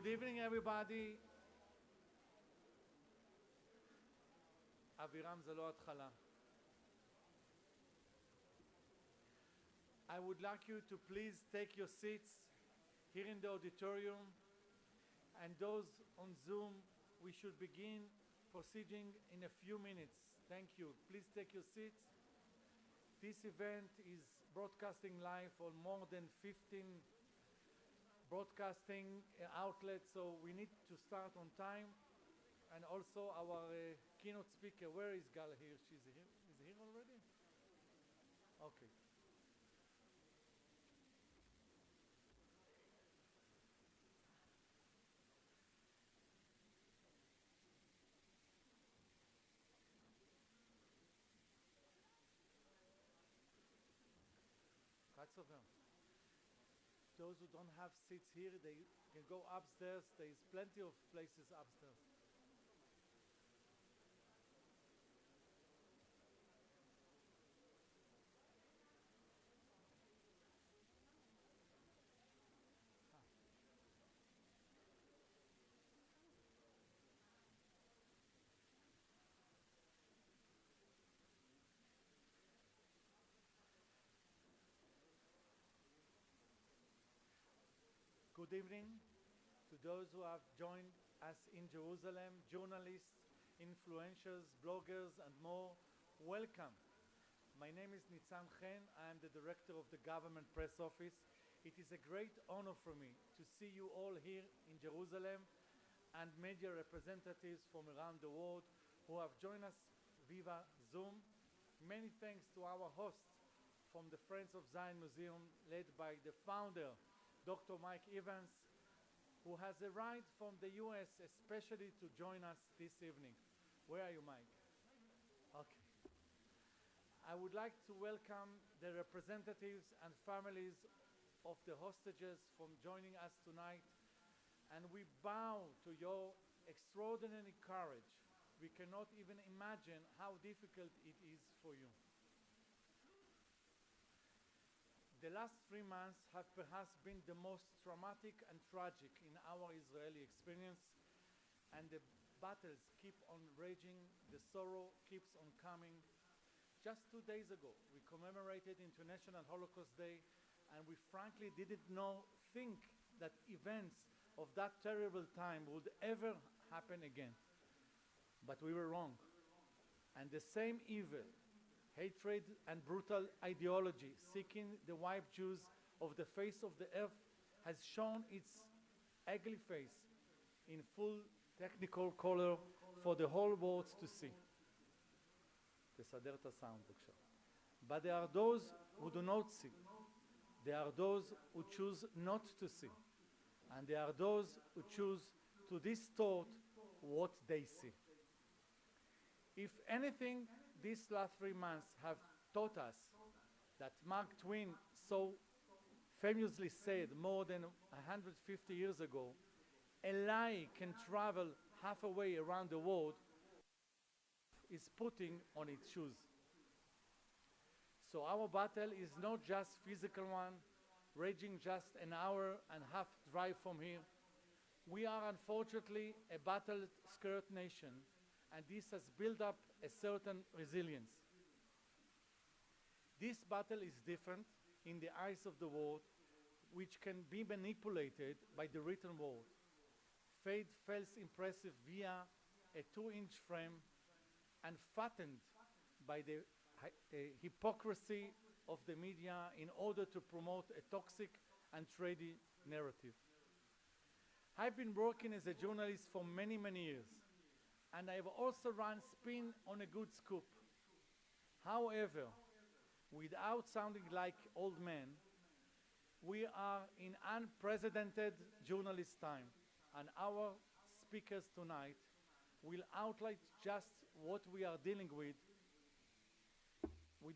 Good evening, everybody. אבירם זה לא התחלה. I would like you to please take your seats here in the auditorium, and those on Zoom, we should begin proceeding in a few minutes. Thank you. Please take your seats. This event is broadcasting live on more than 15 broadcasting outlets, so we need to start on time. And also our keynote speaker, where is Gal here? She's here. Is here already? Okay. Those who don't have seats here, they can go upstairs. There is plenty of places upstairs. Good evening to those who have joined us in Jerusalem, journalists, influencers, bloggers, and more. Welcome. My name is Nitzan Chen. I am the director of the Government Press Office. It is a great honor for me to see you all here in Jerusalem and media representatives from around the world who have joined us via Zoom. Many thanks to our hosts from the Friends of Zion Museum, led by the founder, Dr. Mike Evans, who has arrived from the US especially to join us this evening. Where are you, Mike? Okay. I would like to welcome the representatives and families of the hostages from joining us tonight, and we bow to your extraordinary courage. We cannot even imagine how difficult it is for you. The last 3 months have perhaps been the most traumatic and tragic in our Israeli experience, and the battles keep on raging, the sorrow keeps on coming. Just 2 days ago, we commemorated International Holocaust Day, and we frankly didn't think that events of that terrible time would ever happen again. But we were wrong. And the same evil, hatred, and brutal ideology seeking to wipe Jews off the face of the earth has shown its ugly face in full technical color for the whole world to see. תסדר את הסאונד בבקשה. But there are those who do not see. There are those who choose not to see. And there are those who choose to distort what they see. If anything, these last 3 months have taught us that Mark Twain so famously said more than 150 years ago, a lie can travel halfway around the world is putting on its shoes. So our battle is not just physical one, raging just an hour and a half drive from here. We are unfortunately a battle-scarred nation, and this has built up a certain resilience. This battle is different in the eyes of the world, which can be manipulated by the written word. Fate feels impressive via a 2-inch frame and fattened by the hypocrisy of the media in order to promote a toxic and trendy narrative. I've been working as a journalist for many, many years, and I've also run spin on a good scoop. However, without sounding like old men, we are in unprecedented journalist time, and our speakers tonight will outline just what we are dealing with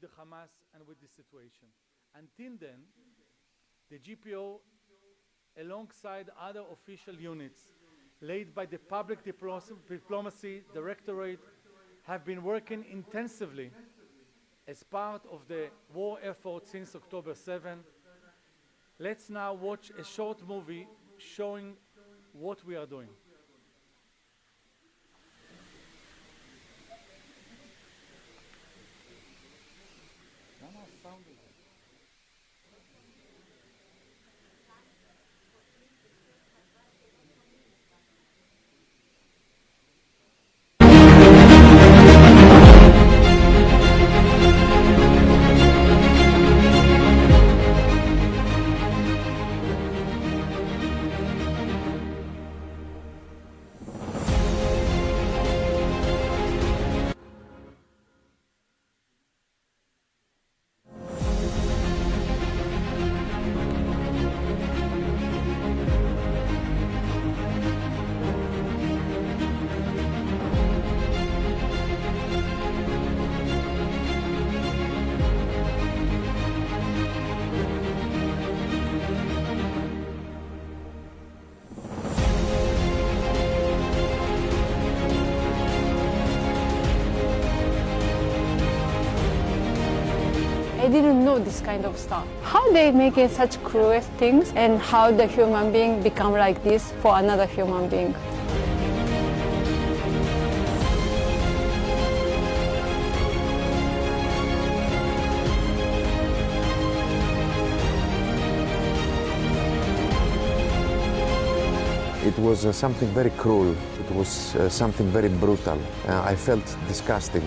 the Hamas and with the situation. Until then, the GPO, alongside other official units, led by the Public Diplomacy Directorate, have been working intensively as part of the war effort since October 7. Let's now watch a short movie showing what we are doing. למה הסאונד הזה? I didn't know this kind of stuff. How they make it such cruel things and how the human being become like this for another human being. It was something very cruel. It was something very brutal. I felt disgusting.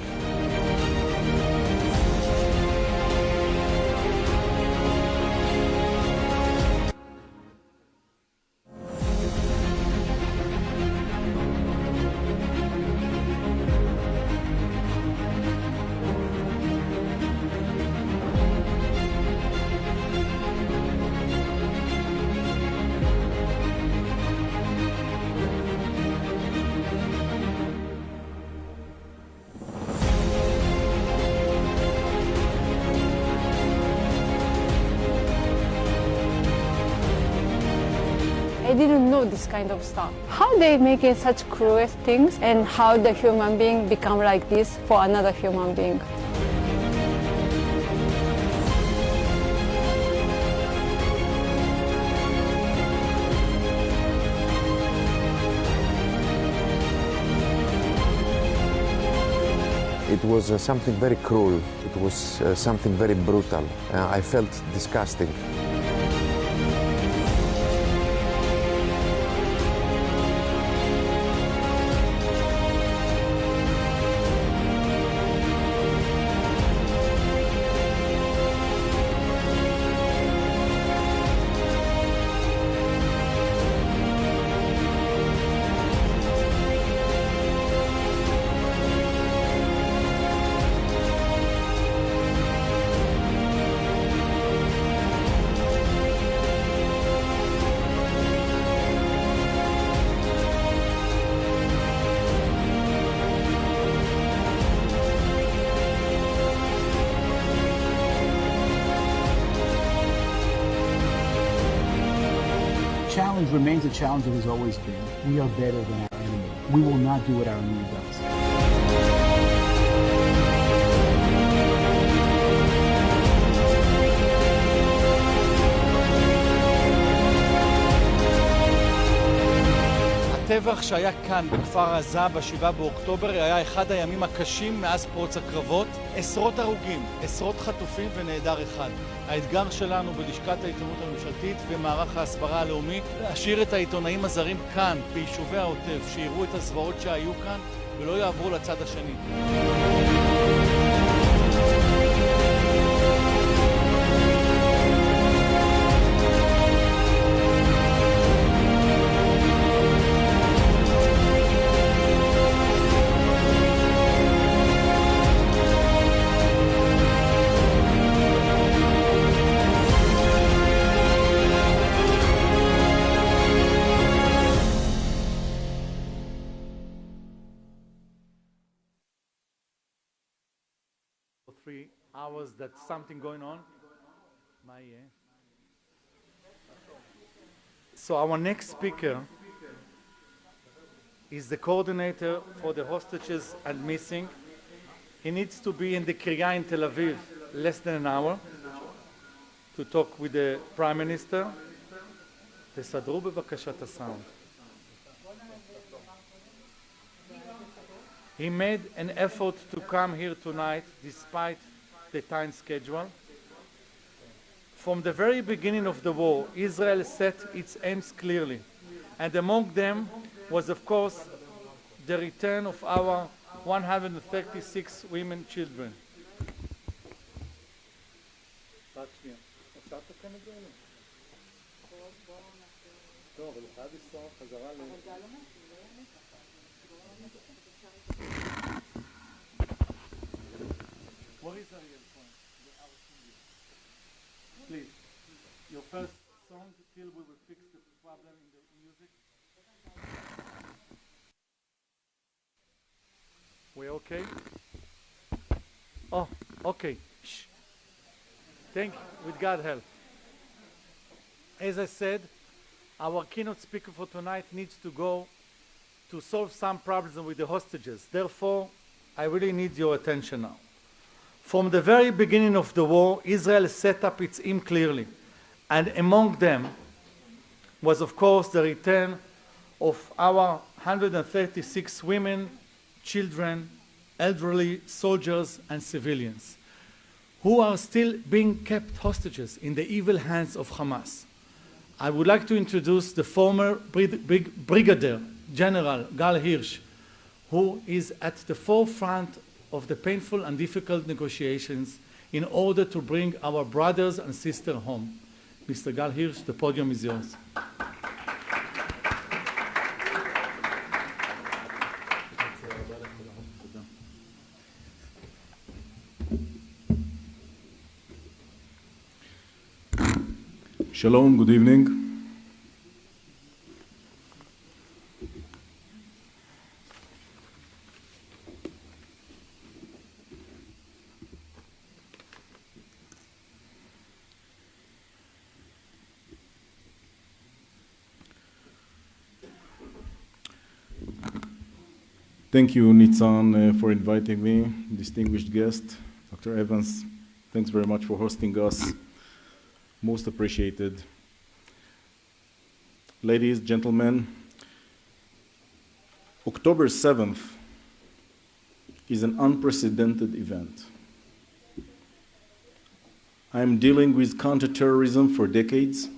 I didn't know this kind of stuff. How they make it such cruel things and how the human being become like this for another human being. It was something very cruel. It was something very brutal. I felt disgusting. Challenge remains a challenge it has always been. We are better than our enemy. We will not do what our enemy does. הטבח שהיה כאן בכפר עזה ב-7 באוקטובר היה אחד הימים הקשים מאז פרוץ הקרבות. עשרות הרוגים, עשרות חטופים ונעדר אחד. האתגר שלנו בלשכת העיתונות הממשלתית ומערך ההסברה הלאומי להשאיר את העיתונאים הזרים כאן, ביישובי העוטף, שיראו את הזוועות שהיו כאן ולא יעברו לצד השני. For 3 hours that something going on. מה יהיה? So our next speaker is the coordinator for the hostages and missing. He needs to be in the Kriya in Tel Aviv less than an hour to talk with the Prime Minister. תסדרו בבקשה את הסאונד. He made an effort to come here tonight despite the time schedule. From the very beginning of the war, Israel set its aims clearly, and among them was, of course, the return of our 136 women children. What is Ariel's point? Please, your first song till we will fix the problem in the music. We okay? Oh, okay. Shh. Thank you, with God's help. As I said, our keynote speaker for tonight needs to go to solve some problems with the hostages. Therefore, I really need your attention now. From the very beginning of the war, Israel set up its aim clearly, and among them was, of course, the return of our 136 women, children, elderly, soldiers, and civilians, who are still being kept hostages in the evil hands of Hamas. I would like to introduce the former Brigadier General Gal Hirsch, who is at the forefront of the painful and difficult negotiations in order to bring our brothers and sisters home. Mr. Gal Hirsch, the podium is yours. Shalom, good evening. Thank you, Nitzan, for inviting me, distinguished guest. Dr. Evans, thanks very much for hosting us. Most appreciated. Ladies, gentlemen, October 7th is an unprecedented event. I'm dealing with counterterrorism for decades,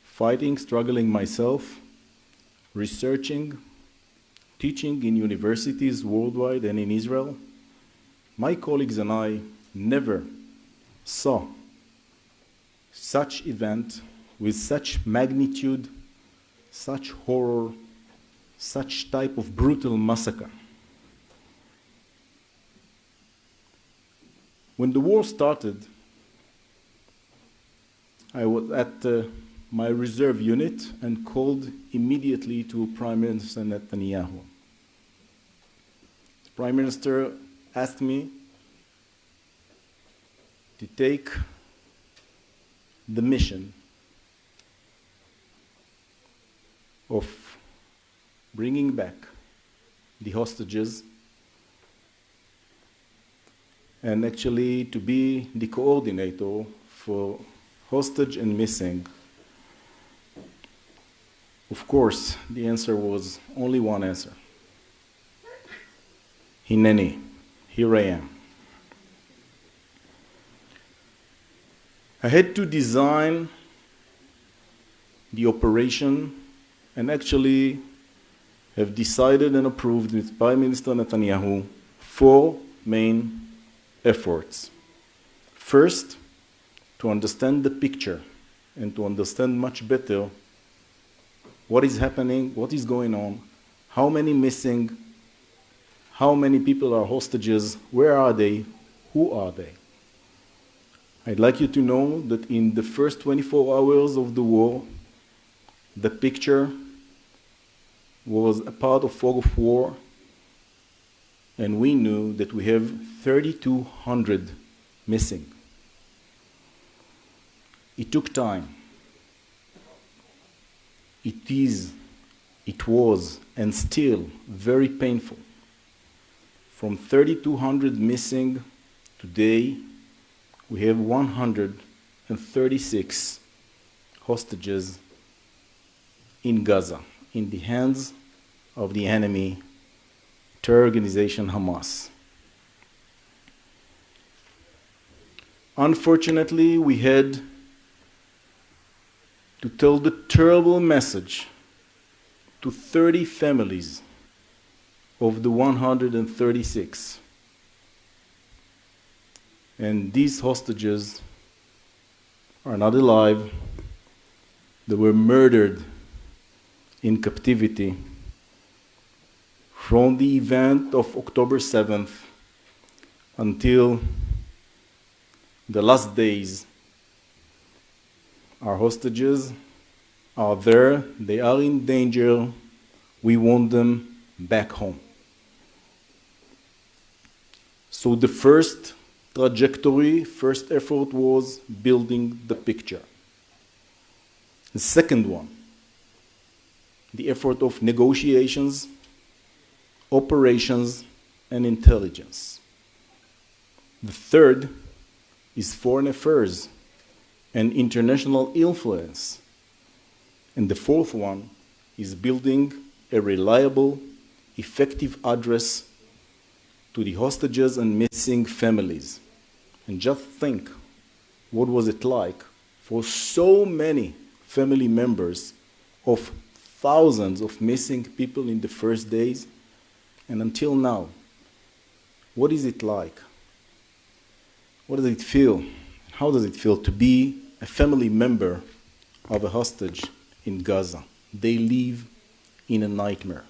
fighting, struggling myself, researching, teaching in universities worldwide and in Israel. My colleagues and I never saw such event with such magnitude, such horror, such type of brutal massacre. When the war started, I was at my reserve unit and called immediately to Prime Minister Netanyahu. The Prime Minister asked me to take the mission of bringing back the hostages and actually to be the coordinator for hostage and missing. Of course, the answer was only one answer. Hineni, here I am. I had to design the operation and actually have decided and approved with Prime Minister Netanyahu 4 main efforts. First, to understand the picture and to understand much better what is happening, what is going on, how many missing, how many people are hostages, where are they, who are they. I'd like you to know that in the first 24 hours of the war, the picture was a part of fog of war, and we knew that we have 3,200 missing. It took time. It was, and still very painful. From 3,200 missing, today we have 136 hostages in Gaza, in the hands of the enemy terror organization Hamas. Unfortunately, we had to tell the terrible message to 30 families of the 136. And these hostages are not alive. They were murdered in captivity from the event of October 7th until the last days. Our hostages are there, they are in danger, we want them back home. So the first trajectory, first effort was building the picture. The second one, the effort of negotiations, operations, and intelligence. The third is foreign affairs and international influence. And the fourth one is building a reliable, effective address to the hostages and missing families. And just think, what was it like for so many family members of thousands of missing people in the first days and until now? What is it like? What does it feel? How does it feel to be a family member of a hostage in Gaza? They live in a nightmare.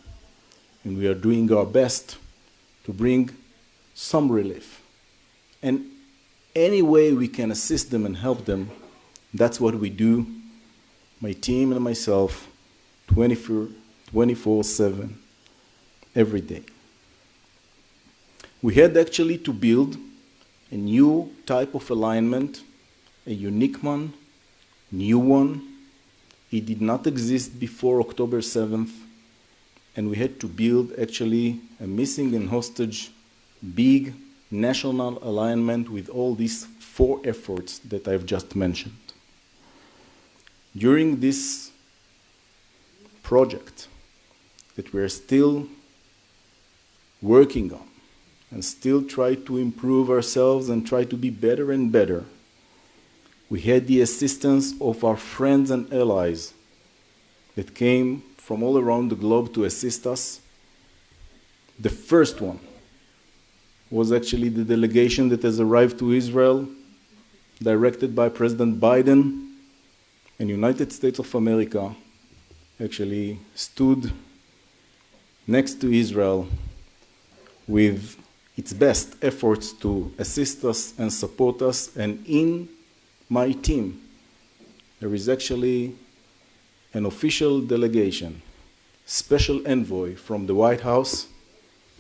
And we are doing our best to bring some relief. And any way we can assist them and help them, that's what we do, my team and myself, 24/7, every day. We had actually to build a new type of alignment, a unique one, new one. It did not exist before October 7th, and we had to build actually a missing and hostage big national alignment with all these four efforts that I've just mentioned. During this project that we're still working on and still try to improve ourselves and try to be better and better, we had the assistance of our friends and allies that came from all around the globe to assist us. The first one was actually the delegation that has arrived to Israel, directed by President Biden, and United States of America actually stood next to Israel with its best efforts to assist us and support us. And in my team, there is actually an official delegation, special envoy from the White House,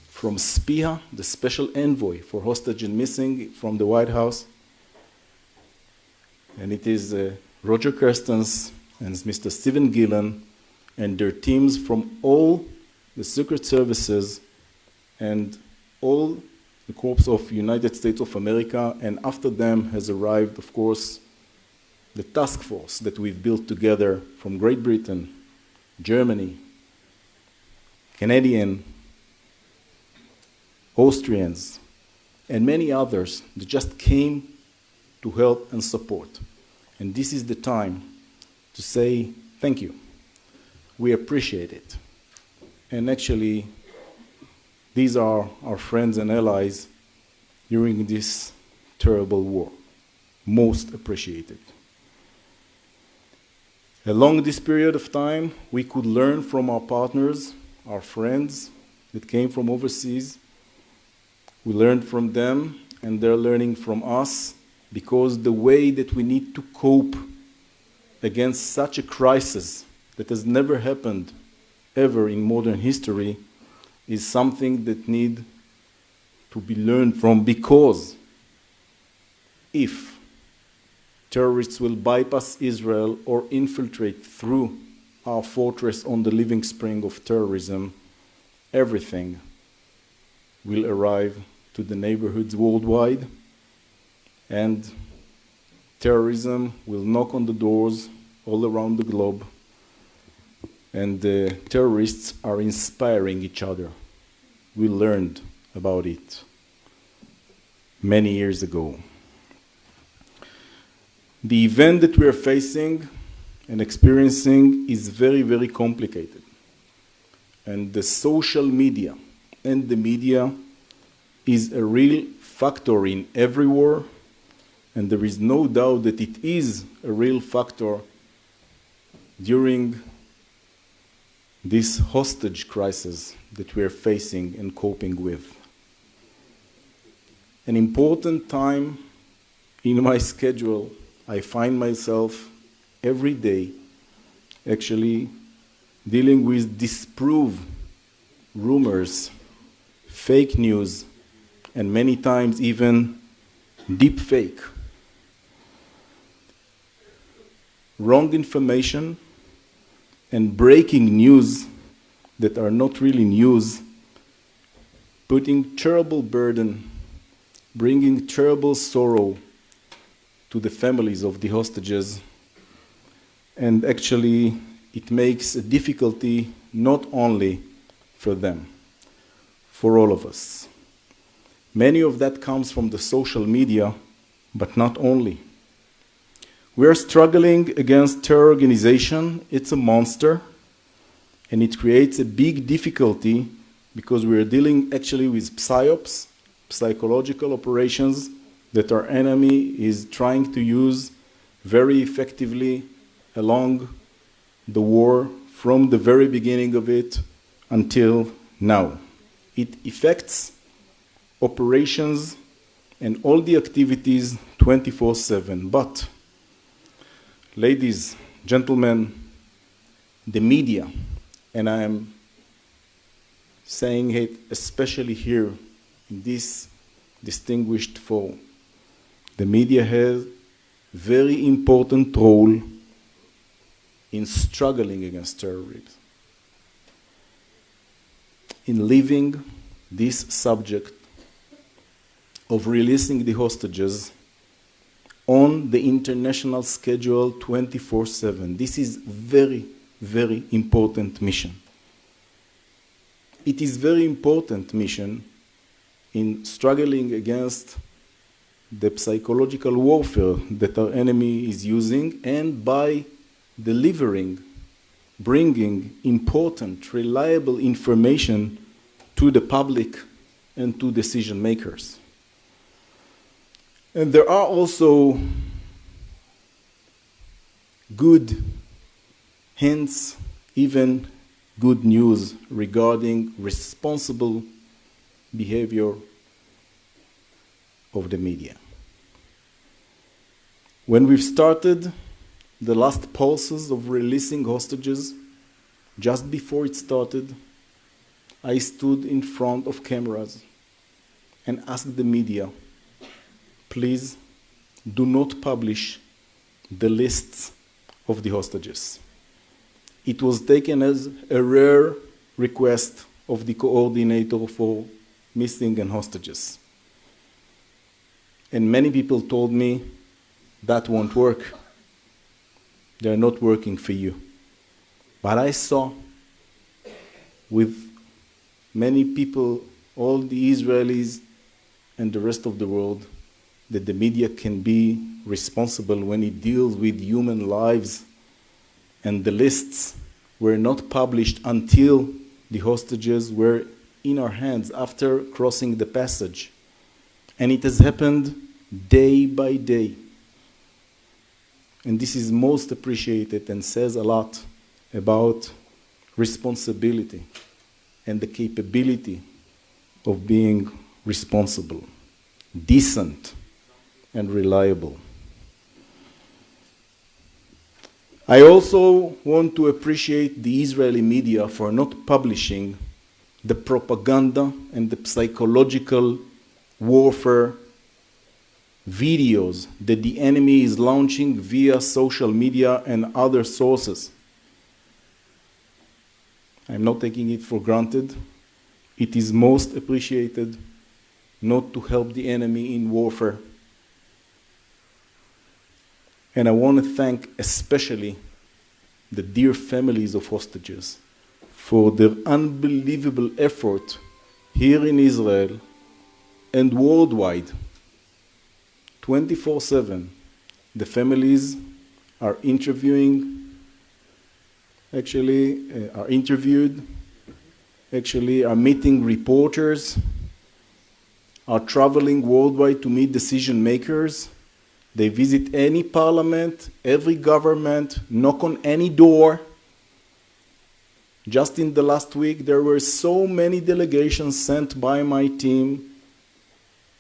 from SPIA, the special envoy for hostage and missing from the White House. And it is Roger Kerstens and Mr. Stephen Gillen and their teams from all the secret services and all the corps of United States of America, and after them has arrived, of course, the task force that we've built together from Great Britain, Germany, Canadian, Austrians, and many others that just came to help and support. And this is the time to say thank you. We appreciate it. And actually, these are our friends and allies during this terrible war. Most appreciated. Along this period of time, we could learn from our partners, our friends that came from overseas. We learned from them, and they're learning from us, because the way that we need to cope against such a crisis that has never happened ever in modern history is something that need to be learned from, because if terrorists will bypass Israel or infiltrate through our fortress on the living spring of terrorism, everything will arrive to the neighborhoods worldwide, and terrorism will knock on the doors all around the globe, and the terrorists are inspiring each other. we learned about it many years ago. The event that we are facing and experiencing is very, very complicated. And the social media and the media is a real factor in every war, and there is no doubt that it is a real factor during this hostage crisis that we are facing and coping with. An important time in my schedule, I find myself every day actually dealing with disprove rumors, fake news, and many times even deep fake. Wrong information and breaking news that are not really news, putting terrible burden, bringing terrible sorrow to the families of the hostages, and actually it makes a difficulty not only for them, for all of us. Many of that comes from the social media, but not only. We are struggling against terror organization. It's a monster, and it creates a big difficulty because we are dealing actually with psyops, psychological operations that our enemy is trying to use very effectively along the war from the very beginning of it until now. It affects operations and all the activities 24/7. But, ladies, gentlemen, the media, and I am saying it especially here in this distinguished forum, the media has a very important role in struggling against terrorism, in leaving this subject of releasing the hostages on the international schedule 24/7. This is very, very important mission. It is very important mission in struggling against the psychological warfare that our enemy is using, and by delivering, bringing important, reliable information to the public and to decision makers. And there are also good hints, even good news regarding responsible behavior of the media. When we've started the last pulses of releasing hostages, just before it started, I stood in front of cameras and asked the media, please do not publish the lists of the hostages. It was taken as a rare request of the coordinator for missing and hostages. And many people told me that won't work. They're not working for you. But I saw with many people, all the Israelis and the rest of the world, that the media can be responsible when it deals with human lives, and the lists were not published until the hostages were in our hands after crossing the passage. And it has happened day by day. And this is most appreciated and says a lot about responsibility and the capability of being responsible, decent, and reliable. I also want to appreciate the Israeli media for not publishing the propaganda and the psychological warfare videos that the enemy is launching via social media and other sources. I'm not taking it for granted. It is most appreciated not to help the enemy in warfare. And I want to thank especially the dear families of hostages for their unbelievable effort here in Israel and worldwide, 24/7, the families are interviewed, are meeting reporters, are traveling worldwide to meet decision makers. They visit any parliament, every government, knock on any door. Just in the last week, there were so many delegations sent by my team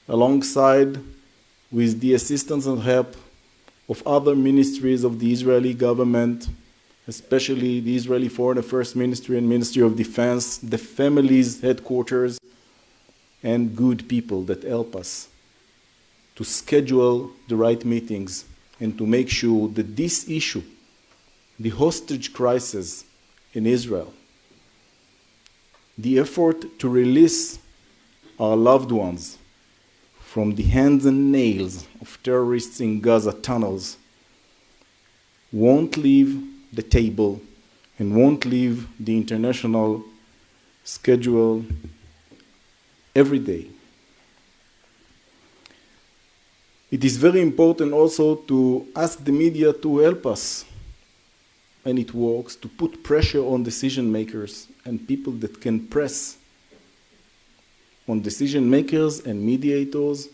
alongside with the assistance and help of other ministries of the Israeli government, especially the Israeli Foreign Affairs Ministry and Ministry of Defense, the family's headquarters, and good people that help us to schedule the right meetings and to make sure that this issue, the hostage crisis in Israel, the effort to release our loved ones from the hands and nails of terrorists in Gaza tunnels, won't leave the table and won't leave the international schedule every day. It is very important also to ask the media to help us, and it works, to put pressure on decision makers and people that can press on decision makers and mediators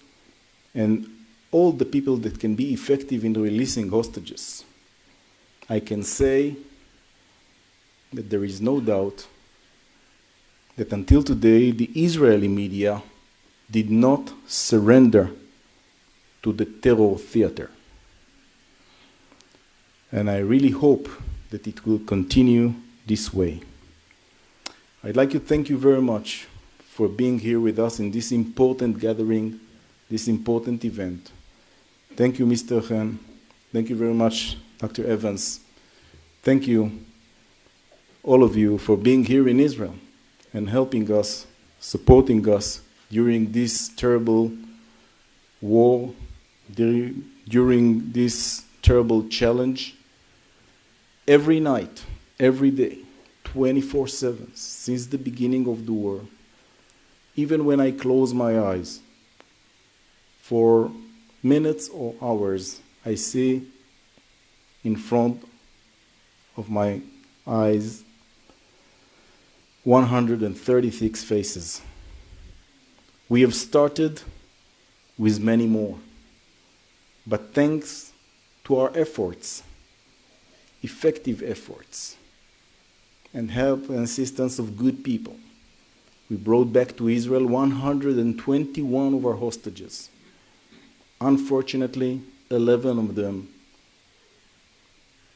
and all the people that can be effective in releasing hostages. I can say that there is no doubt that until today the Israeli media did not surrender to the terror theater. And I really hope that it will continue this way. I'd like to thank you very much for being here with us in this important gathering, this important event. Thank you, Mr. Khan. Thank you very much, Dr. Evans. Thank you, all of you, for being here in Israel and helping us, supporting us during this terrible war, during this terrible challenge. Every night, every day, 24/7, since the beginning of the war, even when I close my eyes, for minutes or hours, I see in front of my eyes 136 faces. We have started with many more, but thanks to our efforts, effective efforts, and help and assistance of good people, we brought back to Israel 121 of our hostages. Unfortunately, 11 of them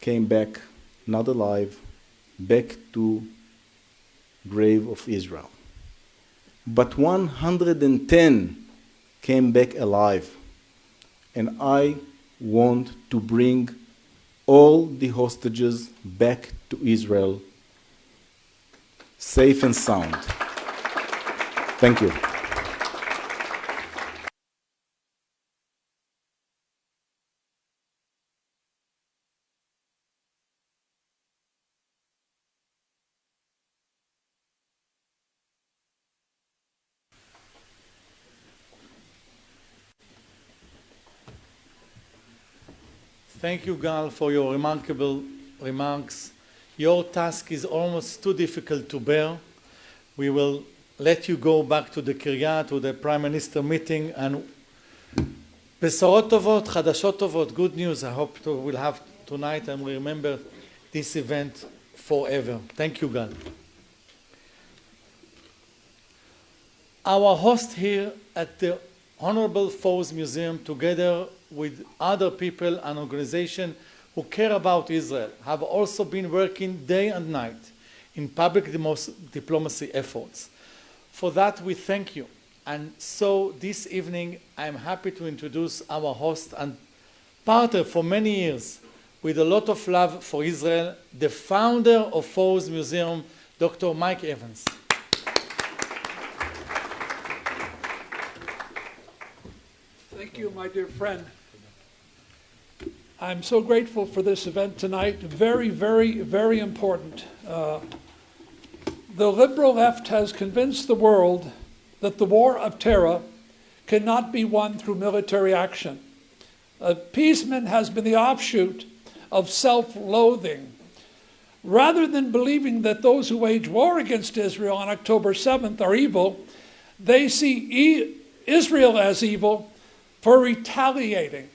came back not alive, back to grave of Israel. But 110 came back alive, and I want to bring all the hostages back to Israel, safe and sound. Thank you. Thank you, Gal, for your remarkable remarks. Your task is almost too difficult to bear. We will let you go back to the Kirya, to the Prime Minister meeting, and בשורות טובות, חדשות טובות, good news. I hope we'll have tonight and we remember this event forever. Thank you, Gal. Our host here at the Honorable Foes Museum, together with other people and organizations who care about Israel, have also been working day and night in public diplomacy efforts. For that, we thank you. And so this evening, I'm happy to introduce our host and partner for many years, with a lot of love for Israel, the founder of Foes Museum, Dr. Mike Evans. Thank you, my dear friend. I'm so grateful for this event tonight. Very, very, very important. The liberal left has convinced the world that the war of terror cannot be won through military action. Appeasement has been the offshoot of self-loathing. Rather than believing that those who wage war against Israel on October 7th are evil, they see Israel as evil for retaliating.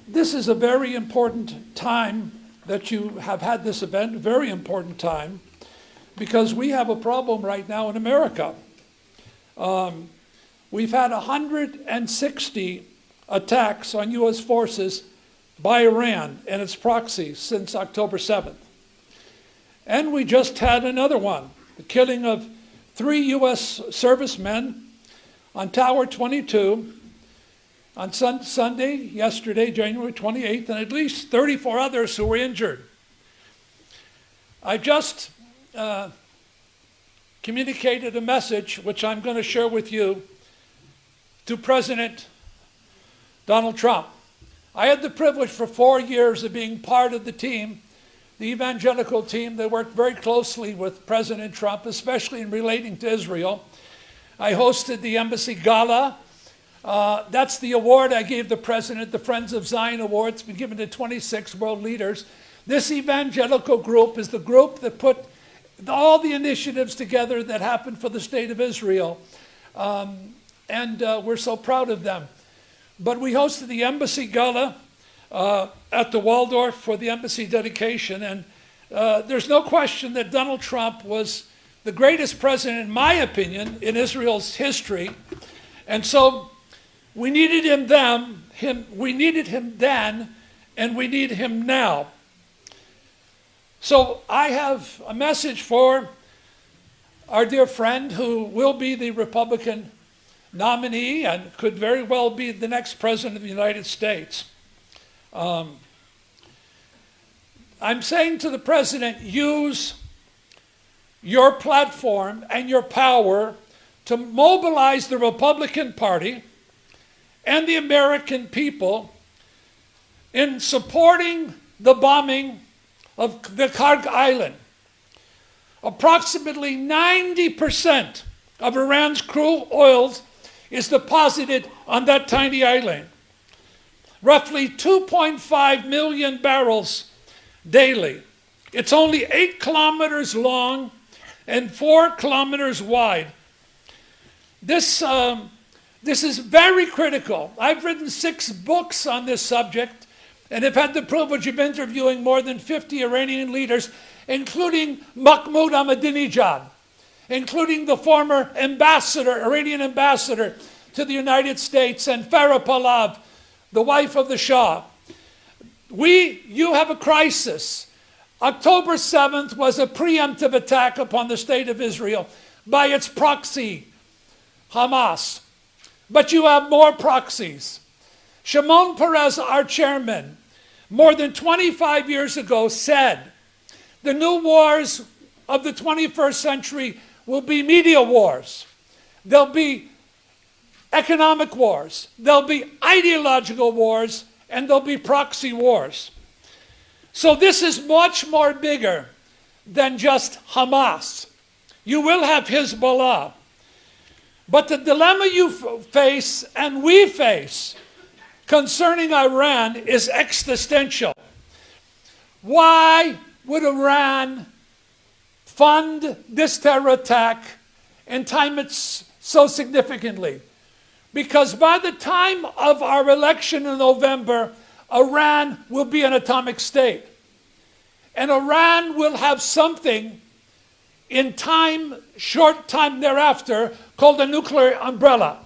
This is a very important time that you have had this event, very important time, because we have a problem right now in America. We've had 160 attacks on U.S. forces by Iran and its proxies since October 7th. And we just had another one, the killing of 3 U.S. servicemen on Tower 22 on Sunday, yesterday, January 28th, and at least 34 others who were injured. I just communicated a message, which I'm going to share with you, to President Donald Trump. I had the privilege for 4 years of being part of the team, the evangelical team that worked very closely with President Trump, especially in relating to Israel. I hosted the Embassy Gala. That's the award I gave the president, the Friends of Zion Award. It's been given to 26 world leaders. This evangelical group is the group that put all the initiatives together that happened for the state of Israel. And we're so proud of them. But we hosted the Embassy Gala at the Waldorf for the embassy dedication. And there's no question that Donald Trump was the greatest president, in my opinion, in Israel's history. And so we needed him then, and we need him now. So I have a message for our dear friend who will be the Republican nominee and could very well be the next president of the United States. I'm saying to the president, use your platform and your power to mobilize the Republican Party and the American people in supporting the bombing of the Karg Island. Approximately 90% of Iran's crude oil is deposited on that tiny island. Roughly 2.5 million barrels daily. It's only 8 kilometers long and 4 kilometers wide. This is very critical. I've written 6 books on this subject and have had the privilege of interviewing more than 50 Iranian leaders, including Mahmoud Ahmadinejad, including the former ambassador, Iranian ambassador to the United States, and Farah Pahlavi, the wife of the Shah. You have a crisis. October 7th was a preemptive attack upon the state of Israel by its proxy, Hamas. But you have more proxies. Shimon Peres, our chairman, more than 25 years ago said, the new wars of the 21st century will be media wars. There'll be economic wars. There'll be ideological wars, and there'll be proxy wars. So this is much more bigger than just Hamas. You will have Hezbollah. But the dilemma you face and we face concerning Iran is existential. Why would Iran fund this terror attack and time it so significantly? Because by the time of our election in November, Iran will be an atomic state. And Iran will have something in time, short time thereafter, called a nuclear umbrella.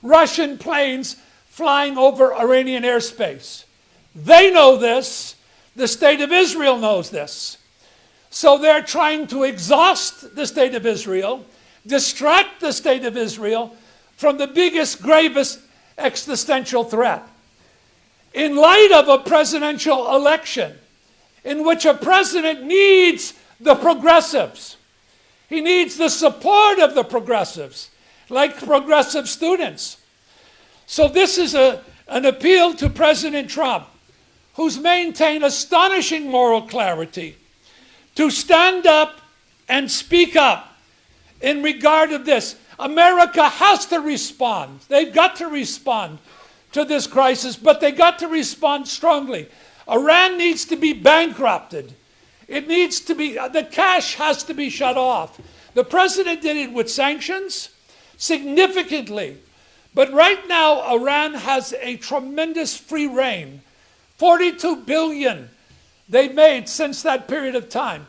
Russian planes flying over Iranian airspace. They know this. The state of Israel knows this. So they're trying to exhaust the state of Israel, distract the state of Israel from the biggest, gravest existential threat. In light of a presidential election in which a president needs the progressives, he needs the support of the progressives, like progressive students. So this is an appeal to President Trump, who's maintained astonishing moral clarity, to stand up and speak up in regard to this. America has to respond. They've got to respond to this crisis, but they got to respond strongly. Iran needs to be bankrupted. It needs to be, the cash has to be shut off. The president did it with sanctions, significantly. But right now, Iran has a tremendous free reign. 42 billion they made since that period of time.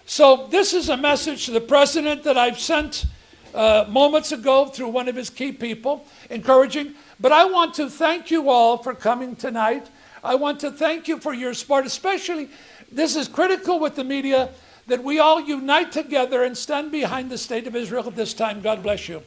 So this is a message to the president that I've sent moments ago through one of his key people, encouraging. But I want to thank you all for coming tonight. I want to thank you for your support, especially, this is critical with the media, that we all unite together and stand behind the state of Israel at this time. God bless you.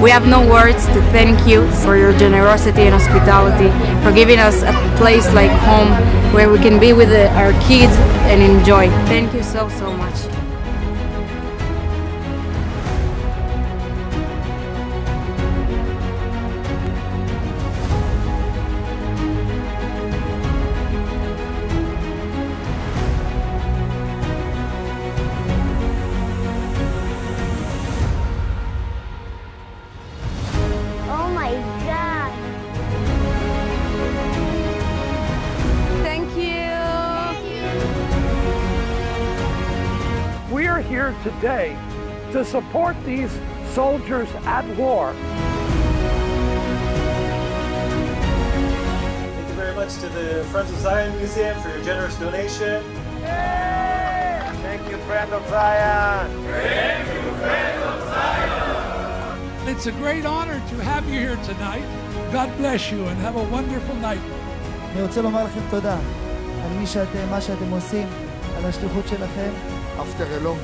We have no words to thank you for your generosity and hospitality, for giving us a place like home where we can be with our kids and enjoy. Thank you so much. Oh my God. Thank you. We are here today to support these soldiers at war. Thank you very much to the Friends of Zion Museum for your generous donation. Thank you, Friend of Zion. It's a great honor to have you here tonight. God bless you and have a wonderful night. אני רוצה לומר לכם תודה על מה שאתם עושים, על השליחות שלכם. After a long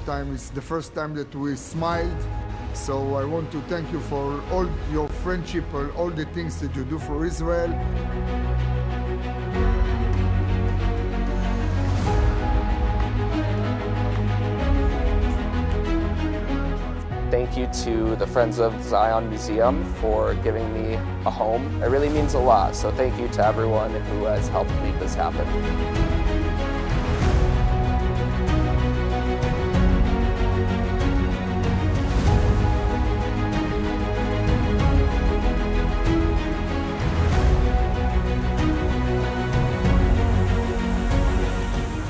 time, it's the first time that we smiled. So I want to thank you for all your friendship, all the things that you do for Israel. Thank you to the Friends of Zion Museum for giving me a home. It really means a lot, so thank you to everyone who has helped make this happen.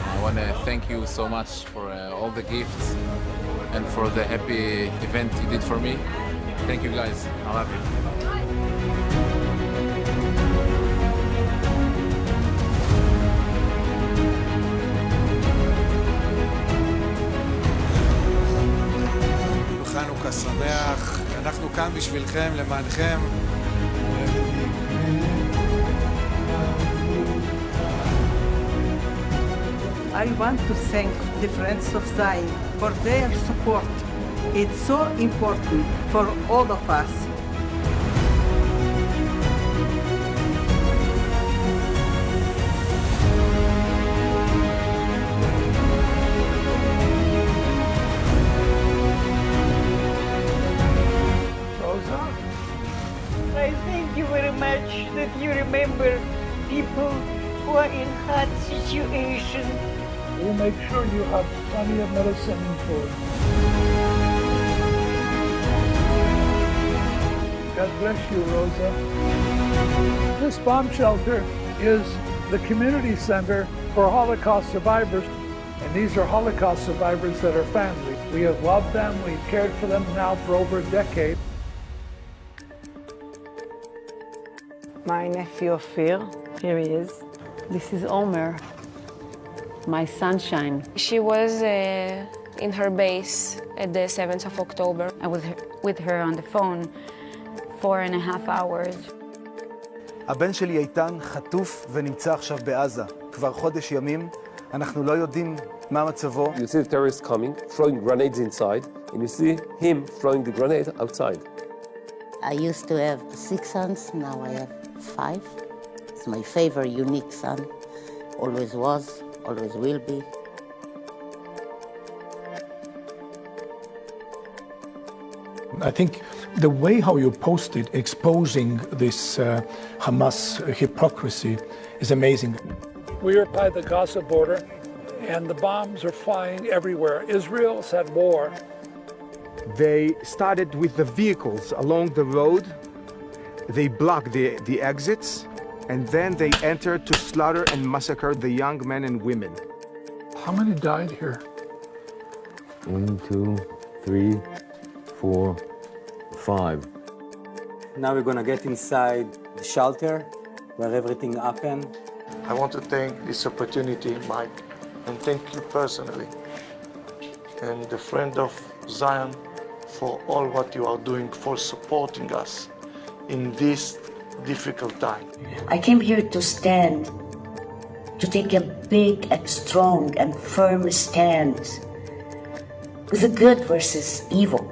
I want to thank you so much for all the gifts and for the happy event you did for me. Thank you guys. I love you. חנוכה שמח, אנחנו כאן בשבילכם, למענכם. I want to thank the Friends of Zion for their support. It's so important for all of us. Rosa? I thank you very much that you remember people who are in hard situation. We'll make sure you have plenty of medicine and food. God bless you, Rosa. This bomb shelter is the community center for Holocaust survivors. And these are Holocaust survivors that are family. We have loved them, we've cared for them now for over a decade. My nephew Ophir, here he is. This is Omer, my sunshine. She was in her base at the 7th of October. I was with her on the phone 4.5 hours. הבן שלי איתן חטוף ונמצא עכשיו בעזה. כבר חודש ימים, אנחנו לא יודעים מה מצבו. You see the terrorists coming, throwing grenades inside, and you see him throwing the grenade outside. I used to have 6 sons, now I have 5. It's my favorite, unique son. Always was, always will be. I think the way how you posted exposing this Hamas hypocrisy is amazing. We are by the Gaza border and the bombs are flying everywhere. Israel's at war. They started with the vehicles along the road. They blocked the exits and then they entered to slaughter and massacre the young men and women. How many died here? 1, 2, 3, 4, 5. Now we're gonna get inside the shelter where everything happened. I want to thank this opportunity, Mike, and thank you personally and the friend of Zion for all what you are doing for supporting us in this difficult time. I came here to stand, to take a big and strong and firm stand with the good versus evil.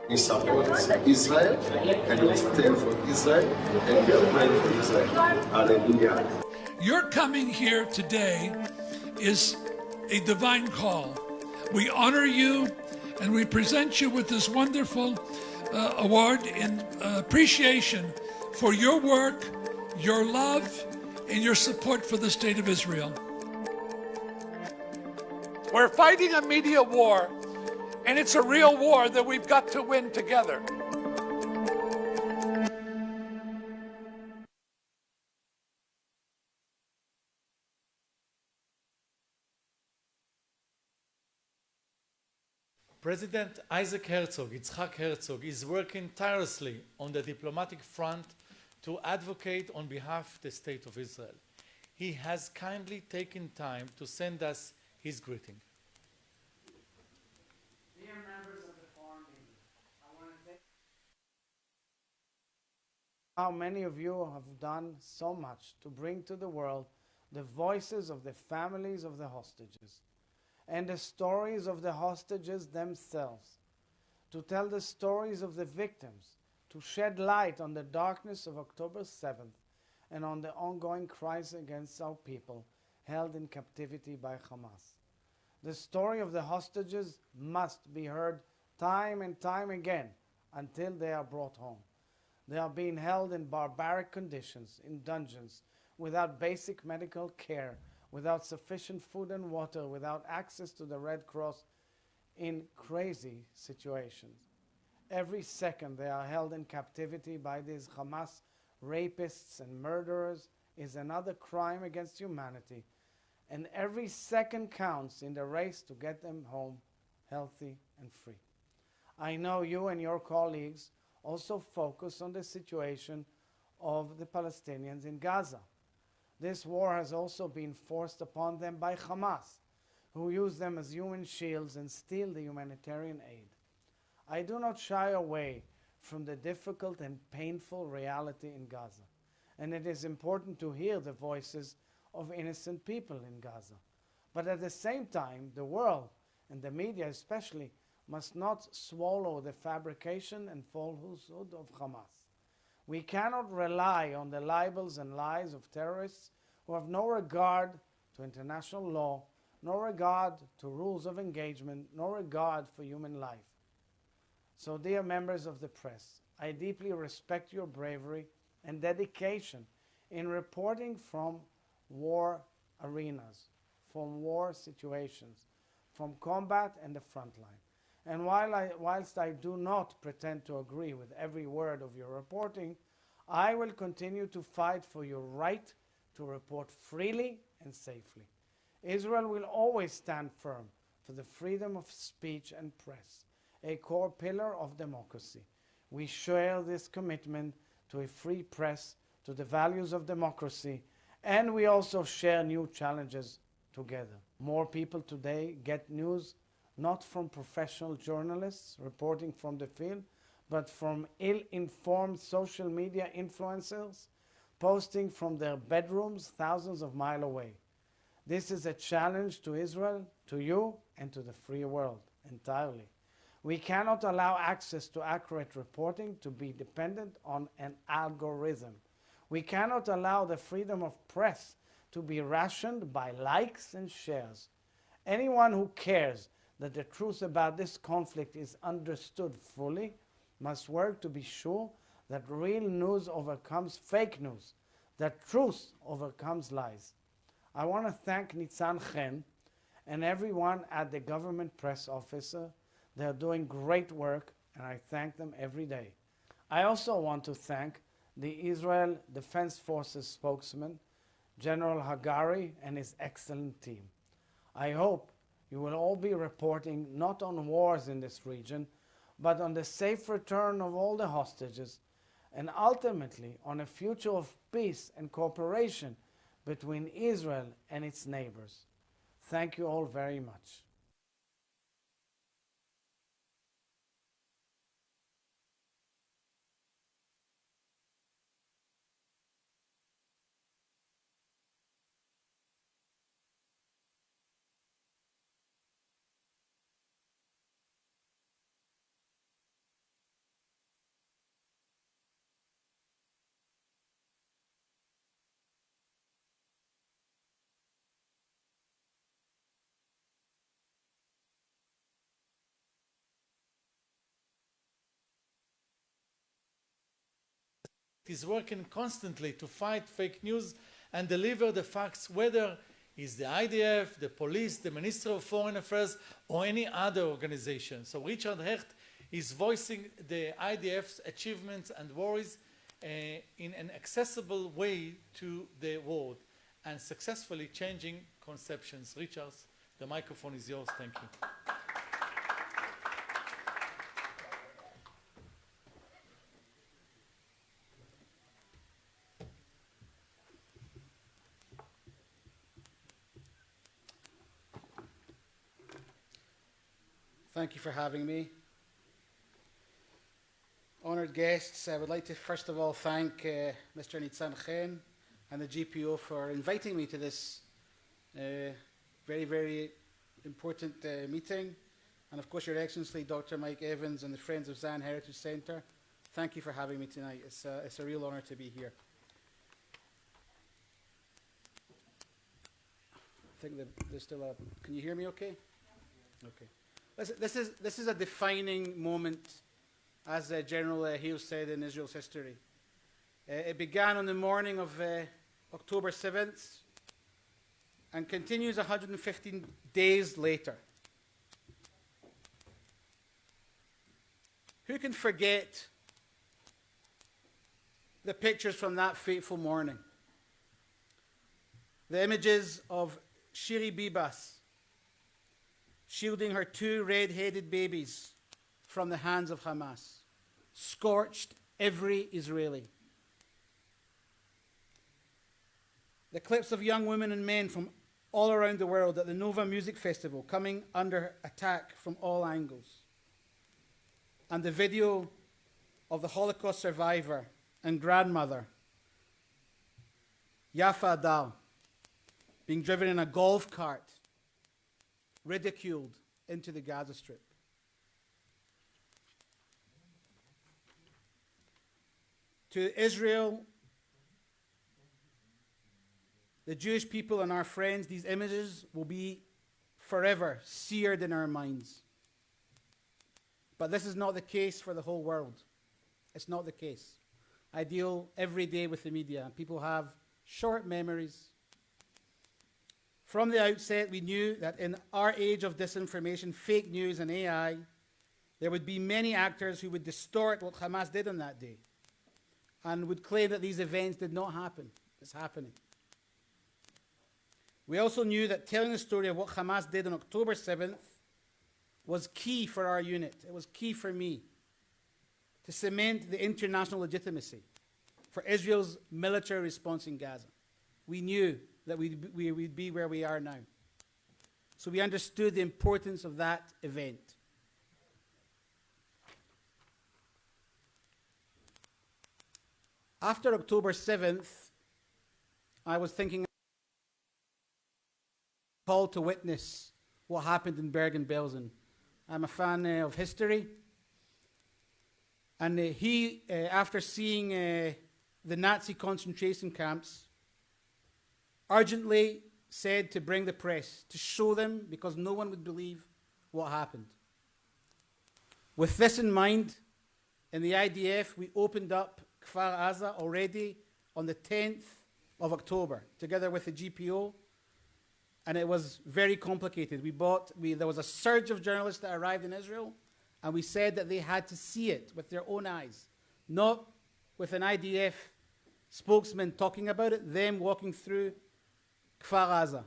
We support Israel and we stand for Israel and we are praying for Israel. Hallelujah. Your coming here today is a divine call. We honor you and we present you with this wonderful award in appreciation for your work, your love, and your support for the State of Israel. We're fighting a media war, and it's a real war that we've got to win together. President Isaac Herzog, Yitzhak Herzog, is working tirelessly on the diplomatic front to advocate on behalf of the State of Israel. He has kindly taken time to send us his greeting. Dear members of the foreign media, I want to thank how many of you have done so much to bring to the world the voices of the families of the hostages and the stories of the hostages themselves, to tell the stories of the victims, to shed light on the darkness of October 7th and on the ongoing crisis against our people held in captivity by Hamas. The story of the hostages must be heard time and time again until they are brought home. They are being held in barbaric conditions, in dungeons, without basic medical care, without sufficient food and water, without access to the Red Cross, in crazy situations. Every second they are held in captivity by these Hamas rapists and murderers is another crime against humanity, and every second counts in the race to get them home healthy and free. I know you and your colleagues also focus on the situation of the Palestinians in Gaza. This war has also been forced upon them by Hamas, who use them as human shields and steal the humanitarian aid. I do not shy away from the difficult and painful reality in Gaza, and it is important to hear the voices of innocent people in Gaza. But at the same time, the world, and the media especially, must not swallow the fabrication and falsehood of Hamas. We cannot rely on the libels and lies of terrorists who have no regard to international law, no regard to rules of engagement, no regard for human life. So, dear members of the press, I deeply respect your bravery and dedication in reporting from war arenas, from war situations, from combat and the front line. And whilst I do not pretend to agree with every word of your reporting, I will continue to fight for your right to report freely and safely. Israel will always stand firm for the freedom of speech and press, a core pillar of democracy. We share this commitment to a free press, to the values of democracy, and we also share new challenges together. More people today get news not from professional journalists reporting from the field, but from ill-informed social media influencers posting from their bedrooms thousands of miles away. This is a challenge to Israel, to you, and to the free world entirely. We cannot allow access to accurate reporting to be dependent on an algorithm. We cannot allow the freedom of press to be rationed by likes and shares. Anyone who cares that the truth about this conflict is understood fully must work to be sure that real news overcomes fake news, that truth overcomes lies. I want to thank Nitzan Chen and everyone at the government press officer. They are doing great work, and I thank them every day. I also want to thank the Israel Defense Forces spokesman, General Hagari, and his excellent team. I hope you will all be reporting not on wars in this region, but on the safe return of all the hostages, and ultimately on a future of peace and cooperation between Israel and its neighbors. Thank you all very much. Is working constantly to fight fake news and deliver the facts, whether it's the IDF, the police, the Ministry of Foreign Affairs, or any other organization. So Richard Hecht is voicing the IDF's achievements and worries in an accessible way to the world and successfully changing conceptions. Richard, the microphone is yours. Thank you. Thank you for having me. Honoured guests, I would like to first of all thank Mr. Nitzan Chen and the GPO for inviting me to this very, very important meeting. And of course, Your Excellency, Dr. Mike Evans and the Friends of Zion Heritage Centre. Thank you for having me tonight. It's a real honour to be here. I think that there's still a... Can you hear me okay? Okay. This is a defining moment, as General Hale said, in Israel's history. It began on the morning of October 7th and continues 115 days later. Who can forget the pictures from that fateful morning? The images of Shiri Bibas shielding her two red-headed babies from the hands of Hamas, scorched every Israeli. The clips of young women and men from all around the world at the Nova Music Festival coming under attack from all angles. And the video of the Holocaust survivor and grandmother, Yafa Adal, being driven in a golf cart, ridiculed into the Gaza Strip. To Israel, the Jewish people and our friends, these images will be forever seared in our minds. But this is not the case for the whole world. It's not the case. I deal every day with the media. People have short memories. From the outset, we knew that in our age of disinformation, fake news, and AI, there would be many actors who would distort what Hamas did on that day and would claim that these events did not happen. It's happening. We also knew that telling the story of what Hamas did on October 7th was key for our unit. It was key for me to cement the international legitimacy for Israel's military response in Gaza. We knew that we'd be where we are now. So we understood the importance of that event. After October 7th, I was thinking, called to witness what happened in Bergen-Belsen. I'm a fan of history. And after seeing the Nazi concentration camps, urgently said to bring the press, to show them, because no one would believe what happened. With this in mind, in the IDF, we opened up Kfar Aza already on the 10th of October, together with the GPO, and it was very complicated. There was a surge of journalists that arrived in Israel, and we said that they had to see it with their own eyes, not with an IDF spokesman talking about it, them walking through Kfar Aza.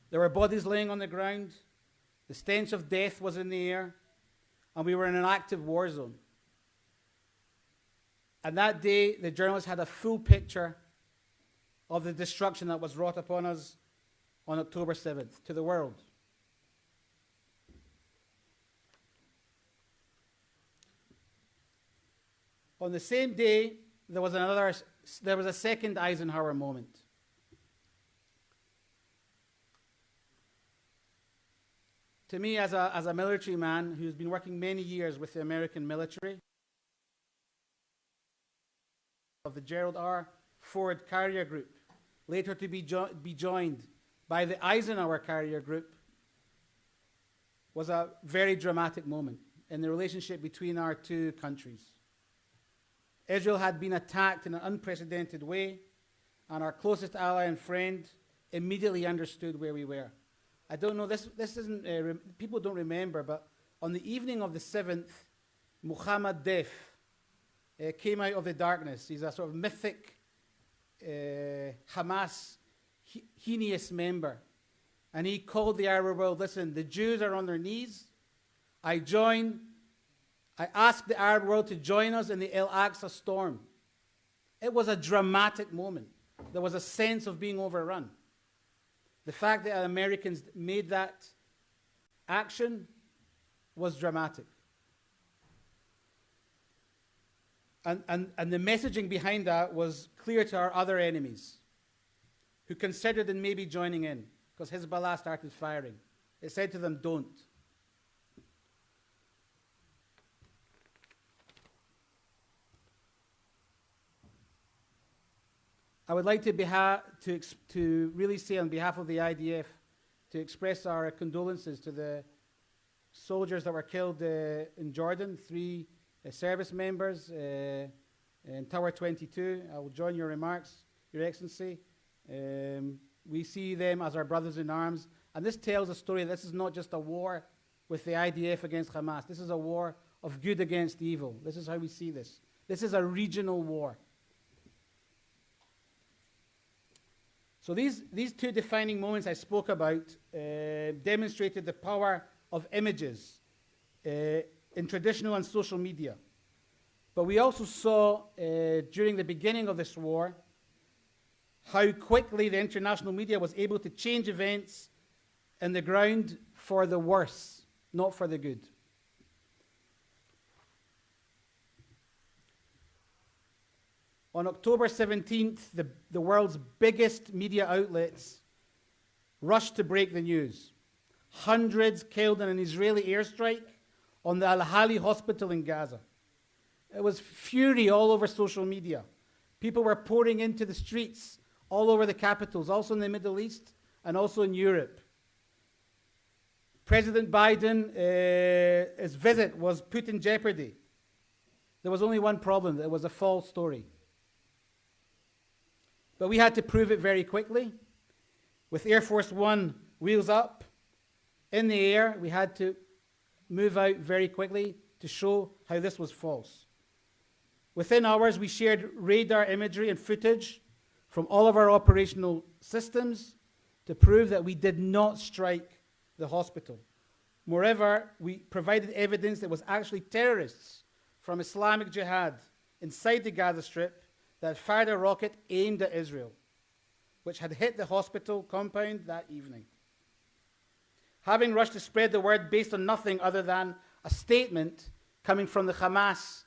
There were bodies laying on the ground, the stench of death was in the air, and we were in an active war zone. And that day, the journalists had a full picture of the destruction that was wrought upon us on October 7th to the world. On the same day, there was a second Eisenhower moment. To me, as a military man who's been working many years with the American military, of the Gerald R. Ford Carrier Group, later to be joined by the Eisenhower Carrier Group, was a very dramatic moment in the relationship between our two countries. Israel had been attacked in an unprecedented way, and our closest ally and friend immediately understood where we were. I don't know, this isn't, people don't remember, but on the evening of the 7th, Muhammad Deif came out of the darkness. He's a sort of mythic Hamas heinous member. And he called the Arab world, listen, the Jews are on their knees. I asked the Arab world to join us in the Al-Aqsa storm. It was a dramatic moment. There was a sense of being overrun. The fact that Americans made that action was dramatic. And the messaging behind that was clear to our other enemies, who considered them maybe joining in, because Hezbollah started firing. It said to them, don't. I would like to really say on behalf of the IDF, to express our condolences to the soldiers that were killed in Jordan, 3 service members in Tower 22. I will join your remarks, Your Excellency. We see them as our brothers in arms. And this tells a story. This is not just a war with the IDF against Hamas. This is a war of good against evil. This is how we see this. This is a regional war. So these two defining moments I spoke about demonstrated the power of images in traditional and social media. But we also saw during the beginning of this war how quickly the international media was able to change events in the ground for the worse, not for the good. On October 17th, the world's biggest media outlets rushed to break the news. Hundreds killed in an Israeli airstrike on the Al-Hali hospital in Gaza. It was fury all over social media. People were pouring into the streets all over the capitals, also in the Middle East and also in Europe. President Biden, his visit was put in jeopardy. There was only one problem. It was a false story. But we had to prove it very quickly. With Air Force One wheels up, in the air, we had to move out very quickly to show how this was false. Within hours, we shared radar imagery and footage from all of our operational systems to prove that we did not strike the hospital. Moreover, we provided evidence that it was actually terrorists from Islamic Jihad inside the Gaza Strip that fired a rocket aimed at Israel, which had hit the hospital compound that evening. having rushed to spread the word based on nothing other than a statement coming from the Hamas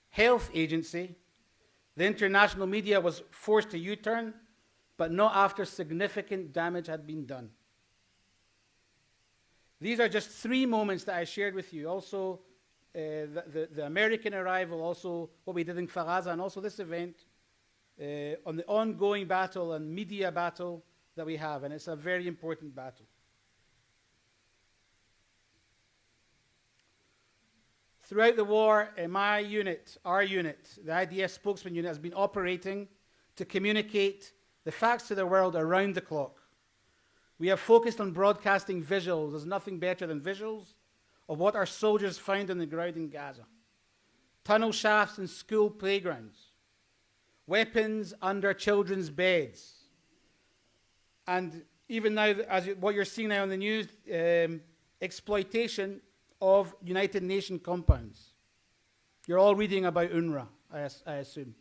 health agency, the international media was forced to U-turn, but not after significant damage had been done. These are just 3 moments that I shared with you. Also, the American arrival, also what we did in Kfar Aza, and also this event on the ongoing battle and media battle that we have, and it's a very important battle. Throughout the war, my unit, our unit, the IDF spokesman unit, has been operating to communicate the facts to the world around the clock. We have focused on broadcasting visuals. There's nothing better than visuals of what our soldiers found on the ground in Gaza. Tunnel shafts in school playgrounds, weapons under children's beds, and even now, what you're seeing now on the news, exploitation of United Nations compounds. You're all reading about UNRWA, I assume.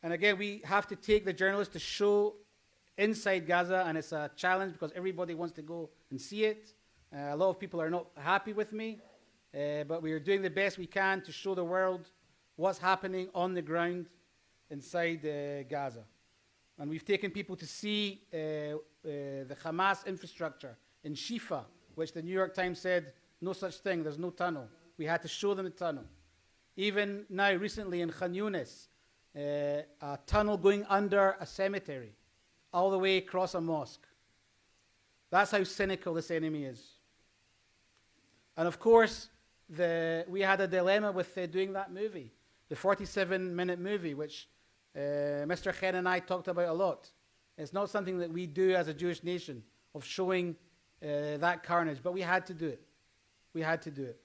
And again, we have to take the journalists to show inside Gaza, and it's a challenge because everybody wants to go and see it. A lot of people are not happy with me, but we are doing the best we can to show the world what's happening on the ground inside Gaza. And we've taken people to see the Hamas infrastructure in Shifa, which the New York Times said, no such thing, there's no tunnel. We had to show them the tunnel. Even now, recently in Khan Yunis, a tunnel going under a cemetery, all the way across a mosque. That's how cynical this enemy is. And of course, we had a dilemma with doing that movie, the 47-minute movie, which Mr. Khen and I talked about a lot. It's not something that we do as a Jewish nation, of showing that carnage, but we had to do it. We had to do it.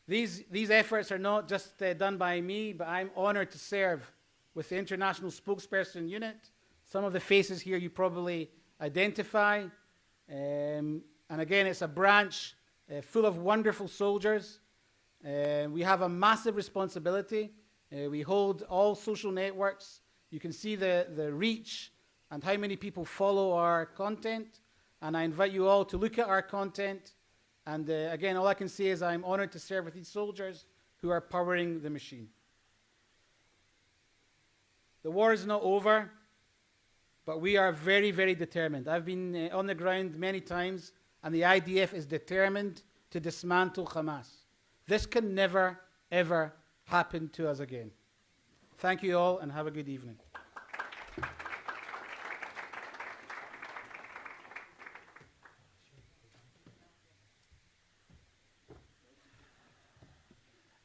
These efforts are not just done by me, but I'm honored to serve with the International Spokesperson Unit. Some of the faces here you probably identify. And again, it's a branch full of wonderful soldiers. We have a massive responsibility. We hold all social networks. You can see the reach and how many people follow our content. And I invite you all to look at our content. And again, all I can say is I'm honored to serve with these soldiers who are powering the machine. The war is not over, but we are very, very determined. I've been on the ground many times, and the IDF is determined to dismantle Hamas. This can never, ever happen to us again. Thank you all, and have a good evening.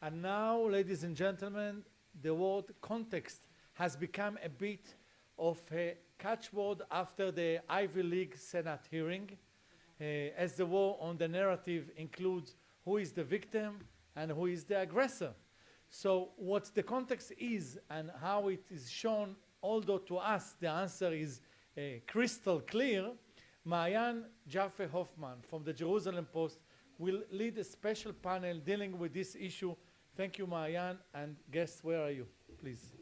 And now, ladies and gentlemen, the word context has become a bit of a catchword after the Ivy League Senate hearing, as the war on the narrative includes who is the victim and who is the aggressor. So what the context is and how it is shown, although to us the answer is crystal clear, Maayan Jaffe Hoffman from the Jerusalem Post will lead a special panel dealing with this issue. Thank you, Maayan, and guests, where are you, please?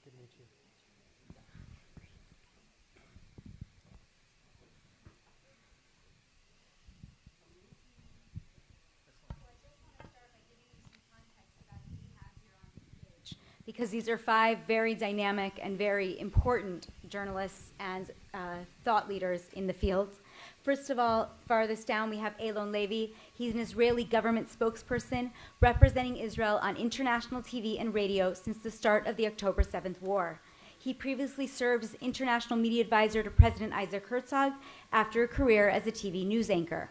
Good to meet you. Because these are 5 very dynamic and very important journalists and thought leaders in the field. First of all, farthest down, we have Eylon Levy. He's an Israeli government spokesperson representing Israel on international TV and radio since the start of the October 7th war. He previously served as international media advisor to President Isaac Herzog after a career as a TV news anchor.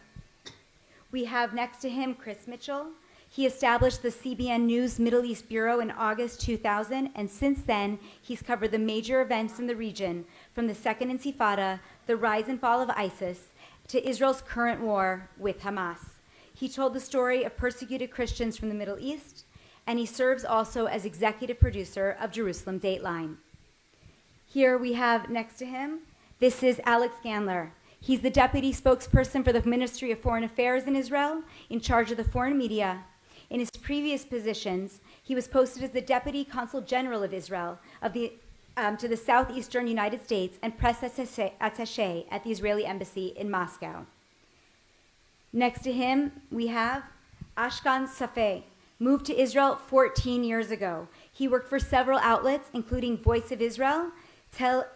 We have next to him Chris Mitchell. He established the CBN News Middle East Bureau in August 2000, and since then, he's covered the major events in the region, from the Second Intifada, the rise and fall of ISIS to Israel's current war with Hamas. He told the story of persecuted Christians from the Middle East, and he serves also as executive producer of Jerusalem Dateline. Here we have next to him, this is Alex Gandler. He's the deputy spokesperson for the Ministry of Foreign Affairs in Israel, in charge of the foreign media. In his previous positions, he was posted as the Deputy Consul General of Israel to the southeastern United States and press attaché at the Israeli embassy in Moscow. Next to him, we have Ashkan Safeh, moved to Israel 14 years ago. He worked for several outlets, including Voice of Israel,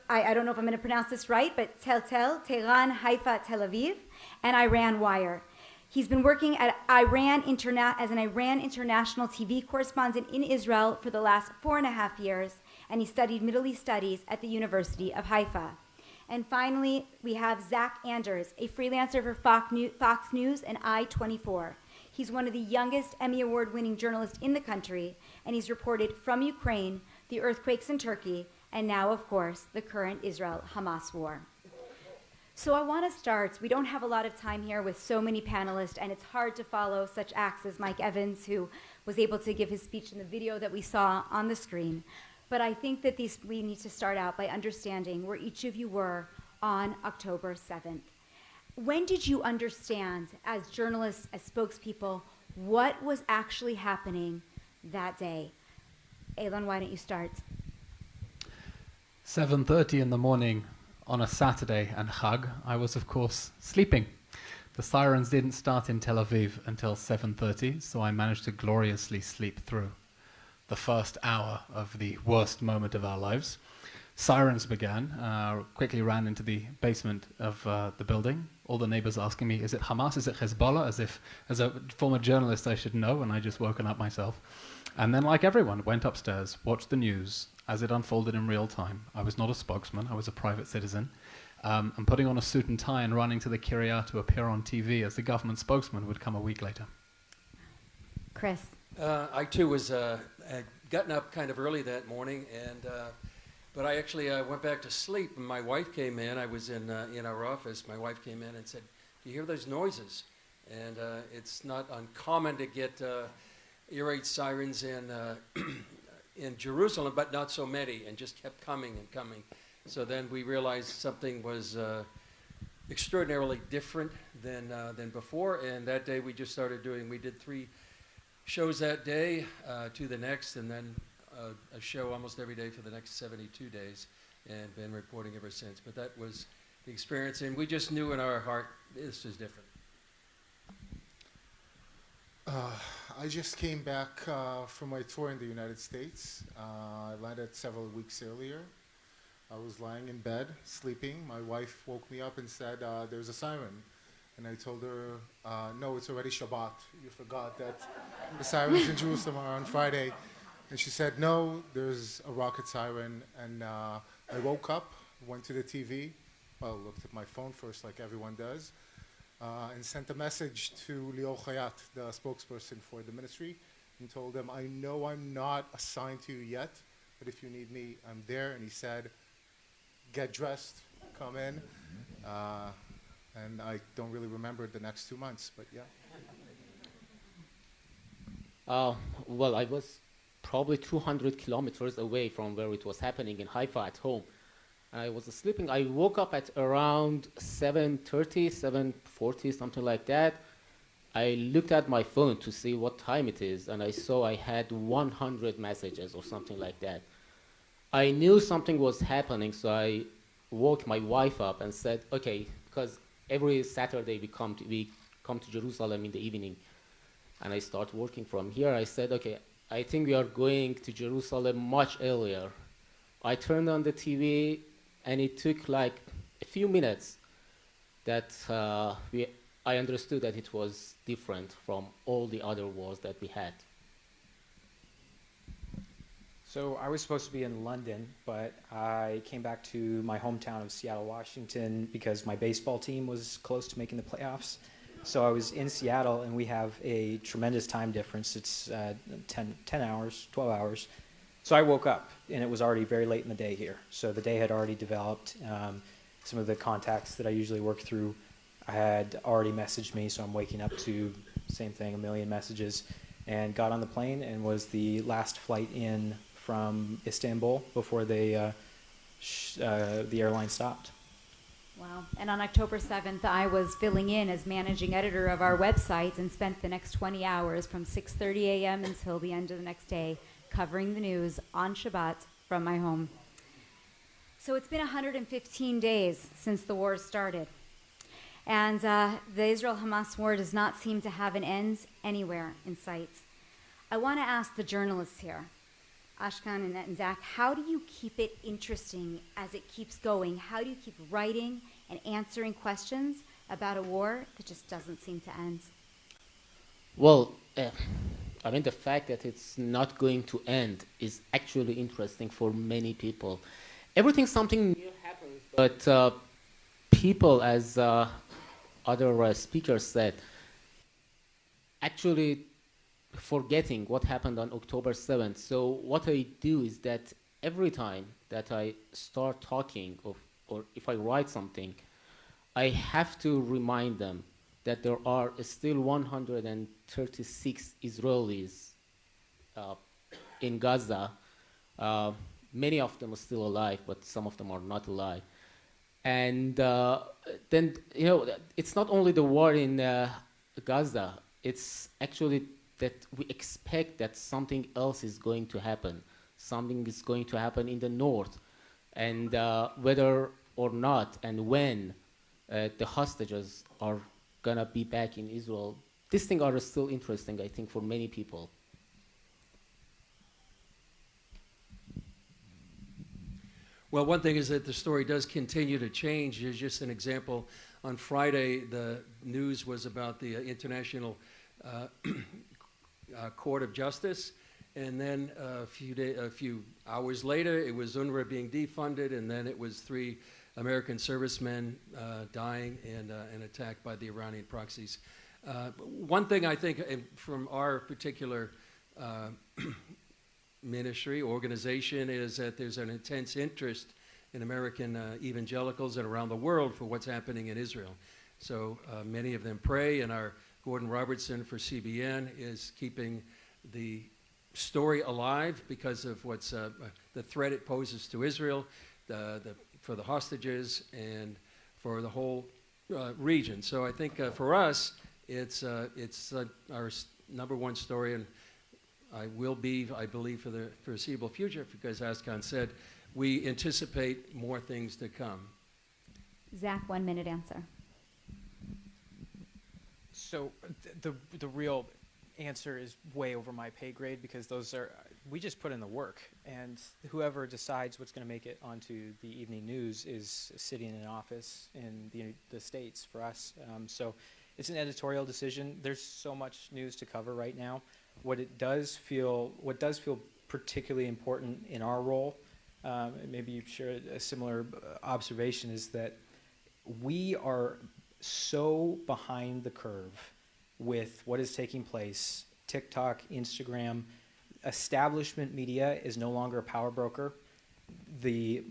I don't know if I'm going to pronounce this right, but Tehran, Haifa, Tel Aviv, and Iran Wire. He's been working at as an Iran international TV correspondent in Israel for the last 4.5 years, and he studied Middle East Studies at the University of Haifa. And finally, we have Zach Anders, a freelancer for Fox News and I-24. He's one of the youngest Emmy Award-winning journalists in the country, and he's reported from Ukraine, the earthquakes in Turkey, and now, of course, the current Israel-Hamas war. So I want to start. We don't have a lot of time here with so many panelists, and it's hard to follow such acts as Mike Evans, who was able to give his speech in the video that we saw on the screen. But I think that we need to start out by understanding where each of you were on October 7th. When did you understand, as journalists, as spokespeople, what was actually happening that day? Elon, why don't you start? 7:30 in the morning on a Saturday and Chag, I was of course sleeping. The sirens didn't start in Tel Aviv until 7:30, so I managed to gloriously sleep through the first hour of the worst moment of our lives. Sirens began, quickly ran into the basement of the building. All the neighbors asking me, is it Hamas, is it Hezbollah? As if, as a former journalist, I should know, and I just woken up myself. And then, like everyone, went upstairs, watched the news as it unfolded in real time. I was not a spokesman, I was a private citizen. And putting on a suit and tie and running to the Kiryat to appear on TV as the government spokesman would come a week later. Chris. I too was had gotten up kind of early that morning, and but I actually went back to sleep. And my wife came in. I was in our office. My wife came in and said, "Do you hear those noises?" And it's not uncommon to get air raid sirens in Jerusalem, but not so many, and just kept coming and coming. So then we realized something was extraordinarily different than before. And that day we just started doing. We did 3 shows that day to the next, and then a show almost every day for the next 72 days, and been reporting ever since. But that was the experience, and we just knew in our heart this was different. I just came back from my tour in the United States. I landed several weeks earlier. I was lying in bed, sleeping. My wife woke me up and said, there's a siren. And I told her, no, it's already Shabbat. You forgot that the sirens in Jerusalem are on Friday. And she said, no, there's a rocket siren. And I woke up, went to the TV, well, looked at my phone first like everyone does, and sent a message to Lior Hayat, the spokesperson for the ministry, and told him, I know I'm not assigned to you yet, but if you need me, I'm there. And he said, get dressed, come in. And I don't really remember the next 2 months, but yeah. Well, I was probably 200 kilometers away from where it was happening in Haifa at home. I was sleeping. I woke up at around 7:30, 7:40, something like that. I looked at my phone to see what time it is, and I saw I had 100 messages or something like that. I knew something was happening, so I woke my wife up and said, okay, because every Saturday we come to Jerusalem in the evening, and I start working from here. I said, okay, I think we are going to Jerusalem much earlier. I turned on the TV, and it took like a few minutes that I understood that it was different from all the other wars that we had. So I was supposed to be in London, but I came back to my hometown of Seattle, Washington, because my baseball team was close to making the playoffs. So I was in Seattle, and we have a tremendous time difference. It's 10 hours, 12 hours. So I woke up, and it was already very late in the day here. So the day had already developed. some of the contacts that I usually work through had already messaged me, so I'm waking up to same thing, a million messages, and got on the plane and was the last flight in from Istanbul before the airline stopped. Wow. And on October 7th, I was filling in as managing editor of our website and spent the next 20 hours from 6:30 a.m. until the end of the next day covering the news on Shabbat from my home. So it's been 115 days since the war started. And the Israel-Hamas war does not seem to have an end anywhere in sight. I want to ask the journalists here, Ashkan and Zach, how do you keep it interesting as it keeps going? How do you keep writing and answering questions about a war that just doesn't seem to end? Well, I mean, the fact that it's not going to end is actually interesting for many people. Something new happens, but people, as other speakers said, actually forgetting what happened on October 7th. So what I do is that every time that I start talking or if I write something, I have to remind them that there are still 136 Israelis in Gaza. Many of them are still alive, but some of them are not alive. And then, it's not only the war in Gaza, it's actually that we expect that something else is going to happen. Something is going to happen in the north. And whether or not and when the hostages are going to be back in Israel, these things are still interesting, I think, for many people. Well, one thing is that the story does continue to change. Here's just an example. On Friday, the news was about the International Court of Justice, and then a few hours later, it was UNRWA being defunded, and then it was 3 American servicemen dying and attacked by the Iranian proxies. One thing I think from our particular ministry, organization, is that there's an intense interest in American evangelicals and around the world for what's happening in Israel. So many of them pray, and our Gordon Robertson for CBN is keeping the story alive because of what's the threat it poses to Israel, for the hostages, and for the whole region. So I think for us, it's our number one story, and I will be, I believe, for the foreseeable future, because as Khan said, we anticipate more things to come. Zach, 1 minute answer. So the real answer is way over my pay grade, because we just put in the work, and whoever decides what's going to make it onto the evening news is sitting in an office in the States for us. So it's an editorial decision. There's so much news to cover right now. What does feel particularly important in our role, maybe you share a similar observation, is that we are so behind the curve with what is taking place. TikTok, Instagram, establishment media is no longer a power broker. In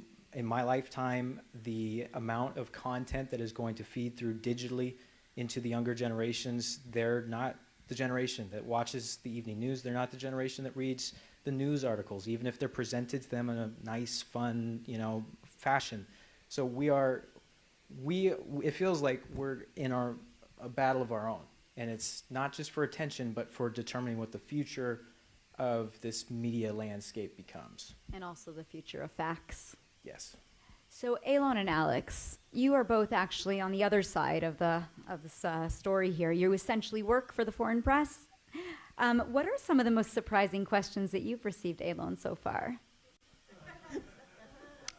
my lifetime, the amount of content that is going to feed through digitally into the younger generations, they're not the generation that watches the evening news. They're not the generation that reads the news articles, even if they're presented to them in a nice, fun, fashion. So it feels like we're in a battle of our own. And it's not just for attention, but for determining what the future of this media landscape becomes. And also the future of facts. Yes. So Elon and Alex, you are both actually on the other side of this story here. You essentially work for the foreign press. What are some of the most surprising questions that you've received, Elon, so far?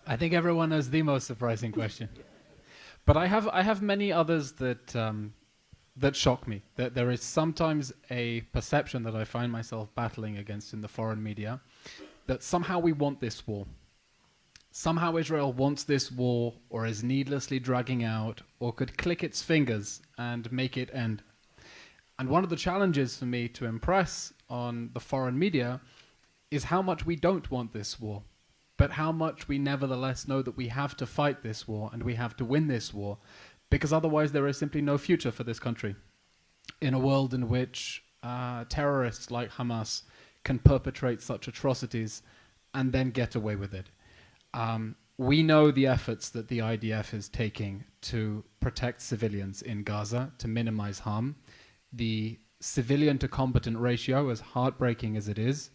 I think everyone knows the most surprising question. But I have many others that shock me. That there is sometimes a perception that I find myself battling against in the foreign media, that somehow we want this war. Somehow Israel wants this war, or is needlessly dragging out, or could click its fingers and make it end. And one of the challenges for me to impress on the foreign media is how much we don't want this war. but how much we nevertheless know that we have to fight this war and we have to win this war, because otherwise there is simply no future for this country in a world in which terrorists like Hamas can perpetrate such atrocities and then get away with it. We know the efforts that the IDF is taking to protect civilians in Gaza, to minimize harm. The civilian to combatant ratio, as heartbreaking as it is,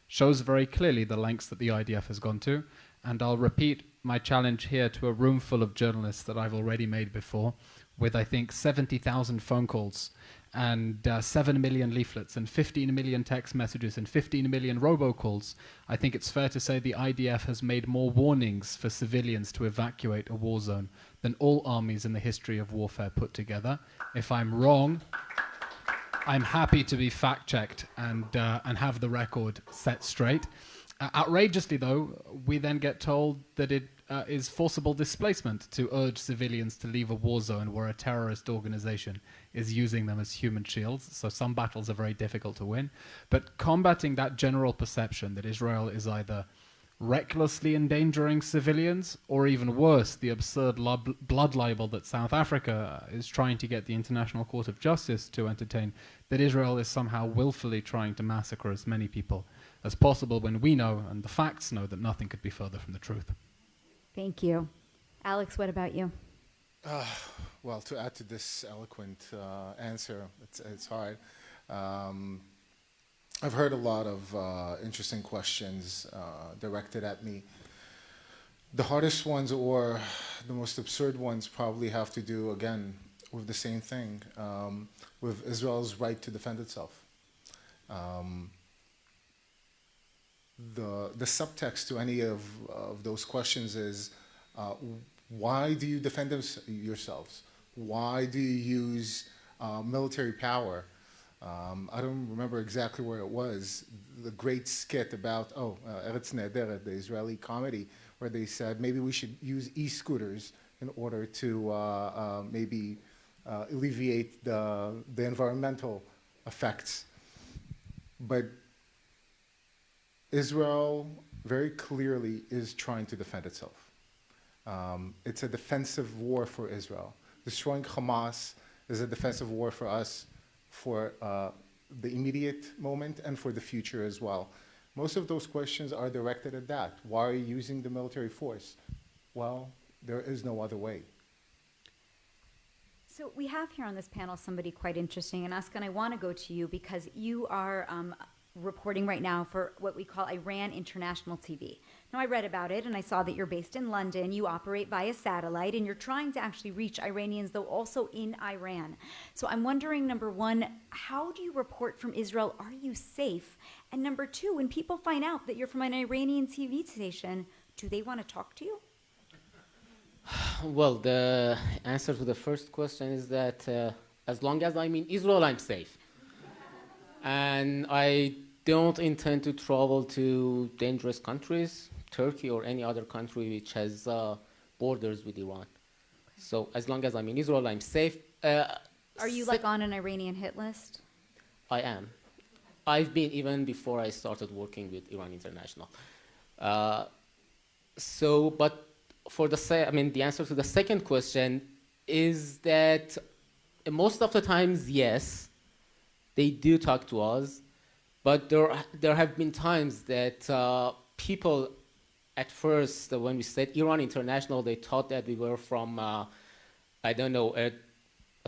shows very clearly the lengths that the IDF has gone to. And I'll repeat my challenge here to a room full of journalists that I've already made before, with I think 70,000 phone calls and 7 million leaflets and 15 million text messages and 15 million robocalls. I think it's fair to say the IDF has made more warnings for civilians to evacuate a war zone than all armies in the history of warfare put together. If I'm wrong, I'm happy to be fact-checked and have the record set straight. Outrageously, though, we then get told that it is forcible displacement to urge civilians to leave a war zone where a terrorist organization is using them as human shields. So some battles are very difficult to win. But combating that general perception that Israel is either recklessly endangering civilians, or even worse, the absurd blood libel that South Africa is trying to get the International Court of Justice to entertain, that Israel is somehow willfully trying to massacre as many people as possible, when we know, and the facts know, that nothing could be further from the truth. Thank you. Alex, what about you? Well, to add to this eloquent answer, it's hard. I've heard a lot of interesting questions directed at me. The hardest ones, or the most absurd ones, probably have to do, again, with the same thing, with Israel's right to defend itself. The subtext to any of those questions is, why do you defend yourselves? Why do you use military power? I don't remember exactly where it was, the great skit about, Eretz Nehederet, the Israeli comedy, where they said maybe we should use e-scooters in order to maybe alleviate the environmental effects. But Israel very clearly is trying to defend itself. It's a defensive war for Israel. Destroying Hamas is a defensive war for us, for the immediate moment and for the future as well. Most of those questions are directed at that. Why are you using the military force? Well, there is no other way. So we have here on this panel somebody quite interesting, and Askan, I want to go to you because you are reporting right now for what we call Iran International TV. Now, I read about it and I saw that you're based in London, you operate via satellite, and you're trying to actually reach Iranians, though also in Iran. So I'm wondering, number one, how do you report from Israel? Are you safe? And number two, when people find out that you're from an Iranian TV station, do they want to talk to you? Well, the answer to the first question is that as long as I'm in Israel, I'm safe. And I don't intend to travel to dangerous countries, Turkey or any other country which has borders with Iran. So as long as I'm in Israel, I'm safe. Are you like on an Iranian hit list? I am. I've been even before I started working with Iran International. But for the answer to the second question is that most of the times, yes, they do talk to us, but there have been times that people, at first, when we said Iran International, they thought that we were from,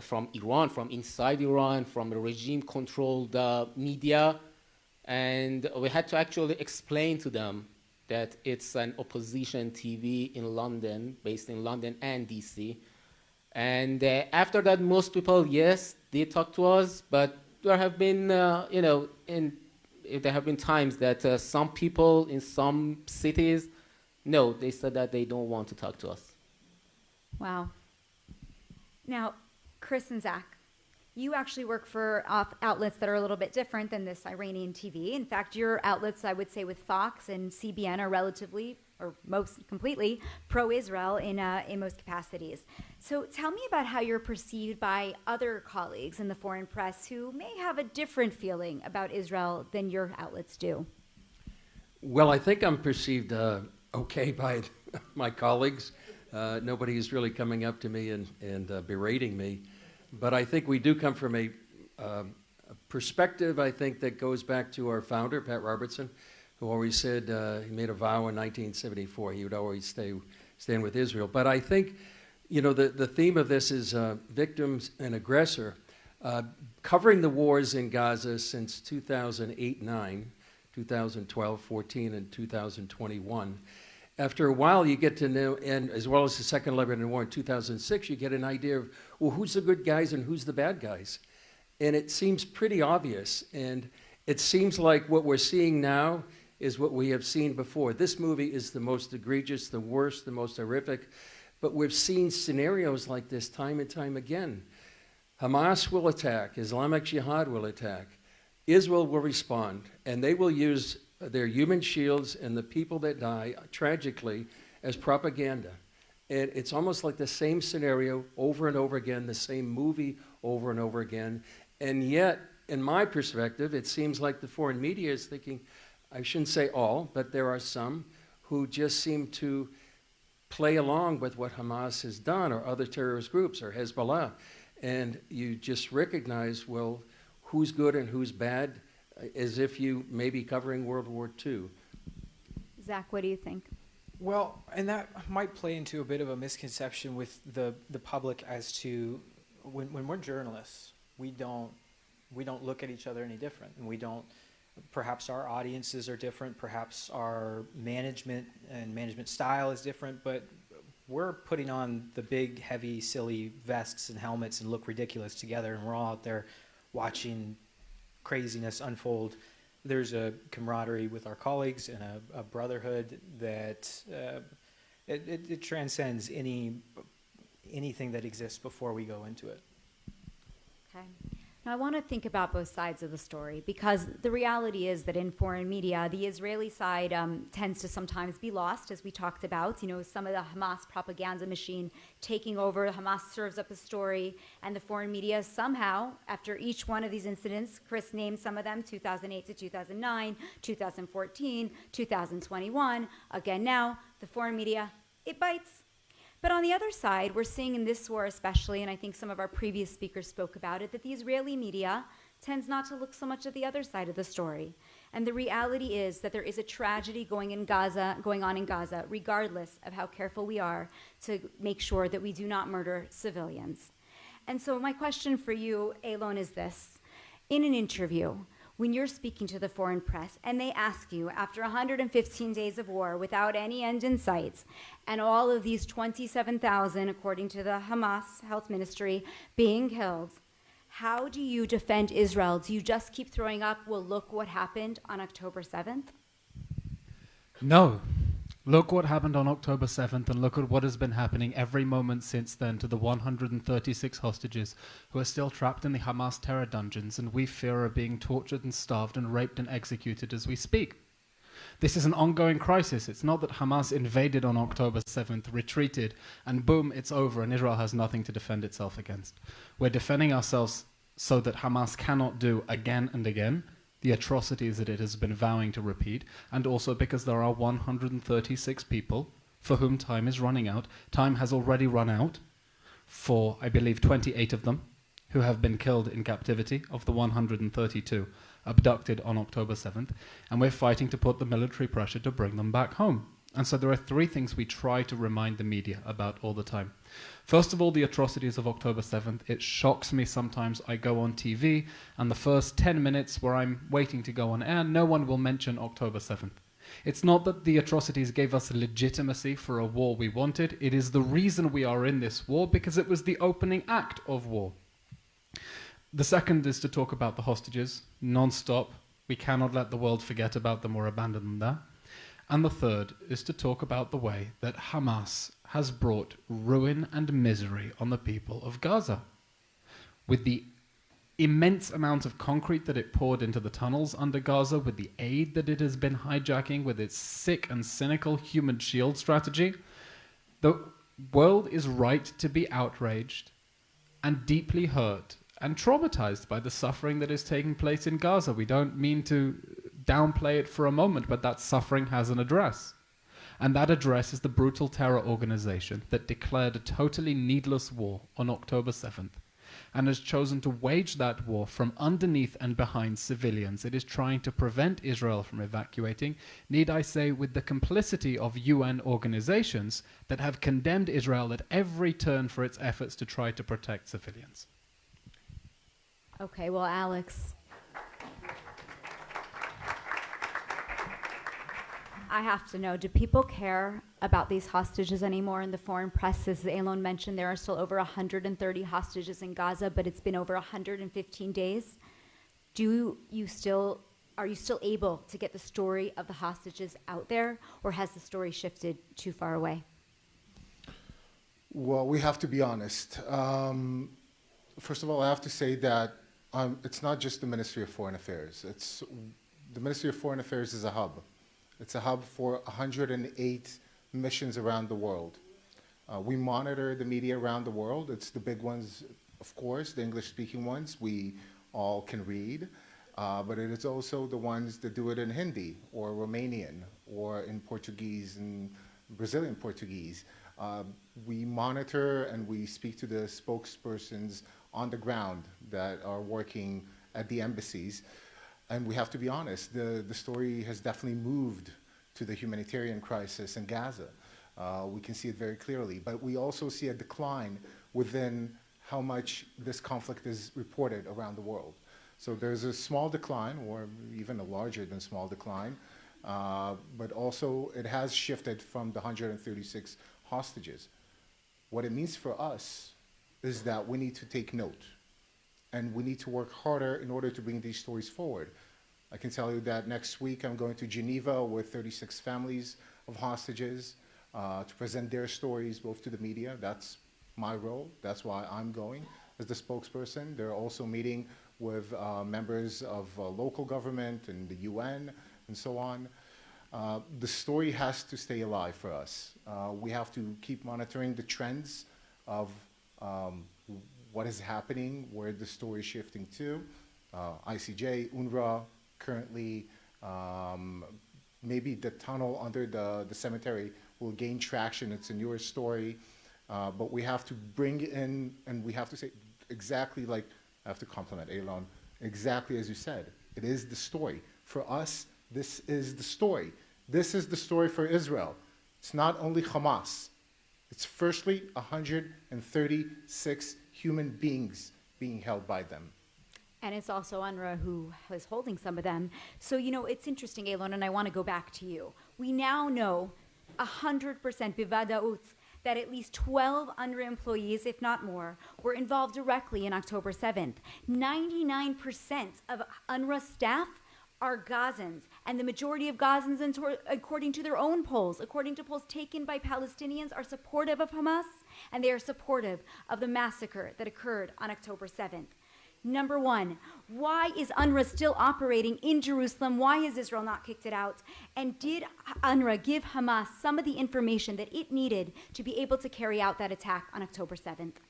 from Iran, from inside Iran, from a regime-controlled media, and we had to actually explain to them that it's an opposition TV in London, based in London and DC. And after that, most people, yes, did talk to us, but there have been, there have been times that some people in some cities, no, they said that they don't want to talk to us. Wow. Now, Chris and Zach, you actually work for outlets that are a little bit different than this Iranian TV. In fact, your outlets, I would say, with Fox and CBN are relatively, or most completely, pro-Israel in most capacities. So tell me about how you're perceived by other colleagues in the foreign press who may have a different feeling about Israel than your outlets do. Well, I think I'm perceived okay by my colleagues. Nobody is really coming up to me and berating me. But I think we do come from a perspective, I think, that goes back to our founder, Pat Robertson, who always said, he made a vow in 1974, he would always stand with Israel. But I think, the theme of this is victims and aggressor. Covering the wars in Gaza since 2008-9, 2012, 14, and 2021. After a while, you get to know, and as well as the Second Lebanon War in 2006, you get an idea of, well, who's the good guys and who's the bad guys? And it seems pretty obvious. And it seems like what we're seeing now is what we have seen before. This movie is the most egregious, the worst, the most horrific. But we've seen scenarios like this time and time again. Hamas will attack. Islamic Jihad will attack. Israel will respond. And they will use their human shields and the people that die, tragically, as propaganda. And it's almost like the same scenario over and over again, the same movie over and over again. And yet, in my perspective, it seems like the foreign media is thinking, I shouldn't say all, but there are some who just seem to play along with what Hamas has done, or other terrorist groups, or Hezbollah. And you just recognize, well, who's good and who's bad, as if you may be covering World War II. Zach, what do you think? Well, and that might play into a bit of a misconception with the public as to when we're journalists, we don't look at each other any different, and we don't. Perhaps our audiences are different. Perhaps our management and management style is different. But we're putting on the big, heavy, silly vests and helmets and look ridiculous together, and we're all out there watching craziness unfold. There's a camaraderie with our colleagues and a brotherhood that it transcends anything that exists before we go into it. Okay. Now, I want to think about both sides of the story, because the reality is that in foreign media, the Israeli side tends to sometimes be lost, as we talked about. Some of the Hamas propaganda machine taking over. Hamas serves up a story, and the foreign media somehow, after each one of these incidents, Chris named some of them, 2008 to 2009, 2014, 2021. Again now, the foreign media, it bites. But on the other side, we're seeing in this war especially, and I think some of our previous speakers spoke about it, that the Israeli media tends not to look so much at the other side of the story. And the reality is that there is a tragedy going on in Gaza, regardless of how careful we are to make sure that we do not murder civilians. And so my question for you, Elon, is this. In an interview, when you're speaking to the foreign press and they ask you, after 115 days of war without any end in sight, and all of these 27,000, according to the Hamas Health Ministry, being killed, how do you defend Israel? Do you just keep throwing up, well, look what happened on October 7th? No. Look what happened on October 7th, and look at what has been happening every moment since then to the 136 hostages who are still trapped in the Hamas terror dungeons, and we fear are being tortured and starved and raped and executed as we speak. This is an ongoing crisis. It's not that Hamas invaded on October 7th, retreated, and boom, it's over, and Israel has nothing to defend itself against. We're defending ourselves so that Hamas cannot do again and again the atrocities that it has been vowing to repeat, and also because there are 136 people for whom time is running out. Time has already run out for, I believe, 28 of them who have been killed in captivity, of the 132 abducted on October 7th, and we're fighting to put the military pressure to bring them back home. And so there are three things we try to remind the media about all the time. First of all, the atrocities of October 7th. It shocks me sometimes. I go on TV, and the first 10 minutes where I'm waiting to go on air, no one will mention October 7th. It's not that the atrocities gave us legitimacy for a war we wanted. It is the reason we are in this war, because it was the opening act of war. The second is to talk about the hostages, non-stop. We cannot let the world forget about them or abandon them there. And the third is to talk about the way that Hamas has brought ruin and misery on the people of Gaza. With the immense amount of concrete that it poured into the tunnels under Gaza, with the aid that it has been hijacking, with its sick and cynical human shield strategy, the world is right to be outraged and deeply hurt and traumatized by the suffering that is taking place in Gaza. We don't mean to downplay it for a moment, but that suffering has an address. And that address is the brutal terror organization that declared a totally needless war on October 7th and has chosen to wage that war from underneath and behind civilians. It is trying to prevent Israel from evacuating, need I say, with the complicity of UN organizations that have condemned Israel at every turn for its efforts to try to protect civilians. Okay, well, Alex, I have to know, do people care about these hostages anymore in the foreign press? As Elon mentioned, there are still over 130 hostages in Gaza, but it's been over 115 days. Are you still able to get the story of the hostages out there, or has the story shifted too far away? Well, we have to be honest. First of all, I have to say that it's not just the Ministry of Foreign Affairs. The Ministry of Foreign Affairs is a hub. It's a hub for 108 missions around the world. We monitor the media around the world. It's the big ones, of course, the English-speaking ones we all can read, but it is also the ones that do it in Hindi or Romanian or in Portuguese and Brazilian Portuguese. We monitor and we speak to the spokespersons on the ground that are working at the embassies. And we have to be honest, the story has definitely moved to the humanitarian crisis in Gaza. We can see it very clearly, but we also see a decline within how much this conflict is reported around the world. So there's a small decline, or even a larger than small decline, but also it has shifted from the 136 hostages. What it means for us is that we need to take note. And we need to work harder in order to bring these stories forward. I can tell you that next week I'm going to Geneva with 36 families of hostages to present their stories both to the media. That's my role. That's why I'm going as the spokesperson. They're also meeting with members of local government and the UN and so on. The story has to stay alive for us. We have to keep monitoring the trends of what is happening, where the story is shifting to. ICJ, UNRWA, currently, maybe the tunnel under the cemetery will gain traction. It's a newer story, but we have to bring in, and we have to say exactly like, I have to compliment Elon, exactly as you said, it is the story. For us, this is the story. This is the story for Israel. It's not only Hamas. It's firstly 136 human beings being held by them. And it's also UNRWA who is holding some of them. So, it's interesting, Elon, and I want to go back to you. We now know 100% bivadaut that at least 12 UNRWA employees, if not more, were involved directly in October 7th. 99% of UNRWA staff are Gazans, and the majority of Gazans, according to their own polls, according to polls taken by Palestinians, are supportive of Hamas, and they are supportive of the massacre that occurred on October 7th. Number one, why is UNRWA still operating in Jerusalem? Why has Israel not kicked it out? And did UNRWA give Hamas some of the information that it needed to be able to carry out that attack on October 7th?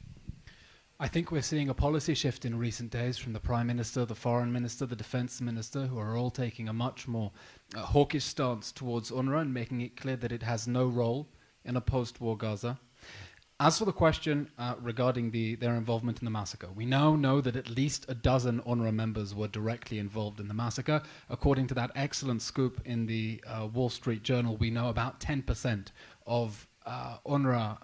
I think we're seeing a policy shift in recent days from the Prime Minister, the Foreign Minister, the Defense Minister, who are all taking a much more hawkish stance towards UNRWA and making it clear that it has no role in a post-war Gaza. As for the question regarding their involvement in the massacre, we now know that at least a dozen UNRWA members were directly involved in the massacre. According to that excellent scoop in the Wall Street Journal, we know about 10% of UNRWA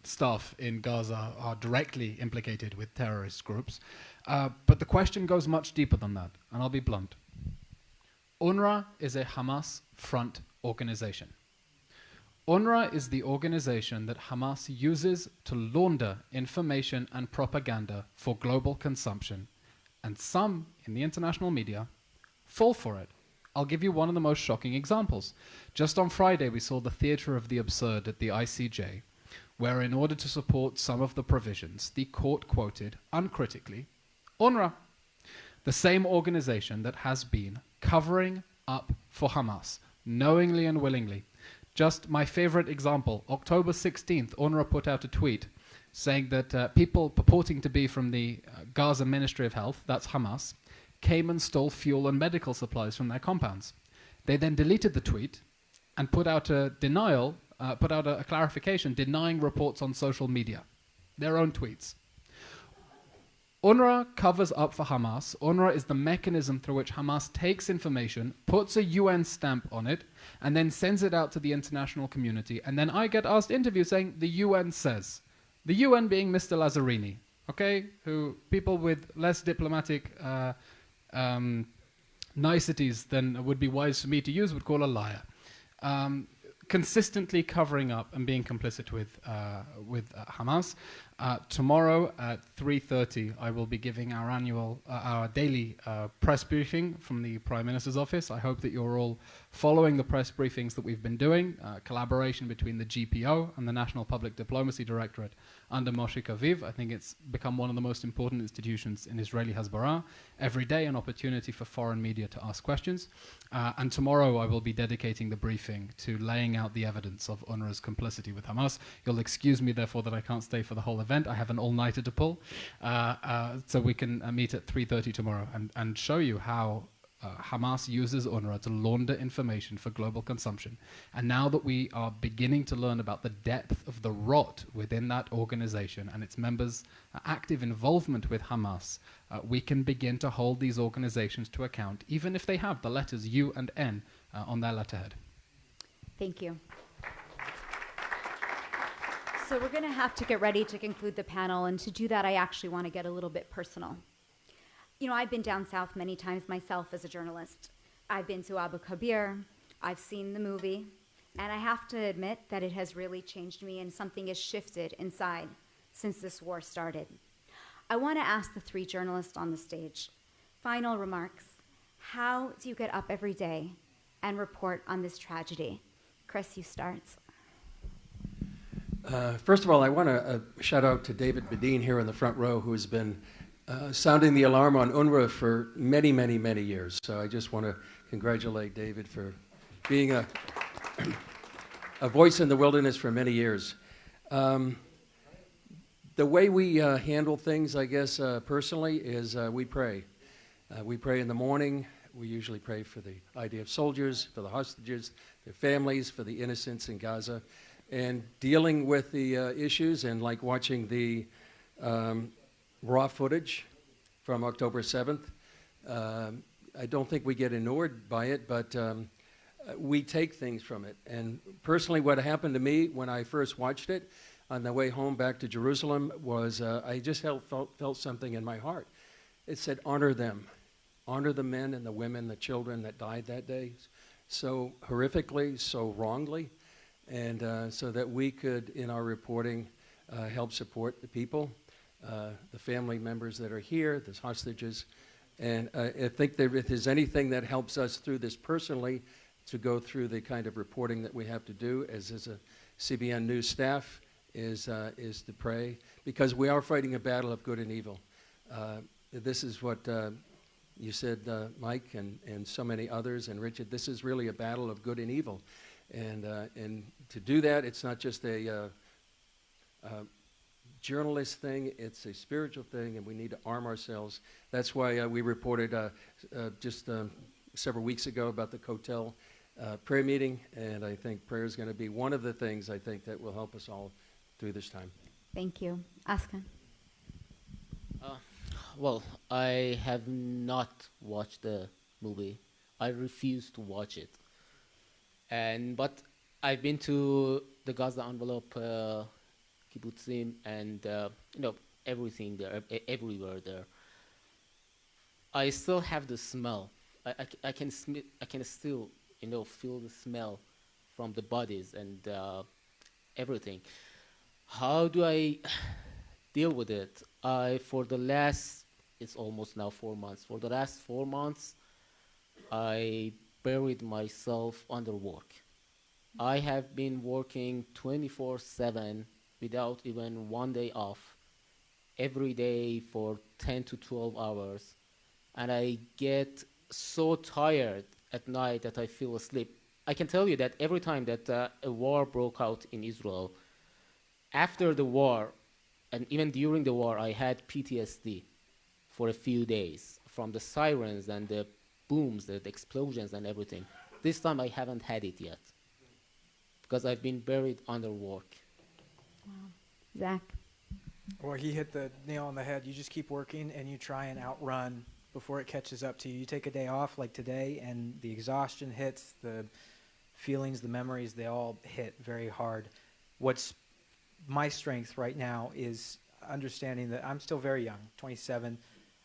staff in Gaza are directly implicated with terrorist groups. But the question goes much deeper than that, and I'll be blunt. UNRWA is a Hamas front organization. UNRWA is the organization that Hamas uses to launder information and propaganda for global consumption, and some in the international media fall for it. I'll give you one of the most shocking examples. Just on Friday, we saw the theater of the absurd at the ICJ, where in order to support some of the provisions, the court quoted, uncritically, UNRWA, the same organization that has been covering up for Hamas, knowingly and willingly. Just my favorite example, October 16th, UNRWA put out a tweet saying that people purporting to be from the Gaza Ministry of Health, that's Hamas, came and stole fuel and medical supplies from their compounds. They then deleted the tweet and put out a denial, put out a clarification denying reports on social media, their own tweets. UNRWA covers up for Hamas. UNRWA is the mechanism through which Hamas takes information, puts a UN stamp on it, and then sends it out to the international community. And then I get asked interviews saying, the UN says. The UN being Mr. Lazzarini, okay? Who people with less diplomatic niceties than would be wise for me to use would call a liar. Consistently covering up and being complicit with Hamas. Tomorrow at 3:30, I will be giving our daily press briefing from the Prime Minister's office. I hope that you're all following the press briefings that we've been doing. Collaboration between the GPO and the National Public Diplomacy Directorate under Moshe Kaviv. I think it's become one of the most important institutions in Israeli Hasbara. Every day, an opportunity for foreign media to ask questions. And tomorrow, I will be dedicating the briefing to laying out the evidence of UNRWA's complicity with Hamas. You'll excuse me, therefore, that I can't stay for the whole event. I have an all-nighter to pull. So we can meet at 3:30 tomorrow and show you how Hamas uses UNRWA to launder information for global consumption. And now that we are beginning to learn about the depth of the rot within that organization and its members' active involvement with Hamas, we can begin to hold these organizations to account, even if they have the letters U and N on their letterhead. Thank you. So we're going to have to get ready to conclude the panel, and to do that, I actually want to get a little bit personal. You know, I've been down south many times myself as a journalist. I've been to Abu Kabir, I've seen the movie, and I have to admit that it has really changed me, and something has shifted inside since this war started. I want to ask the three journalists on the stage, final remarks. How do you get up every day and report on this tragedy? Chris, you start. First of all, I want to shout out to David Bedeen here in the front row, who has been sounding the alarm on UNRWA for many, many, many years. So I just want to congratulate David for being a voice in the wilderness for many years. The way we handle things, I guess, personally, is we pray. We pray in the morning. We usually pray for the IDF soldiers, for the hostages, their families, for the innocents in Gaza. And dealing with the issues, and like watching the raw footage from October 7th, I don't think we get inured by it, but we take things from it. And personally, what happened to me when I first watched it on the way home back to Jerusalem was I just felt something in my heart. It said, honor them. Honor the men and the women, the children that died that day so horrifically, so wrongly. And so that we could, in our reporting, help support the people, the family members that are here, the hostages. And I think that if there's anything that helps us through this personally, to go through the kind of reporting that we have to do as a CBN News staff, is to pray, because we are fighting a battle of good and evil. This is what you said, Mike, and so many others, and Richard. This is really a battle of good and evil. And to do that, it's not just a journalist thing, it's a spiritual thing, and we need to arm ourselves. That's why we reported just several weeks ago about the Kotel prayer meeting, and I think prayer is going to be one of the things, I think, that will help us all through this time. Thank you. Askan. Well, I have not watched the movie. I refuse to watch it. But I've been to the Gaza envelope, kibbutzim, and everything there, everywhere there. I still have the smell. I can still feel the smell from the bodies and everything. How do I deal with it? It's almost now 4 months. For the last 4 months, I buried myself under work. I have been working 24/7 without even one day off, every day for 10 to 12 hours. And I get so tired at night that I feel asleep. I can tell you that every time that a war broke out in Israel, after the war, and even during the war, I had PTSD for a few days from the sirens and the booms, the explosions and everything. This time I haven't had it yet. because I've been buried under work. Zach? Well, he hit the nail on the head. You just keep working and you try and outrun before it catches up to you. You take a day off like today and the exhaustion hits, the feelings, the memories, they all hit very hard. What's my strength right now is understanding that I'm still very young, 27.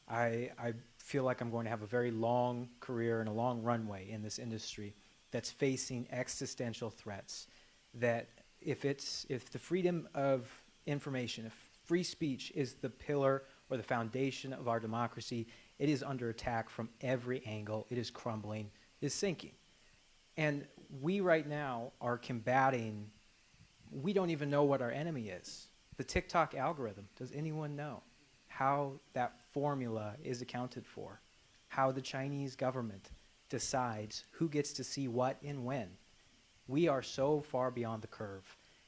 I feel like I'm going to have a very long career and a long runway in this industry that's facing existential threats. That if the freedom of information, if free speech is the pillar or the foundation of our democracy, it is under attack from every angle. It is crumbling, it is sinking. And we right now are combating, we don't even know what our enemy is. The TikTok algorithm, does anyone know how that formula is accounted for? How the Chinese government decides who gets to see what and when? We are so far beyond the curve,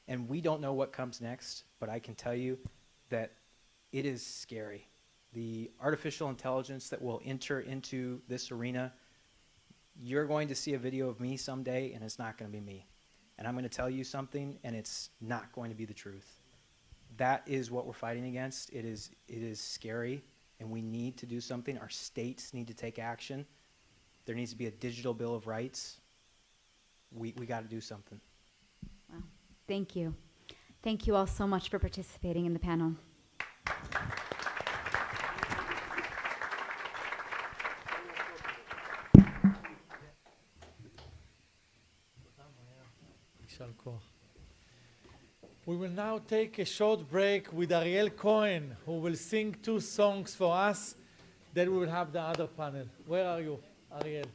and we don't know what comes next, but I can tell you that it is scary. The artificial intelligence that will enter into this arena, you're going to see a video of me someday, and it's not going to be me. And I'm going to tell you something, and it's not going to be the truth. That is what we're fighting against. It is scary, and we need to do something. Our states need to take action. There needs to be a digital Bill of Rights. We got to do something. Wow. Thank you. Thank you all so much for participating in the panel. We will now take a short break with Ariel Cohen, who will sing 2 songs for us. Then we will have the other panel. Where are you, Ariel?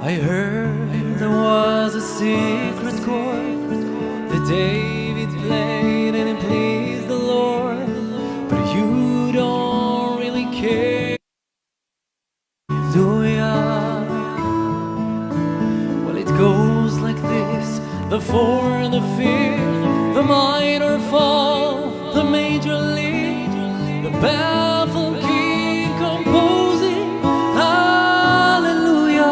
I heard there was a secret chord that David played and it pleased the Lord, but you don't really care, do ya? Well, it goes like this: the 4, the 5th, the minor fall, the major lead, the baffled king composing hallelujah.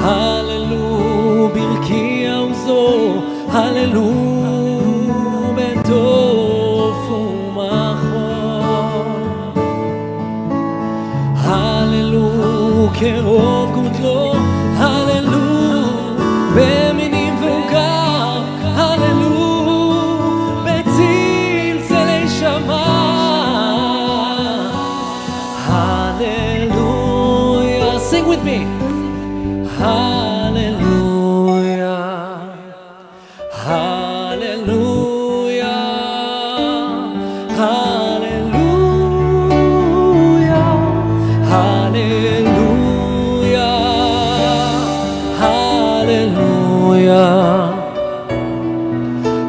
Hallelujah, Birkia uzo, Hallelujah, betof umachor, Hallelujah, kerov gudlo, Hallelujah, beminim vukar, Hallelujah, betzil tzele shamayim, Hallelujah. Sing with me. Hallelujah, hallelujah, hallelujah, hallelujah, hallelujah,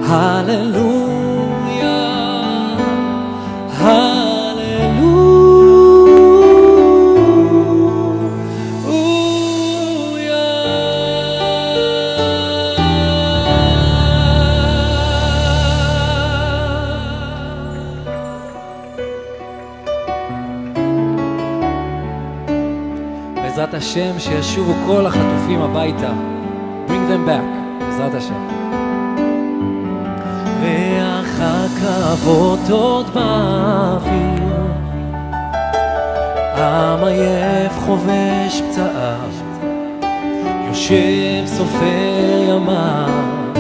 hallelujah, hallelujah. בעזרת השם שישובו כל החטופים הביתה. Bring them back, בעזרת השם. ריח הכבוד עוד באוויר, עם עייף חובש פצעיו, יושב סופר ימיו,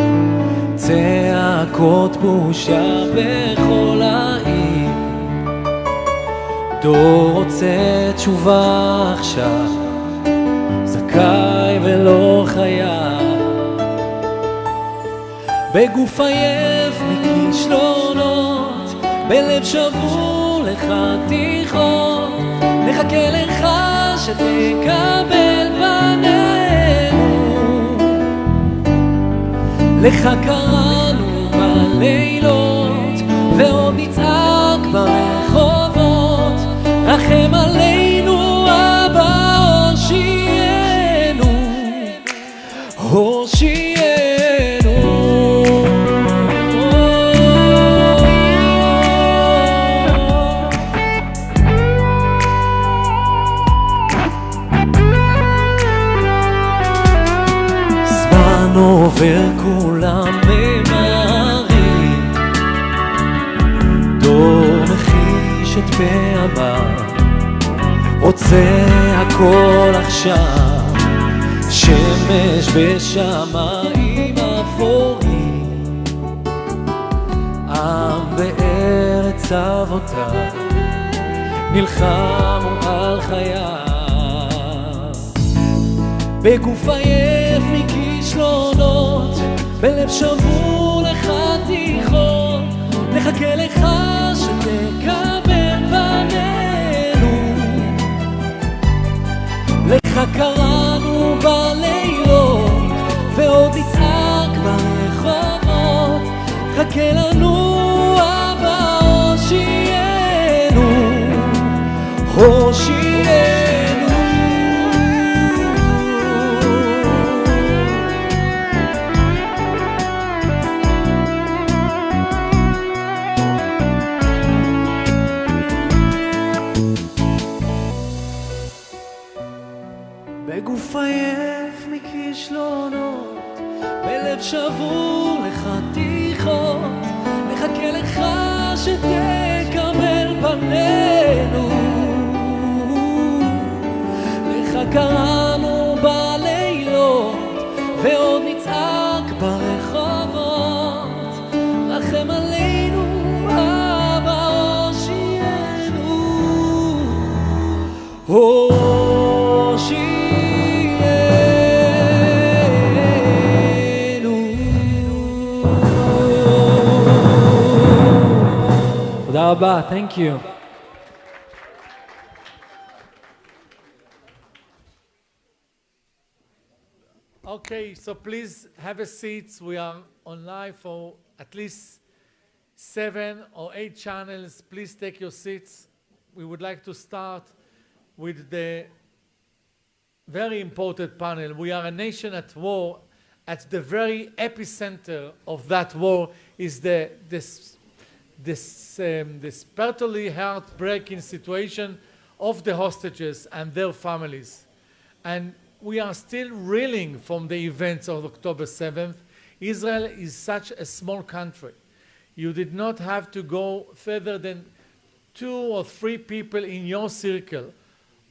צעקות בושה בכל העיר, דור רוצה תשובה עכשיו, זכאי ולא חייב, בגוף עייף מכישלונות, בלב שבור לחתיכות, נחכה לך שתקבל פנינו, לך קראנו בלילות ועוד נצעק ברחובות, רחם עלינו אבא, הושיענו, הושיענו. זמן עובר כולם ממהרים, דור מחיש את פעמיו, רוצה הכל עכשיו, שמש בשמיים אפורים, עם בארץ אבותיו, נלחמו על חייו, בגוף עייף מכישלונות, בלב שבור לחתיכות, נחכה לך שתקבל פנינו, לך קראנו בלילות ועוד נצעק ברחובות, חכה לנו אבא, הושיענו, הושיענו. בגוף עייף מכישלונות, בלב שבור לחתיכות, נחכה לך שתקבל פנינו, לך קראנו בלילות ועוד נצעק ברחובות, רחם עלינו אבא, הושיענו, תודה רבה, thank you. Okay, so please have a seat. We are on live for at least 7 or 8 channels. Please take your seats. We would like to start with the very important panel. We are a nation at war. At the very epicenter of that war is this particularly heartbreaking situation of the hostages and their families. And we are still reeling from the events of October 7th. Israel is such a small country. You did not have to go further than 2 or 3 people in your circle,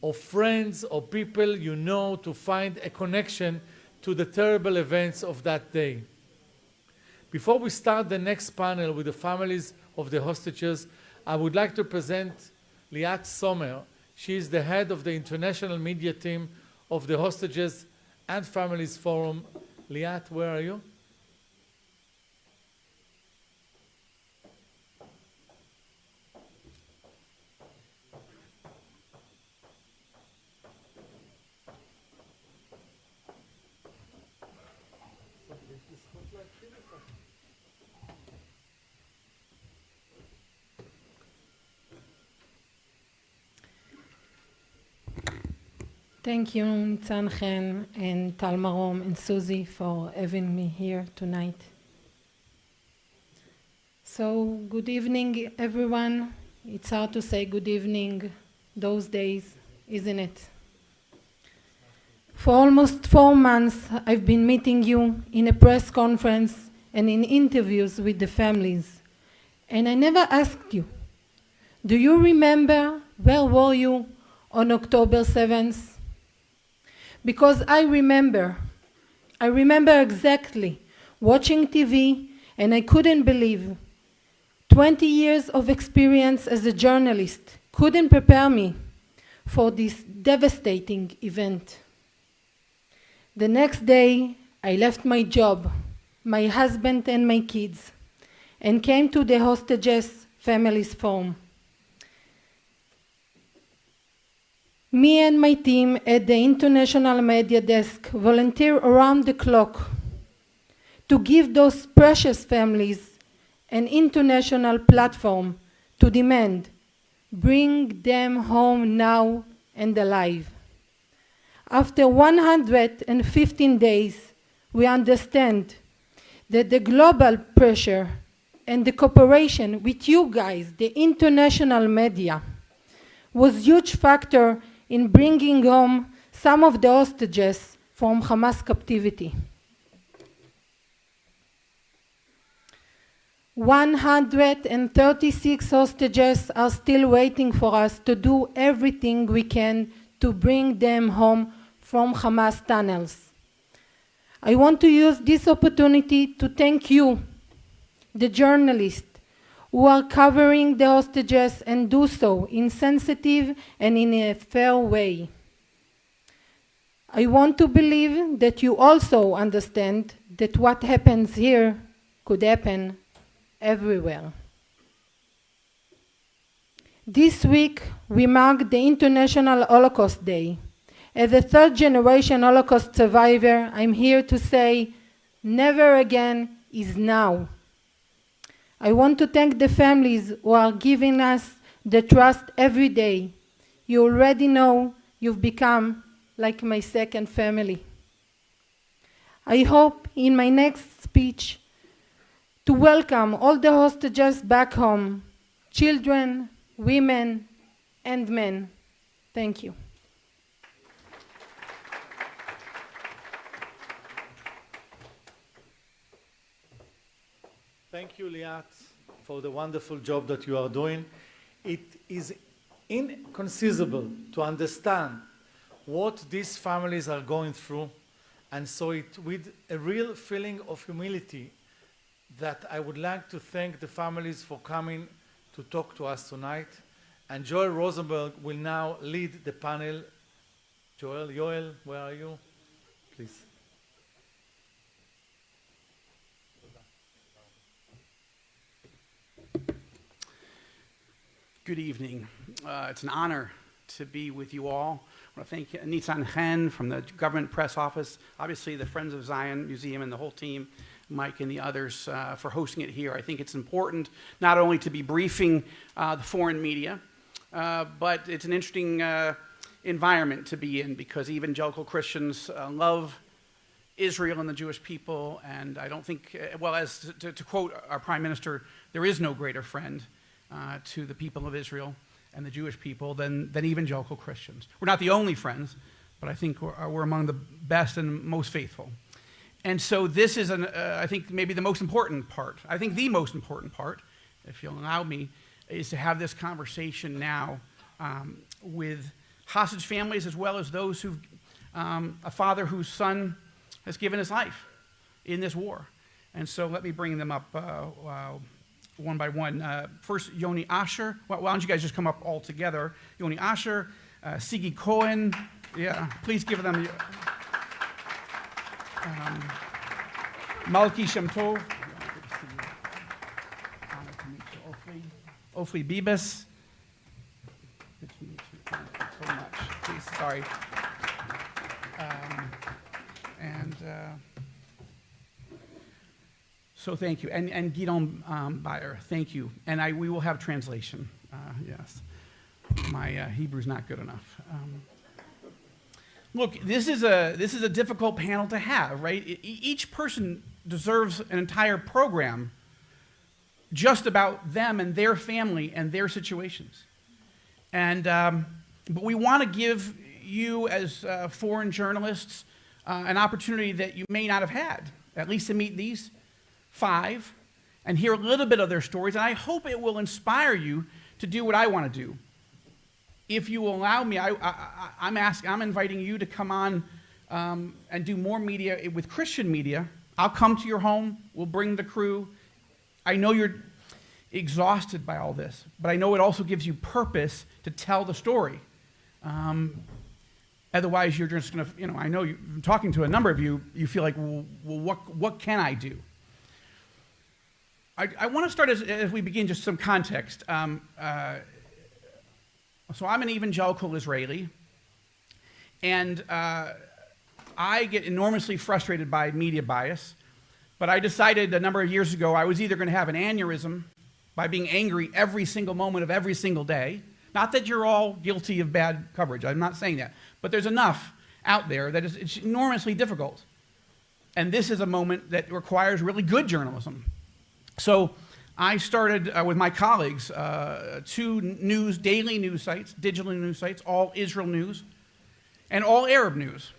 or friends or people you know, to find a connection to the terrible events of that day. Before we start the next panel with the families of the hostages, I would like to present Liat Sommer. She is the head of the international media team of the Hostages and Families Forum. Liat, where are you? Thank you, Nitzan Chen and Tal Marom and Susie for having me here tonight. So, good evening, everyone. It's hard to say good evening those days, isn't it? For almost 4 months, I've been meeting you in a press conference and in interviews with the families. And I never asked you, do you remember where were you on October 7th? Because I remember, I remember exactly watching TV, and I couldn't believe 20 years of experience as a journalist couldn't prepare me for this devastating event. The next day, I left my job, my husband and my kids, and came to the hostages' families' home. Me and my team at the International Media Desk volunteer around the clock to give those precious families an international platform to demand, bring them home now and alive. After 115 days, we understand that the global pressure and the cooperation with you guys, the international media, was a huge factor in bringing home some of the hostages from Hamas captivity. 136 hostages are still waiting for us to do everything we can to bring them home from Hamas tunnels. I want to use this opportunity to thank you, the journalists, who are covering the hostages and do so in sensitive and in a fair way. I want to believe that you also understand that what happens here could happen everywhere. This week, we mark the International Holocaust Day. As a third-generation Holocaust survivor, I'm here to say, never again is now. I want to thank the families who are giving us the trust every day. You already know you've become like my second family. I hope in my next speech to welcome all the hostages back home, children, women, and men. Thank you. Thank you, Liat, for the wonderful job that you are doing. It is inconceivable to understand what these families are going through, and so it with a real feeling of humility that I would like to thank the families for coming to talk to us tonight. And Joel Rosenberg will now lead the panel. Joel, where are you? Please. Good evening. It's an honor to be with you all. I want to thank Nitzan Chen from the Government Press Office, obviously the Friends of Zion Museum and the whole team, Mike and the others for hosting it here. I think it's important not only to be briefing the foreign media, but it's an interesting environment to be in because evangelical Christians love Israel and the Jewish people, and I don't think, well, as to quote our Prime Minister, there is no greater friend to the people of Israel and the Jewish people than evangelical Christians. We're not the only friends, but I think we're among the best and most faithful. And so this is, I think, maybe the most important part. I think the most important part, if you'll allow me, is to have this conversation now with hostage families as well as those who've, a father whose son has given his life in this war. And so let me bring them up one by one. First, Yoni Asher. Why don't you guys just come up all together? Yoni Asher, Sigi Cohen. Yeah, please give them. Malki Shemtov. Ofli Bibas. Good to meet you. Thank you so much. Please, sorry. So thank you. And Gidon Bayer, thank you. And we will have translation. Yes. My Hebrew's not good enough. Look, this is a difficult panel to have, right? Each person deserves an entire program just about them and their family and their situations. And but we want to give you as foreign journalists an opportunity that you may not have had, at least to meet these five and hear a little bit of their stories. And I hope it will inspire you to do what I want to do. If you will allow me, I'm inviting you to come on and do more media with Christian media. I'll come to your home, we'll bring the crew. I know you're exhausted by all this, but I know it also gives you purpose to tell the story. Otherwise, you're just going to, I know I'm talking to a number of you, you feel like, well what can I do? I want to start as we begin, just some context. So I'm an evangelical Israeli, and I get enormously frustrated by media bias, but I decided a number of years ago I was either going to have an aneurysm by being angry every single moment of every single day. Not that you're all guilty of bad coverage, I'm not saying that, but there's enough out there that it's enormously difficult. And this is a moment that requires really good journalism. So I started with my colleagues, 2 daily news sites, digital news sites, all Israel news, and all Arab news.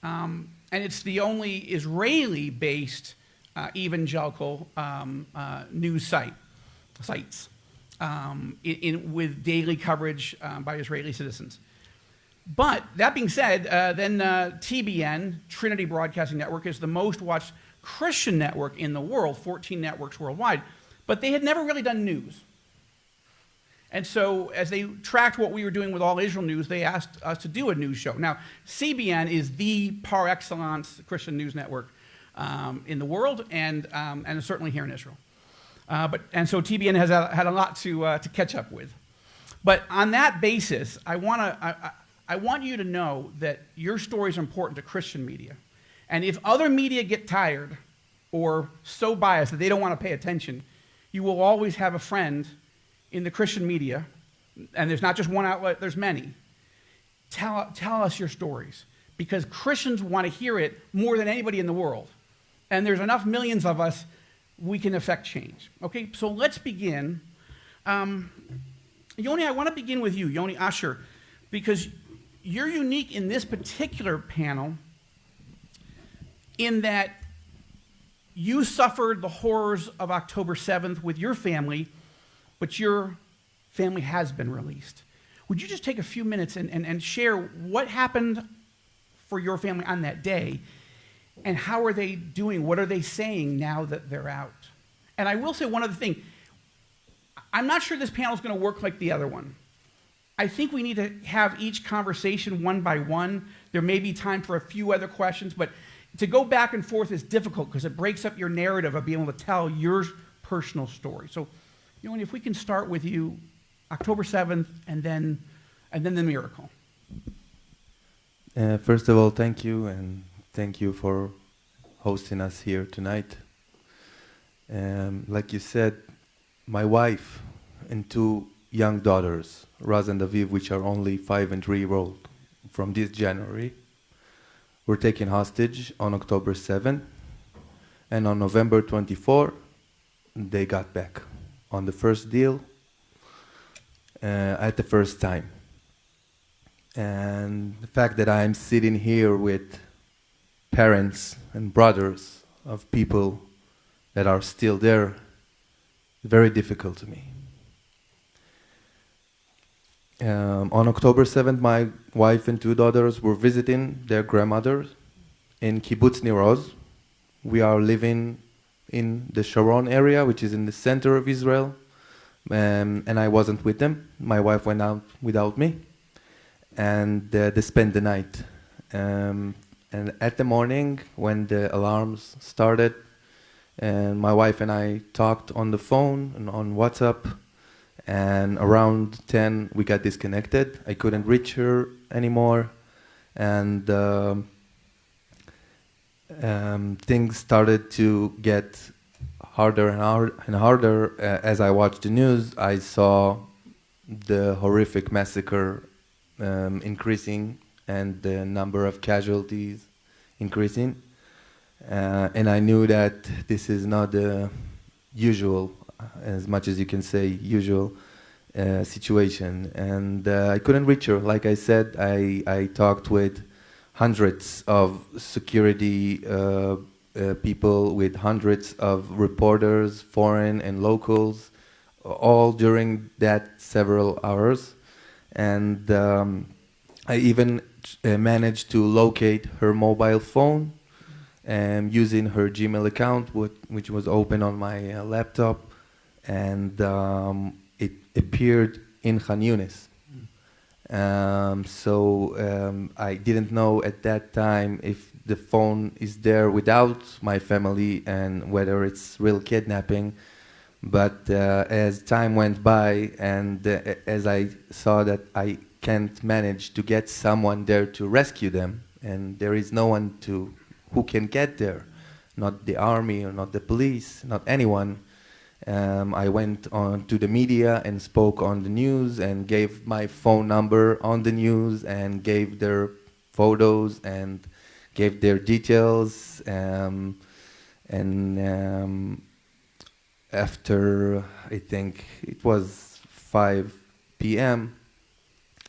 And it's the only Israeli-based evangelical news sites with daily coverage by Israeli citizens. But that being said, then TBN, Trinity Broadcasting Network, is the most watched Christian network in the world, 14 networks worldwide. But they had never really done news. And so as they tracked what we were doing with All Israel News, they asked us to do a news show. Now, CBN is the par excellence Christian news network in the world, and certainly here in Israel. And so TBN has had a lot to catch up with. But on that basis, I want you to know that your story is important to Christian media. And if other media get tired or so biased that they don't want to pay attention, you will always have a friend in the Christian media, and there's not just one outlet, there's many. Tell us your stories, because Christians want to hear it more than anybody in the world. And there's enough millions of us, we can affect change. Okay, so let's begin. Yoni, I want to begin with you, Yoni Asher, because you're unique in this particular panel in that you suffered the horrors of October 7th with your family, but your family has been released. Would you just take a few minutes and share what happened for your family on that day, and how are they doing? What are they saying now that they're out? And I will say one other thing. I'm not sure this panel is going to work like the other one. I think we need to have each conversation one by one. There may be time for a few other questions, but to go back and forth is difficult because it breaks up your narrative of being able to tell your personal story. So, Yoni, if we can start with you, October 7th, and then the miracle. First of all, thank you, and thank you for hosting us here tonight. Like you said, my wife and 2 young daughters, Raz and Aviv, which are only 5 and 3 years old, from this January, were taken hostage on October 7th, and on November 24, they got back on the first deal at the first time. And the fact that I'm sitting here with parents and brothers of people that are still there is very difficult to me. On October 7th, my wife and 2 daughters were visiting their grandmother in Kibbutz Nir Oz. We are living in the Sharon area, which is in the center of Israel, and I wasn't with them. My wife went out without me, and they spent the night. And at the morning, when the alarms started, and my wife and I talked on the phone and on WhatsApp, and around 10 we got disconnected. I couldn't reach her anymore, and things started to get harder and harder. As I watched the news, I saw the horrific massacre increasing and the number of casualties increasing, and I knew that this is not the usual, as much as you can say, usual situation. And I couldn't reach her. Like I said, I talked with hundreds of security people, with hundreds of reporters, foreign and locals, all during that several hours. And I even managed to locate her mobile phone using her Gmail account, which was open on my laptop, and it appeared in Khan Yunis. I didn't know at that time if the phone is there without my family and whether it's real kidnapping. But as time went by and as I saw that I can't manage to get someone there to rescue them, and there is no one who can get there, not the army or not the police, not anyone. I went on to the media and spoke on the news and gave my phone number on the news and gave their photos and gave their details. After, I think it was 5 p.m.,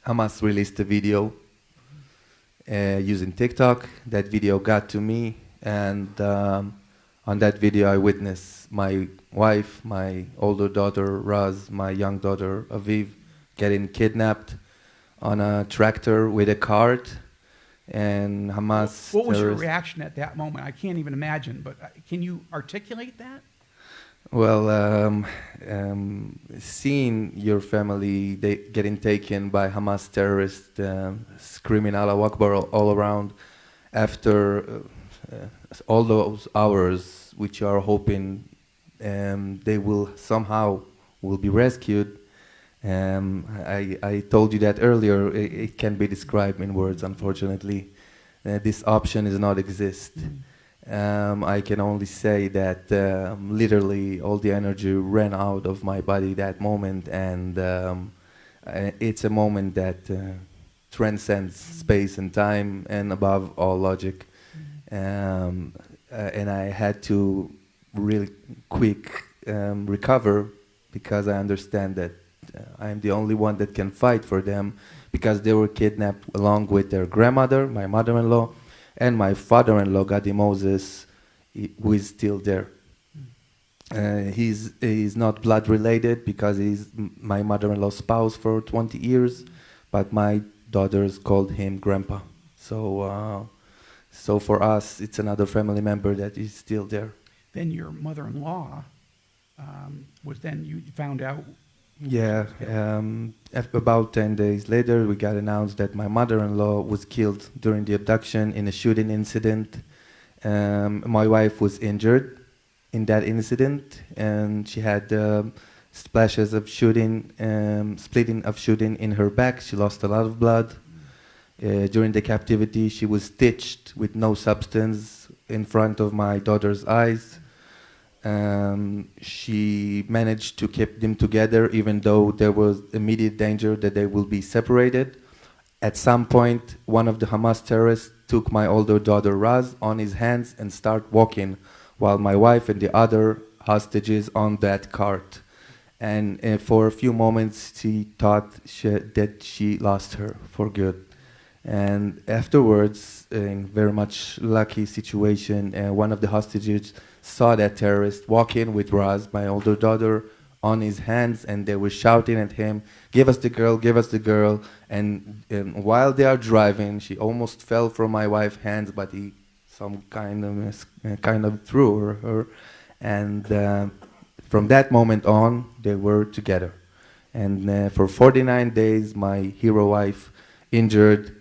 Hamas released a video using TikTok. That video got to me, and on that video I witnessed my wife, my older daughter Raz, my young daughter Aviv, getting kidnapped on a tractor with a cart, and Hamas. What was your reaction at that moment? I can't even imagine, but can you articulate that? Well, seeing your family getting taken by Hamas terrorists, screaming Allahu Akbar all around, after all those hours, which you are hoping they will somehow be rescued. I told you that earlier. It can't be described in words, unfortunately. This option does not exist. I can only say that literally all the energy ran out of my body that moment, and it's a moment that transcends space and time and above all logic. And I had to really quick recover, because I understand that I am the only one that can fight for them, because they were kidnapped along with their grandmother, my mother-in-law, and my father-in-law, Gadi Moses, who is still there. He's not blood related because he's my mother-in-law's spouse for 20 years, but my daughters called him Grandpa. So for us, it's another family member that is still there. Then your mother-in-law was then you found out. Yeah, about 10 days later, we got announced that my mother-in-law was killed during the abduction in a shooting incident. My wife was injured in that incident, and she had splashes of shooting, splitting of shooting in her back. She lost a lot of blood. During the captivity, she was stitched with no substance in front of my daughter's eyes. She managed to keep them together even though there was immediate danger that they will be separated. At some point, one of the Hamas terrorists took my older daughter Raz on his hands and started walking, while my wife and the other hostages on that cart. And for a few moments, she thought that she lost her for good. And afterwards, in very much lucky situation, one of the hostages saw that terrorist walk in with Raz, my older daughter, on his hands, and they were shouting at him, "Give us the girl, give us the girl." And while they are driving, she almost fell from my wife's hands, but he some kind of threw her. And from that moment on, they were together. And for 49 days, my hero wife, injured,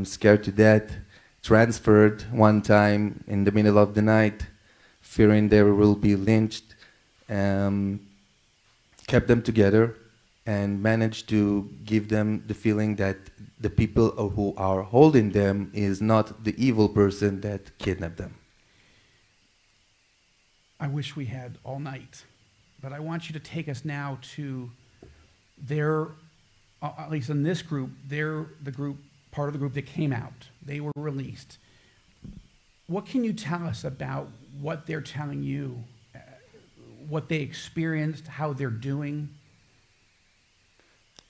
scared to death, transferred one time in the middle of the night, fearing they will be lynched, kept them together and managed to give them the feeling that the people who are holding them is not the evil person that kidnapped them. I wish we had all night, but I want you to take us now to their, at least in this group, they're the group, part of the group that came out. They were released. What can you tell us about what they're telling you, what they experienced, how they're doing?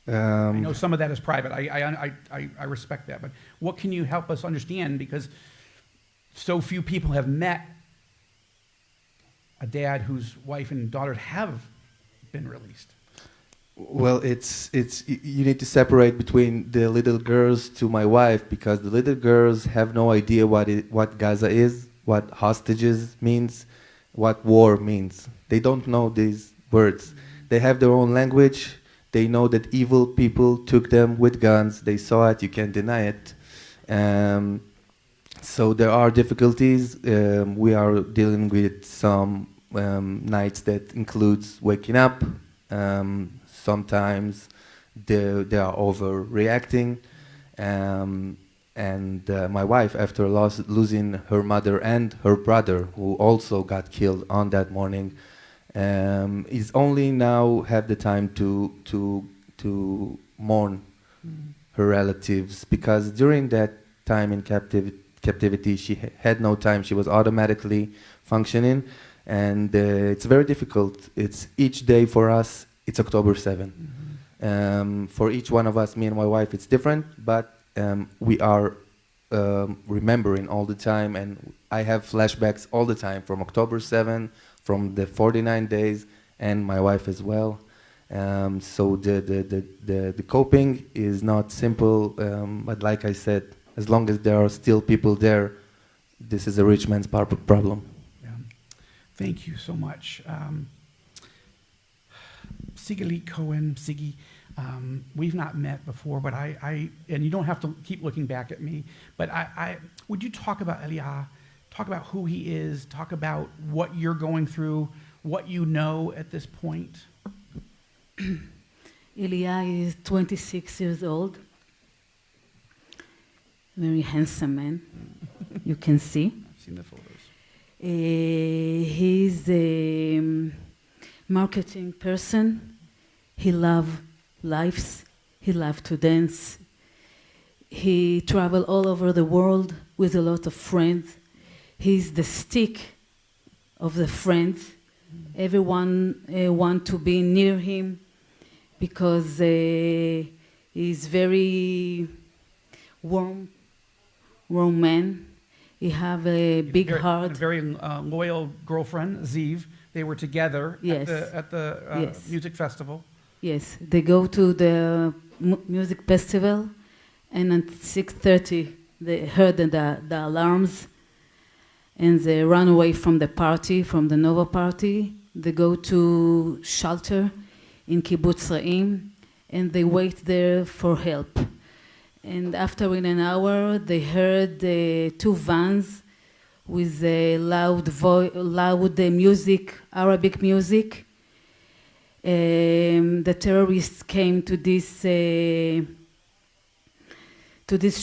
I know some of that is private. I respect that. But what can you help us understand? Because so few people have met a dad whose wife and daughter have been released. Well, you need to separate between the little girls to my wife, because the little girls have no idea what Gaza is, what hostages means, what war means. They don't know these words. They have their own language. They know that evil people took them with guns. They saw it. You can't deny it. So there are difficulties. We are dealing with some nights that includes waking up. Sometimes they are overreacting. And my wife, after losing her mother and her brother, who also got killed on that morning, is only now have the time to mourn her relatives, because during that time in captivity she had no time. She was automatically functioning, and it's very difficult. It's each day for us. It's October 7. For each one of us, me and my wife, it's different, but we are remembering all the time, and I have flashbacks all the time from October 7, from the 49 days, and my wife as well. So the coping is not simple, but like I said, as long as there are still people there, this is a rich man's problem. Yeah. Thank you so much. Sigalit Cohen, Siggy, we've not met before, but I and you don't have to keep looking back at me, but would you talk about Elia, talk about who he is, talk about what you're going through, what you know at this point? Elia is 26 years old, very handsome man, you can see. I've seen the photos. He's a marketing person. He loves lives. He loves to dance. He travels all over the world with a lot of friends. He's the stick of the friends. Everyone wants to be near him because he's very warm man. He have a big heart. A very loyal girlfriend, Ziv. They were together at the Yes. music festival. Yes, they go to the music festival, and at 6:30 they heard the alarms, and they run away from the party, from the Nova party. They go to shelter in Kibbutz Ra'im, and they wait there for help. And after in an hour, they heard two vans with loud music, Arabic music. The terrorists came to this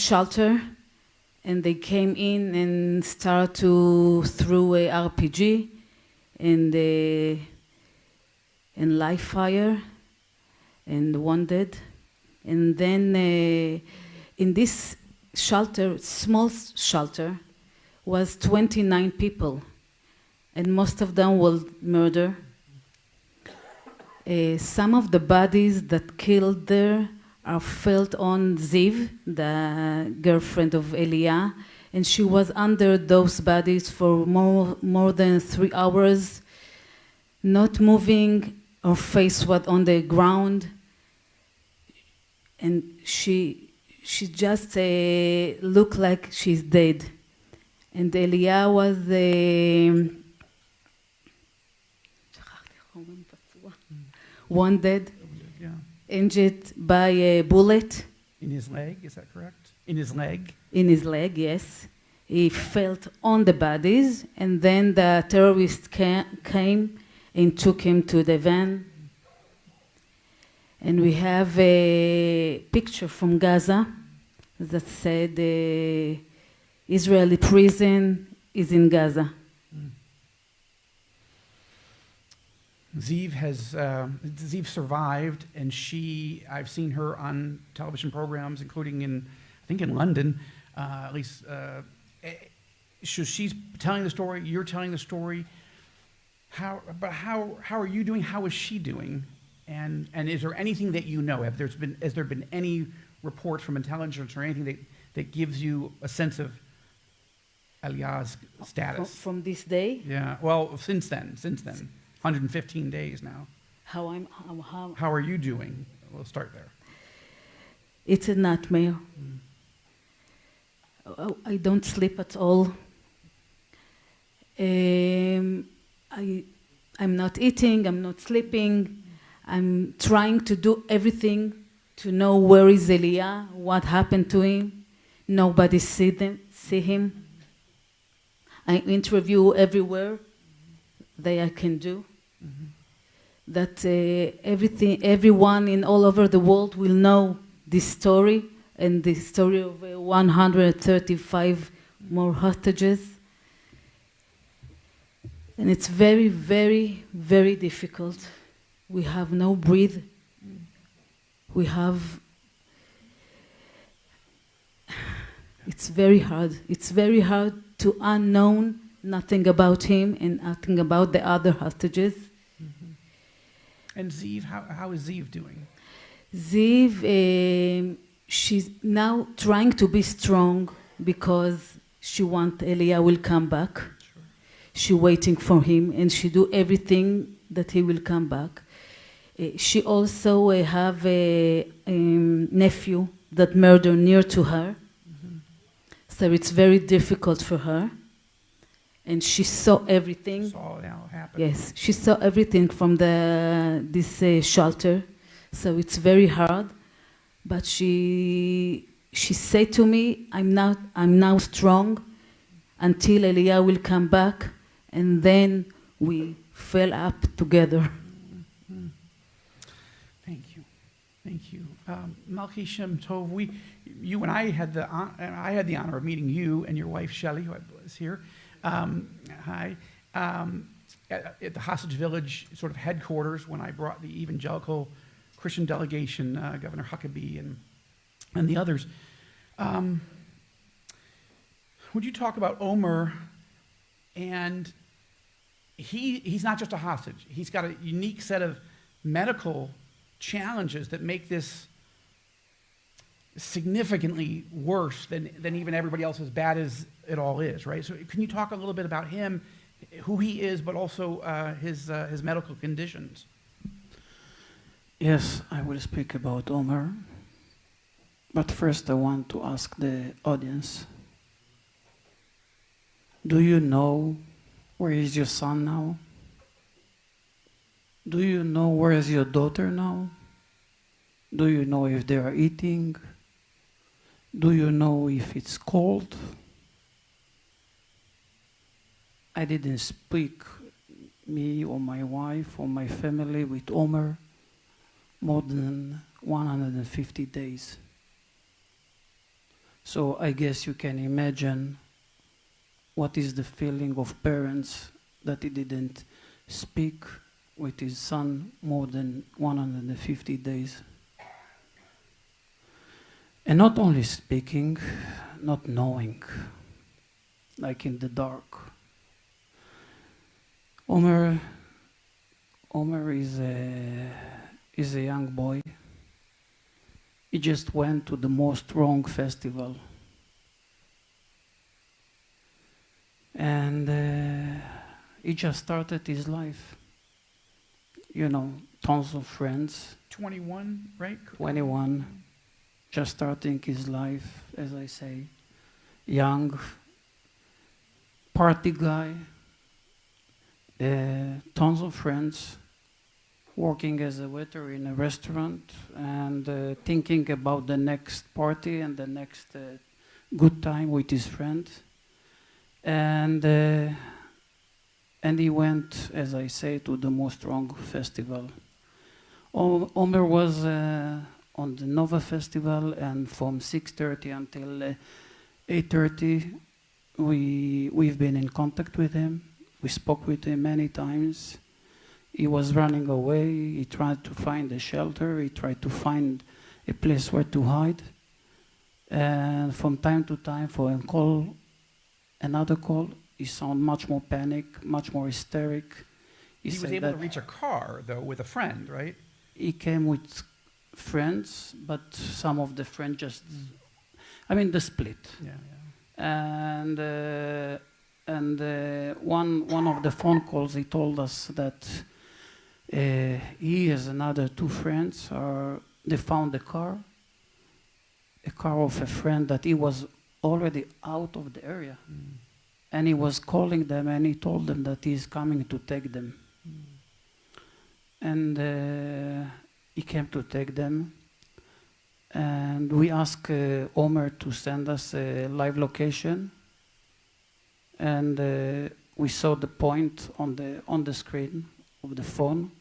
shelter, and they came in and start to throw a RPG and live fire and wounded. And then in this shelter, small shelter, was 29 people, and most of them were murdered. Some of the bodies that killed there are felt on Ziv, the girlfriend of Elia, and she was under those bodies for more than 3 hours, not moving. Her face was on the ground, and she just looked like she's dead. And Elia was wounded, injured by a bullet. In his leg, is that correct? In his leg? In his leg, yes. He felt on the bodies, and then the terrorists came and took him to the van. And we have a picture from Gaza that said Israeli prison is in Gaza. Ziv survived, and I've seen her on television programs, including I think in London, at least. So she's telling the story, you're telling the story. How are you doing? How is she doing? And is there anything that you know? Has there been any reports from intelligence or anything that gives you a sense of Eliah's status? From this day? Yeah, well, since then. 115 days now. How are you doing? We'll start there. It's a nightmare. I don't sleep at all. I'm not eating, I'm not sleeping. I'm trying to do everything to know where is Elia, what happened to him. Nobody see him. I interview everywhere that I can do. That everyone in all over the world will know this story and the story of 135 more hostages. And it's very, very, very difficult. We have no breath. It's very hard. It's very hard to unknown nothing about him and nothing about the other hostages. And Ziv, how is Ziv doing? Ziv, she's now trying to be strong because she wants Elia will come back. Sure. She's waiting for him and she do everything that he will come back. She also have a nephew that murdered near to her. So it's very difficult for her. And she saw everything. Saw it now happen. Yes, she saw everything from this shelter. So it's very hard. But she said to me, I'm now strong until Elia will come back, and then we fell up together. Thank you. Malki Shem Tov, you and I had the honor of meeting you and your wife Shelley, who is here. Hi. At the Hostage Village sort of headquarters when I brought the evangelical Christian delegation, Governor Huckabee and the others. Would you talk about Omer? And he's not just a hostage. He's got a unique set of medical challenges that make this significantly worse than even everybody else, as bad as it all is, right? So can you talk a little bit about him, who he is, but also his medical conditions? Yes, I will speak about Omer. But first I want to ask the audience, do you know where is your son now? Do you know where is your daughter now? Do you know if they are eating? Do you know if it's cold? I didn't speak, me or my wife or my family, with Omer more than 150 days. So I guess you can imagine what is the feeling of parents that he didn't speak with his son more than 150 days. And not only speaking, not knowing, like in the dark. Omer is a young boy. He just went to the most wrong festival. And he just started his life. You know, tons of friends. 21, right? 21. Just starting his life, as I say. Young, party guy. Tons of friends. Working as a waiter in a restaurant and thinking about the next party and the next good time with his friends. And he went, as I say, to the most wrong festival. Omer was on the Nova Festival, and from 6:30 until 8:30, we've been in contact with him. We spoke with him many times. He was running away. He tried to find a shelter. He tried to find a place where to hide. And from time to time, for a call, another call, he sounded much more panic, much more hysteric. He was able to reach a car, though, with a friend, right? He came with friends, but some of the friends just, I mean, the split. And one of the phone calls, he told us that He has another two friends. They found a car of a friend that he was already out of the area. And he was calling them and he told them that he's coming to take them. And he came to take them. And we asked Omer to send us a live location. And we saw the point on the screen of the phone.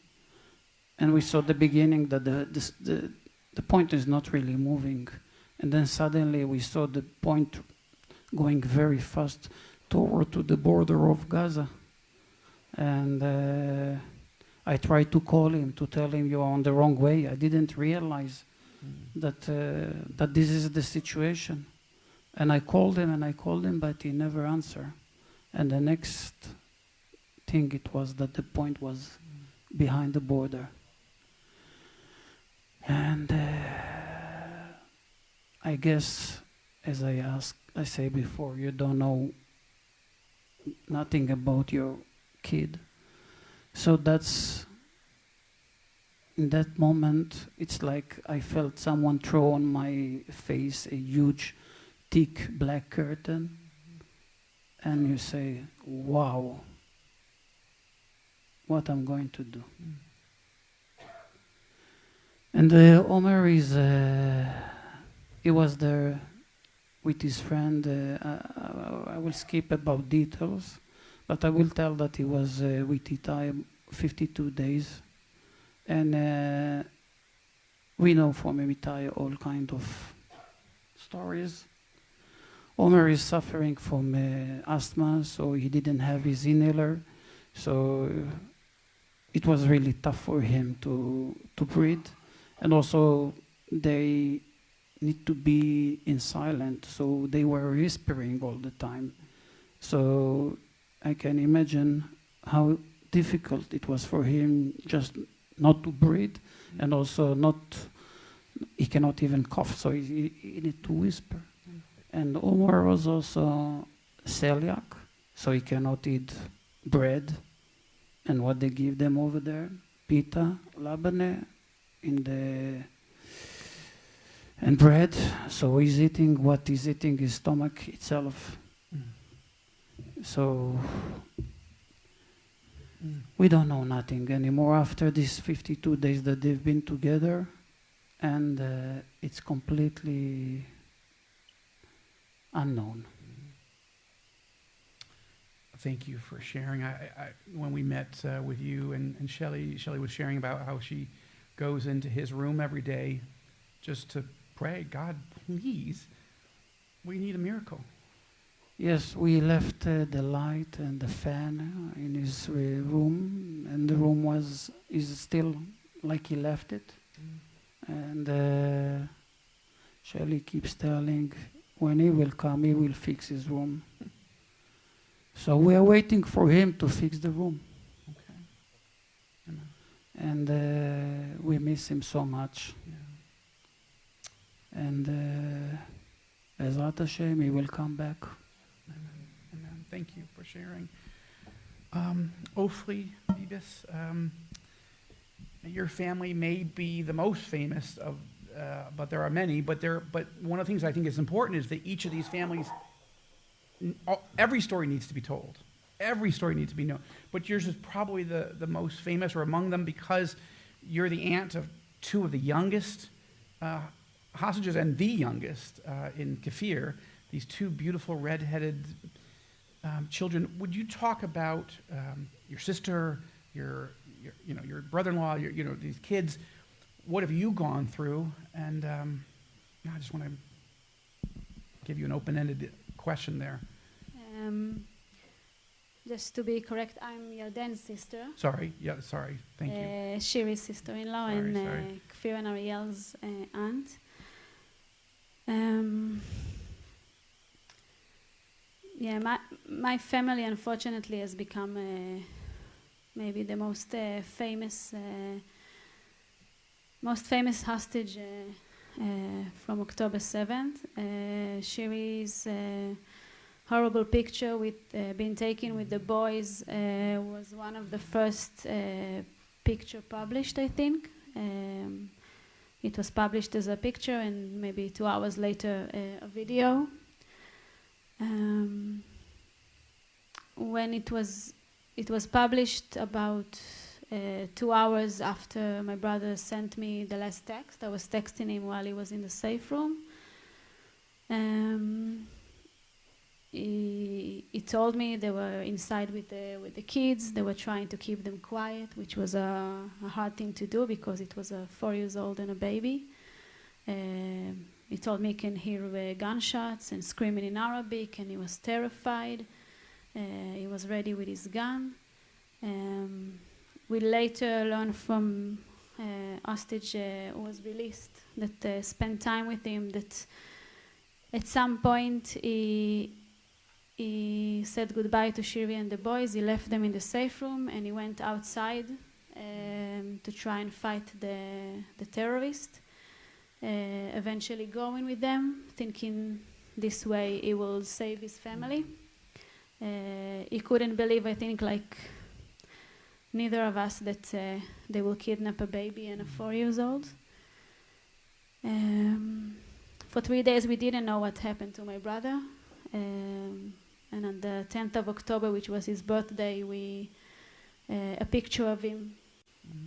And we saw the beginning that the point is not really moving. And then suddenly we saw the point going very fast toward to the border of Gaza. And I tried to call him to tell him you're on the wrong way. I didn't realize that this is the situation. And I called him, but he never answered. And the next thing it was that the point was behind the border. And I guess, as I say before, you don't know nothing about your kid. So that's, in that moment, it's like I felt someone throw on my face a huge, thick black curtain. And you say, wow, what I'm going to do. And Omer he was there with his friend. I will skip about details, but I will tell that he was with Itai 52 days. And we know from Itai all kind of stories. Omer is suffering from asthma, so he didn't have his inhaler. So it was really tough for him to breathe. And also they need to be in silent, so they were whispering all the time. So I can imagine how difficult it was for him just not to breathe, and also he cannot even cough, so he needed to whisper. And Omar was also celiac, so he cannot eat bread, and what they give them over there, pita, labane, and bread, so he's eating what he's eating, his stomach itself. So we don't know nothing anymore after these 52 days that they've been together, and it's completely unknown. Thank you for sharing. When we met with you and Shelley was sharing about how she goes into his room every day just to pray, God, please, we need a miracle. Yes, we left the light and the fan in his room, and the room is still like he left it. And Shelley keeps telling, when he will come, he will fix his room. So we are waiting for him to fix the room. Okay. And we miss him so much. Yeah. And Ezrat Hashem, he will come back. Amen. Thank you for sharing. Ofli, Bibis, your family may be the most famous of, but there are many. But one of the things I think is important is that each of these families, every story needs to be told. Every story needs to be known. But yours is probably the most famous, or among them, because you're the aunt of two of the youngest hostages and the youngest in Kfir, these two beautiful red-headed children. Would you talk about your sister, your brother-in-law, these kids? What have you gone through? And I just want to give you an open-ended question there. Just to be correct, I'm Yarden's sister. Sorry, thank you. Shiri's sister-in-law and Kfir and Ariel's aunt. My family unfortunately has become maybe the most famous hostage from October 7th. Shiri's horrible picture with being taken with the boys was one of the first picture published, I think. It was published as a picture, and maybe 2 hours later a video. When it was published about 2 hours after my brother sent me the last text. I was texting him while he was in the safe room. He told me they were inside with the kids. They were trying to keep them quiet, which was a hard thing to do because it was a 4 years old and a baby. He told me he can hear gunshots and screaming in Arabic, and he was terrified. He was ready with his gun. We later learned from hostage who was released that spent time with him that at some point he said goodbye to Shiri and the boys. He left them in the safe room and he went outside to try and fight the terrorist. Eventually going with them, thinking this way he will save his family. He couldn't believe, I think, like neither of us, that they will kidnap a baby and a 4 years old. For 3 days we didn't know what happened to my brother. And on the 10th of October, which was his birthday, a picture of him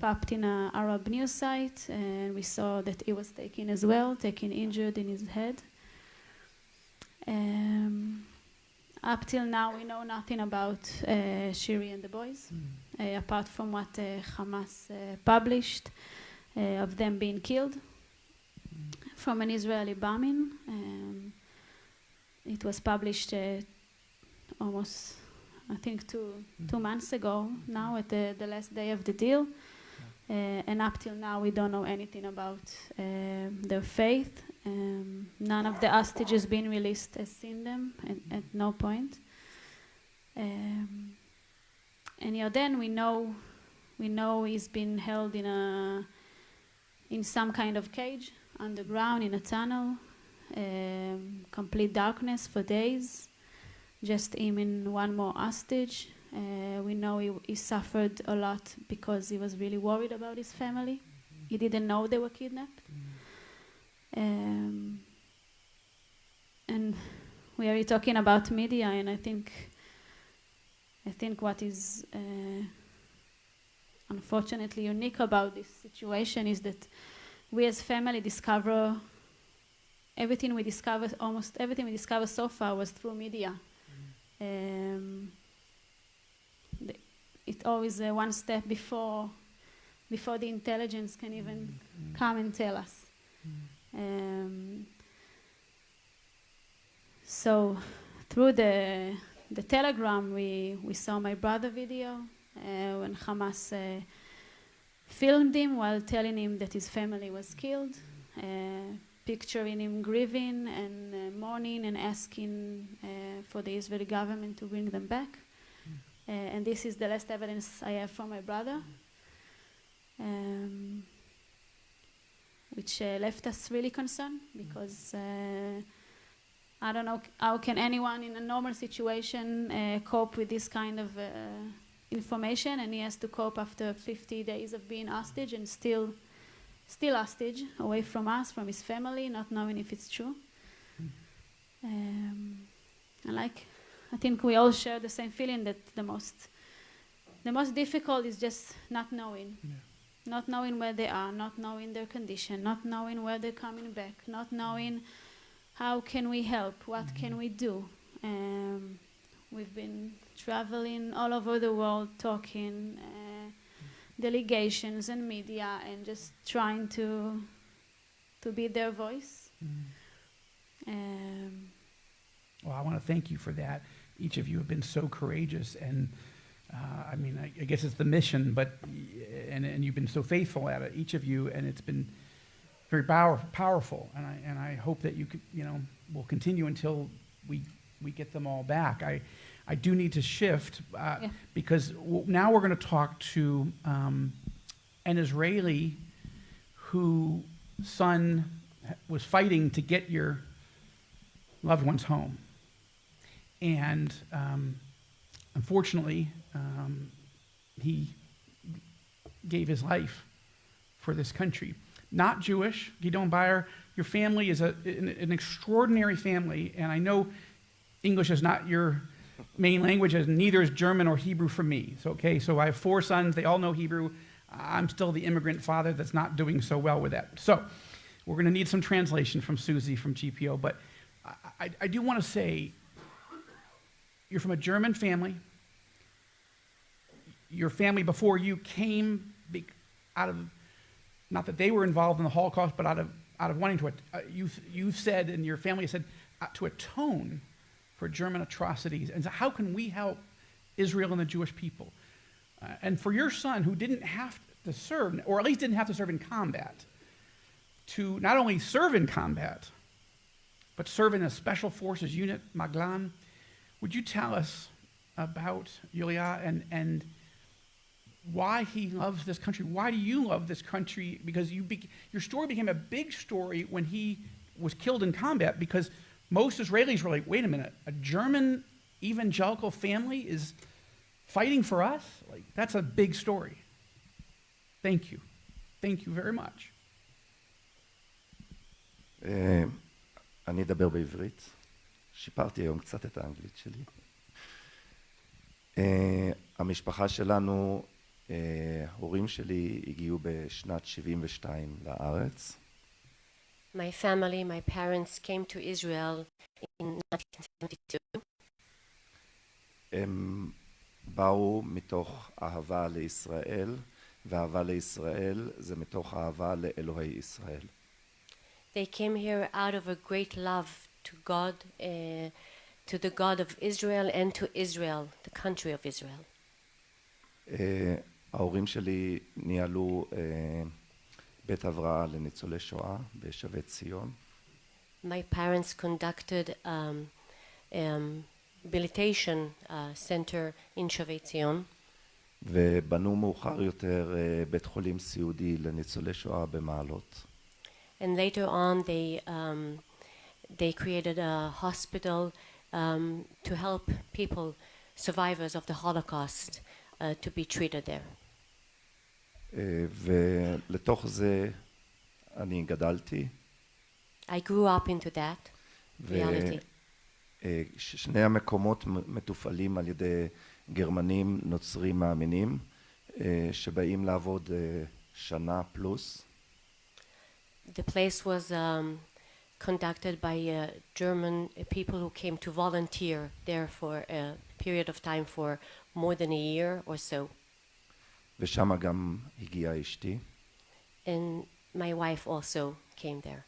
popped in an Arab news site, and we saw that he was taken as well, taken injured in his head. Up till now, we know nothing about Shiri and the boys, apart from what Hamas published of them being killed from an Israeli bombing. It was published almost, I think, two months ago now, at the last day of the deal. And up till now, we don't know anything about their faith. None of the hostages being released has seen them at no point. And Yarden, we know he's been held in some kind of cage underground in a tunnel, complete darkness for days, just him and one more hostage. We know he suffered a lot because he was really worried about his family. He didn't know they were kidnapped. And we are talking about media, and I think what is unfortunately unique about this situation is that we as family discover almost everything we discover so far was through media. It's always one step before the intelligence can even come and tell us. So through the telegram, we saw my brother video when Hamas filmed him while telling him that his family was killed, picturing him grieving and mourning and asking for the Israeli government to bring them back. And this is the last evidence I have from my brother, which left us really concerned, because I don't know how can anyone in a normal situation cope with this kind of information, and he has to cope after 50 days of being hostage and still hostage, away from us, from his family, not knowing if it's true. And I think we all share the same feeling that the most difficult is just not knowing. Yeah. Not knowing where they are, not knowing their condition, not knowing where they're coming back, not knowing how can we help, what can we do. We've been traveling all over the world, talking, delegations and media, and just trying to be their voice. Well, I want to thank you for that. Each of you have been so courageous, and I guess it's the mission, but and you've been so faithful at it, each of you, and it's been very powerful. And I hope that you could, will continue until we get them all back. I do need to shift because now we're going to talk to an Israeli whose son was fighting to get your loved ones home. And unfortunately, he gave his life for this country. Not Jewish. Gidon Bayer, your family is an extraordinary family, and I know English is not your main language, as neither is German or Hebrew for me. So, okay, so I have 4 sons. They all know Hebrew. I'm still the immigrant father that's not doing so well with that. So we're going to need some translation from Susie from GPO, but I do want to say you're from a German family. Your family before you came out of, not that they were involved in the Holocaust, but out of wanting to, you've said, and your family has said, to atone for German atrocities. And so how can we help Israel and the Jewish people? And for your son, who didn't have to serve, or at least didn't have to serve in combat, to not only serve in combat, but serve in a special forces unit, Maglan, would you tell us about Yulia and why he loves this country? Why do you love this country? Because your story became a big story when he was killed in combat, because most Israelis were like, wait a minute, a German evangelical family is fighting for us? Like, that's a big story. Thank you. Thank you very much. אני אדבר בעברית. שיפרתי היום קצת את האנגלית שלי. המשפחה שלנו, הורים שלי הגיעו בשנת 72 לארץ. My family, my parents came to Israel in 1972. הם באו מתוך אהבה לישראל, ואהבה לישראל זה מתוך אהבה לאלוהי ישראל. They came here out of a great love to God, to the God of Israel and to Israel, the country of Israel. ההורים שלי ניהלו בית הבראה לניצולי שואה בשבי ציון. My parents conducted rehabilitation center in Shavei Zion. ובנו מאוחר יותר בית חולים סיעודי לניצולי שואה במעלות. And later on they created a hospital to help people, survivors of the Holocaust, to be treated there. ולתוך זה אני גדלתי. I grew up into that reality. שני המקומות מתופעלים על ידי גרמנים נוצרים מאמינים שבאים לעבוד שנה פלוס. The place was conducted by German people who came to volunteer there for a period of time for more than a year or so. ושם גם הגיעה אשתי. And my wife also came there.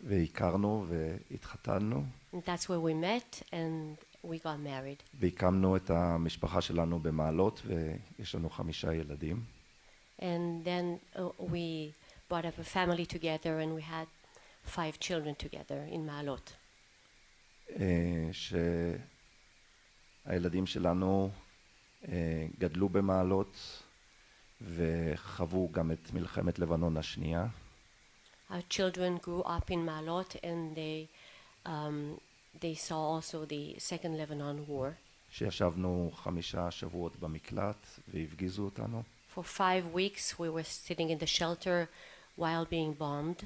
והכרנו והתחתנו. And that's where we met and we got married. והקמנו את המשפחה שלנו במעלות ויש לנו 5 ילדים. And then we brought up a family together and we had 5 children together in Ma'alot. שהילדים שלנו גדלו במעלות וחוו גם את מלחמת לבנון השנייה. Our children grew up in Ma'alot and they saw also the Second Lebanon War. שישבנו 5 שבועות במקלט והפגיזו אותנו. For 5 weeks we were sitting in the shelter while being bombed.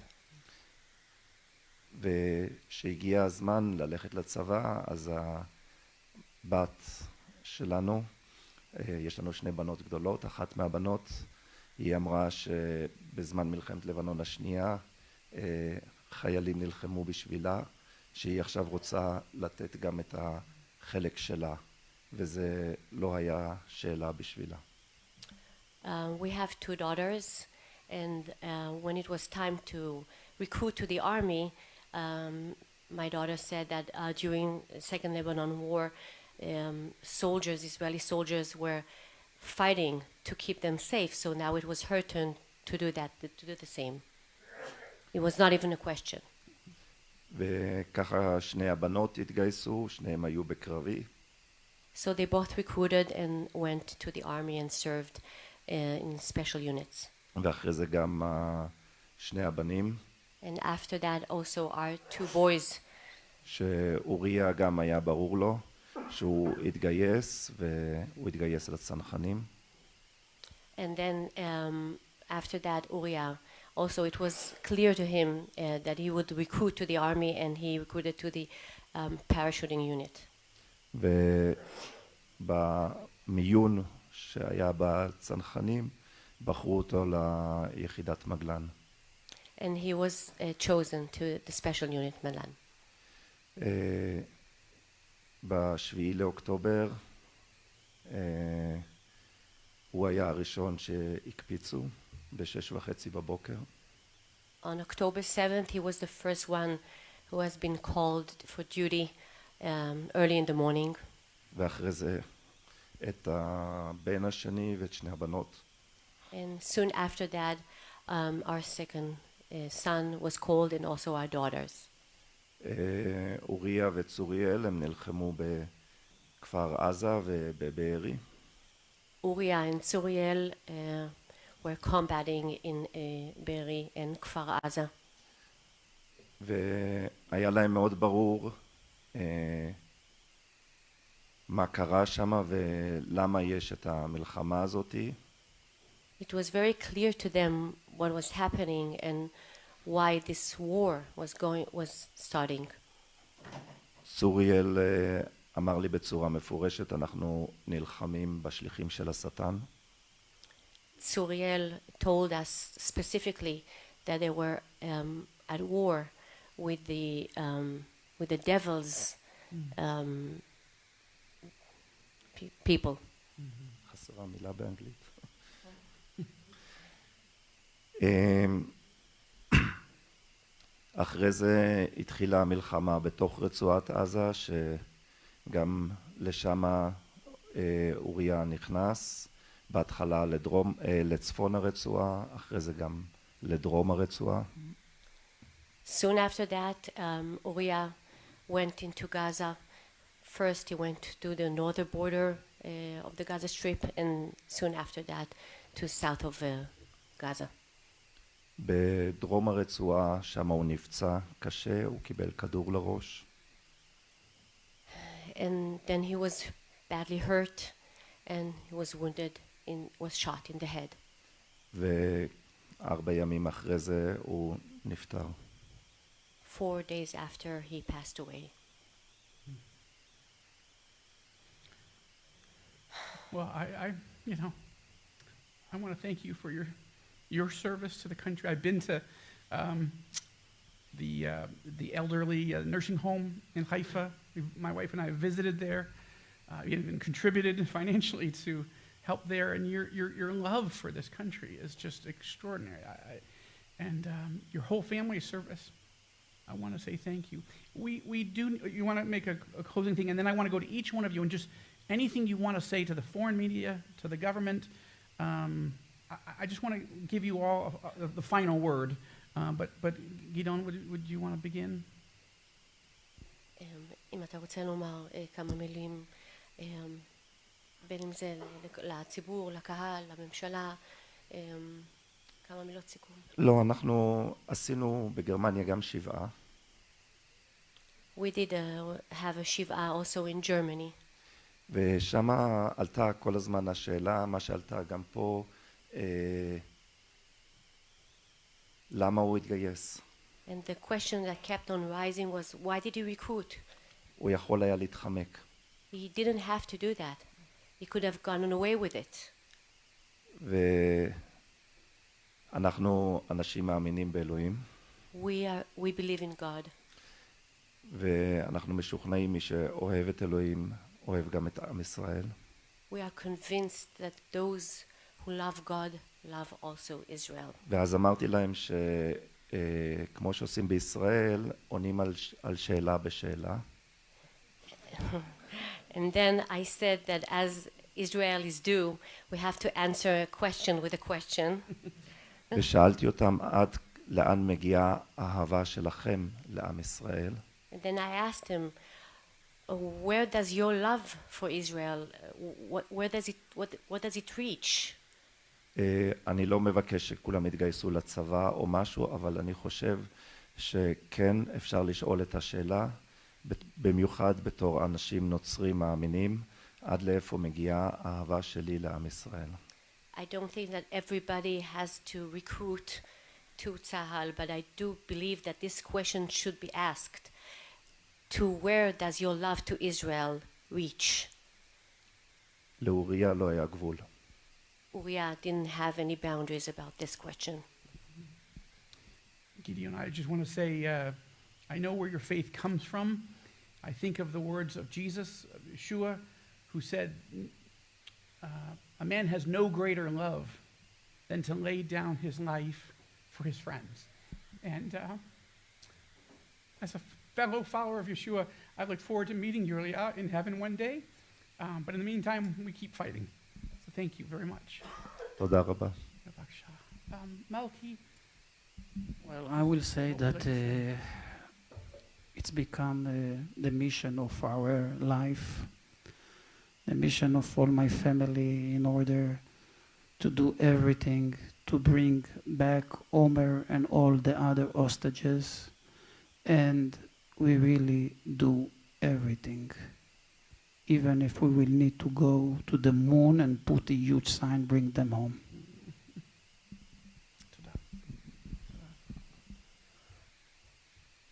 ושהגיע הזמן ללכת לצבא, אז הבת שלנו, יש לנו 2 בנות גדולות, אחת מהבנות, היא אמרה שבזמן מלחמת לבנון השנייה, חיילים נלחמו בשבילה, שהיא עכשיו רוצה לתת גם את החלק שלה, וזה לא היה שאלה בשבילה. We have 2 daughters, and when it was time to recruit to the army, my daughter said that during the Second Lebanon War, soldiers, Israeli soldiers, were fighting to keep them safe. So now it was her turn to do that, to do the same. It was not even a question. וככה 2 הבנות התגייסו, 2 היו בקרבי. So they both recruited and went to the army and served in special units. ואחרי זה גם 2 הבנים. And after that also our 2 boys. שאוריה גם היה ברור לו שהוא התגייס והוא התגייס לצנחנים. And then after that, Uriah, also it was clear to him that he would recruit to the army, and he recruited to the parachuting unit. ובמיון שהיה בצנחנים, בחרו אותו ליחידת מגלן. And he was chosen to the special unit Malan. ב-7 לאוקטובר הוא היה הראשון שהקפיצו ב-6:30 בבוקר. On October 7th, he was the first one who has been called for duty early in the morning. ואחרי זה את הבן השני ואת שני הבנות. And soon after that, our second son was called, and also our daughters. אוריה וצוריאל הם נלחמו בכפר עזה ובבארי. Uriah and Suriel were combating in Be'eri and Kfar Aza. והיה להם מאוד ברור מה קרה שם ולמה יש את המלחמה הזאתי. It was very clear to them what was happening and why this war was starting. צוריאל אמר לי בצורה מפורשת, אנחנו נלחמים בשליחים של השטן. Suriel told us specifically that they were at war with the devil's people. חסרה מילה באנגלית. אחרי זה התחילה המלחמה בתוך רצועת עזה, שגם לשם אוריה נכנס, בהתחלה לצפון הרצועה, אחרי זה גם לדרום הרצועה. Soon after that, Uriah went into Gaza. First he went to the northern border of the Gaza Strip, and soon after that to south of Gaza. בדרום הרצועה, שם הוא נפצע קשה, הוא קיבל כדור לראש. And then he was badly hurt, and he was wounded, was shot in the head. ו4 ימים אחרי זה הוא נפטר. 4 days after, he passed away. Well, I want to thank you for your service to the country. I've been to the elderly nursing home in Haifa. My wife and I have visited there, even contributed financially to help there. And your love for this country is just extraordinary. And your whole family service, I want to say thank you. We do. You want to make a closing thing, and then I want to go to each one of you and just anything you want to say to the foreign media, to the government. I just want to give you all the final word. But Gidon, would you want to begin? אם אתה רוצה לומר כמה מילים, בין אם זה לציבור, לקהל, לממשלה, כמה מילות סיכום. לא, אנחנו עשינו בגרמניה גם שבעה. We did have a shiva also in Germany. ושם עלתה כל הזמן השאלה, מה שעלתה גם פה, למה הוא התגייס? And the question that kept on rising was, why did he recruit? הוא יכול היה להתחמק. He didn't have to do that. He could have gone away with it. ואנחנו אנשים מאמינים באלוהים. We believe in God. ואנחנו משוכנעים מי שאוהב את אלוהים, אוהב גם את עם ישראל. We are convinced that those who love God love also Israel. ואז אמרתי להם שכמו שעושים בישראל, עונים על שאלה בשאלה. And then I said that as Israelis do, we have to answer a question with a question. ושאלתי אותם עד לאן מגיעה האהבה שלכם לעם ישראל. And then I asked him, where does your love for Israel, what does it reach? אני לא מבקש שכולם יתגייסו לצבא או משהו, אבל אני חושב שכן אפשר לשאול את השאלה, במיוחד בתור אנשים נוצרים מאמינים, עד לאיפה מגיעה האהבה שלי לעם ישראל. I don't think that everybody has to recruit to Tzahal, but I do believe that this question should be asked. To where does your love to Israel reach? לאוריה לא היה גבול. Uriah didn't have any boundaries about this question. Gideon, I just want to say, I know where your faith comes from. I think of the words of Jesus, of Yeshua, who said, a man has no greater love than to lay down his life for his friends. And as a fellow follower of Yeshua, I look forward to meeting you in heaven one day. But in the meantime, we keep fighting. So thank you very much. תודה רבה. Malki. Well, I will say that it's become the mission of our life, the mission of all my family, in order to do everything to bring back Omer and all the other hostages. And we really do everything. Even if we will need to go to the moon and put a huge sign, bring them home.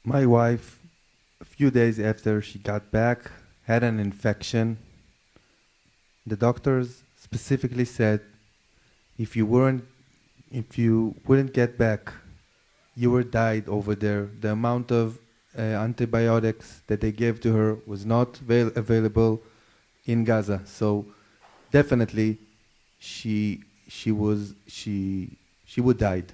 My wife, a few days after she got back, had an infection. The doctors specifically said, if you wouldn't get back, you would died over there. The amount of antibiotics that they gave to her was not available in Gaza. So definitely she would died.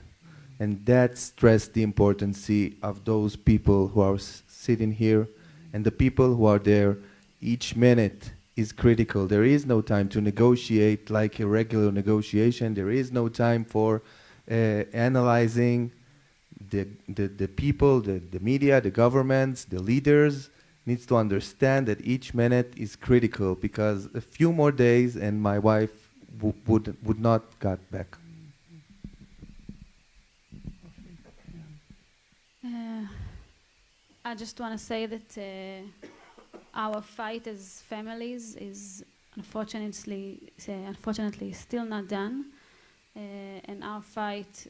And that stressed the importance of those people who are sitting here and the people who are there. Each minute is critical. There is no time to negotiate like a regular negotiation. There is no time for analyzing. The people, the media, the governments, the leaders needs to understand that each minute is critical, because a few more days and my wife would not got back. I just want to say that our fight as families is unfortunately still not done, and our fight,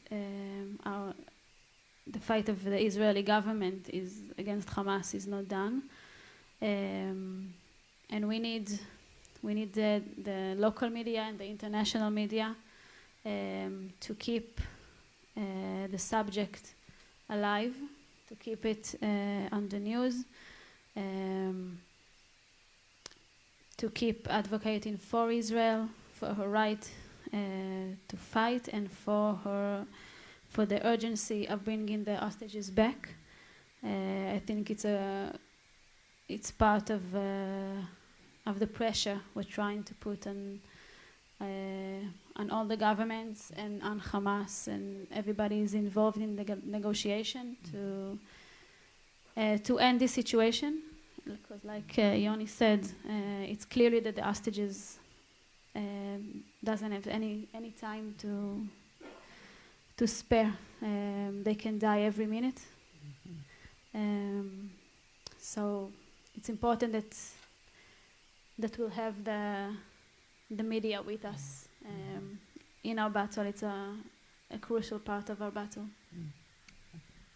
the fight of the Israeli government is against Hamas is not done, and we need the local media and the international media to keep the subject alive, to keep it on the news, to keep advocating for Israel, for her right to fight, and for the urgency of bringing the hostages back. I think it's part of the pressure we're trying to put on all the governments and on Hamas, and everybody is involved in the negotiation to end this situation. Because like Yoni said, it's clearly that the hostages doesn't have any time to spare. They can die every minute. So it's important that we'll have the media with us in our battle. It's a crucial part of our battle.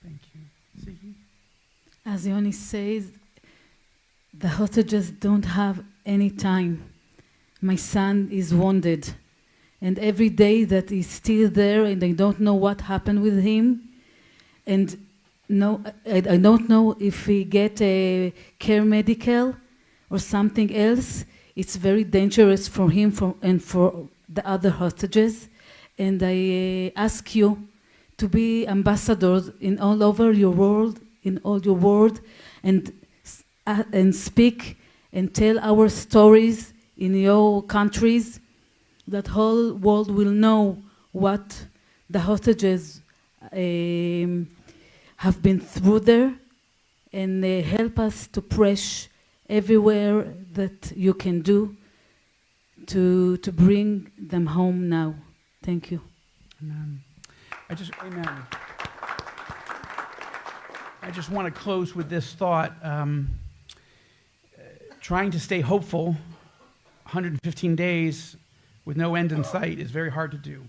Thank you. Siggy? As Yoni says, the hostages don't have any time. My son is wounded, and every day that he's still there and I don't know what happened with him, and I don't know if he get a care medical or something else. It's very dangerous for him and for the other hostages. And I ask you to be ambassadors in all over your world, in all your world, and speak and tell our stories in your countries, that whole world will know what the hostages have been through there, and help us to press everywhere that you can do to bring them home now. Thank you. Amen. Amen. I just want to close with this thought. Trying to stay hopeful, 115 days, with no end in sight is very hard to do.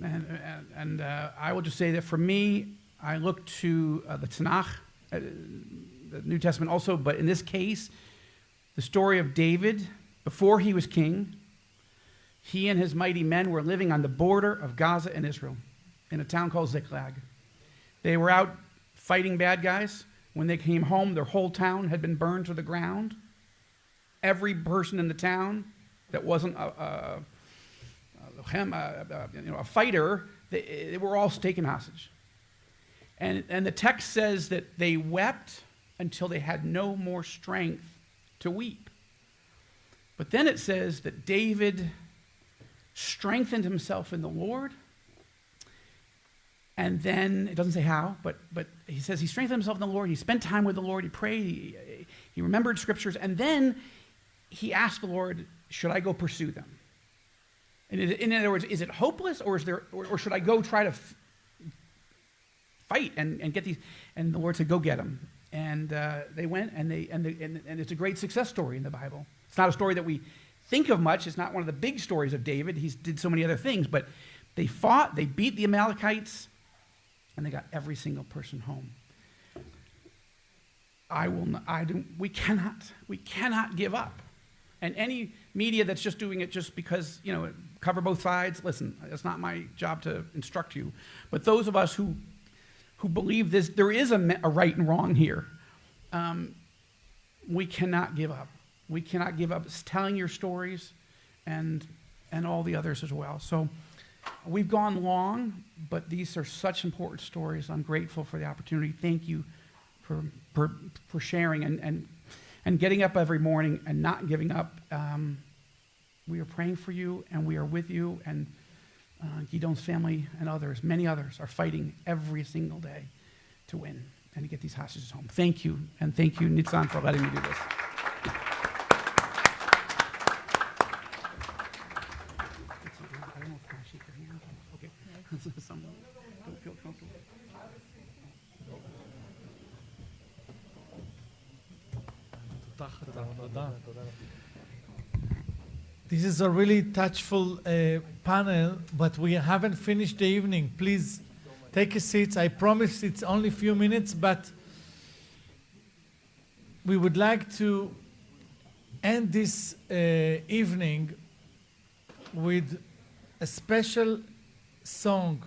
And I will just say that for me, I look to the Tanakh, the New Testament also, but in this case, the story of David, before he was king, he and his mighty men were living on the border of Gaza and Israel in a town called Ziklag. They were out fighting bad guys. When they came home, their whole town had been burned to the ground. Every person in the town that wasn't a fighter, they were all taken hostage. And the text says that they wept until they had no more strength to weep. But then it says that David strengthened himself in the Lord. And then, it doesn't say how, but he says he strengthened himself in the Lord. He spent time with the Lord. He prayed. He remembered scriptures. And then he asked the Lord, should I go pursue them? And in other words, is it hopeless, or should I go try to fight and get these? And the Lord said, go get them. And they went, and it's a great success story in the Bible. It's not a story that we think of much. It's not one of the big stories of David. He did so many other things, but they fought, they beat the Amalekites, and they got every single person home. We cannot give up. And any media that's just doing it just because, cover both sides, listen, it's not my job to instruct you. But those of us who believe this, there is a right and wrong here. We cannot give up. We cannot give up telling your stories and all the others as well. So we've gone long, but these are such important stories. I'm grateful for the opportunity. Thank you for sharing and getting up every morning and not giving up. We are praying for you, and we are with you, and Gidon's family and others, many others, are fighting every single day to win and to get these hostages home. Thank you, and thank you, Nitzan, for letting me do this. Don't feel comfortable. This is a really touchful panel, but we haven't finished the evening. Please take a seat. I promise it's only a few minutes, but we would like to end this evening with a special song.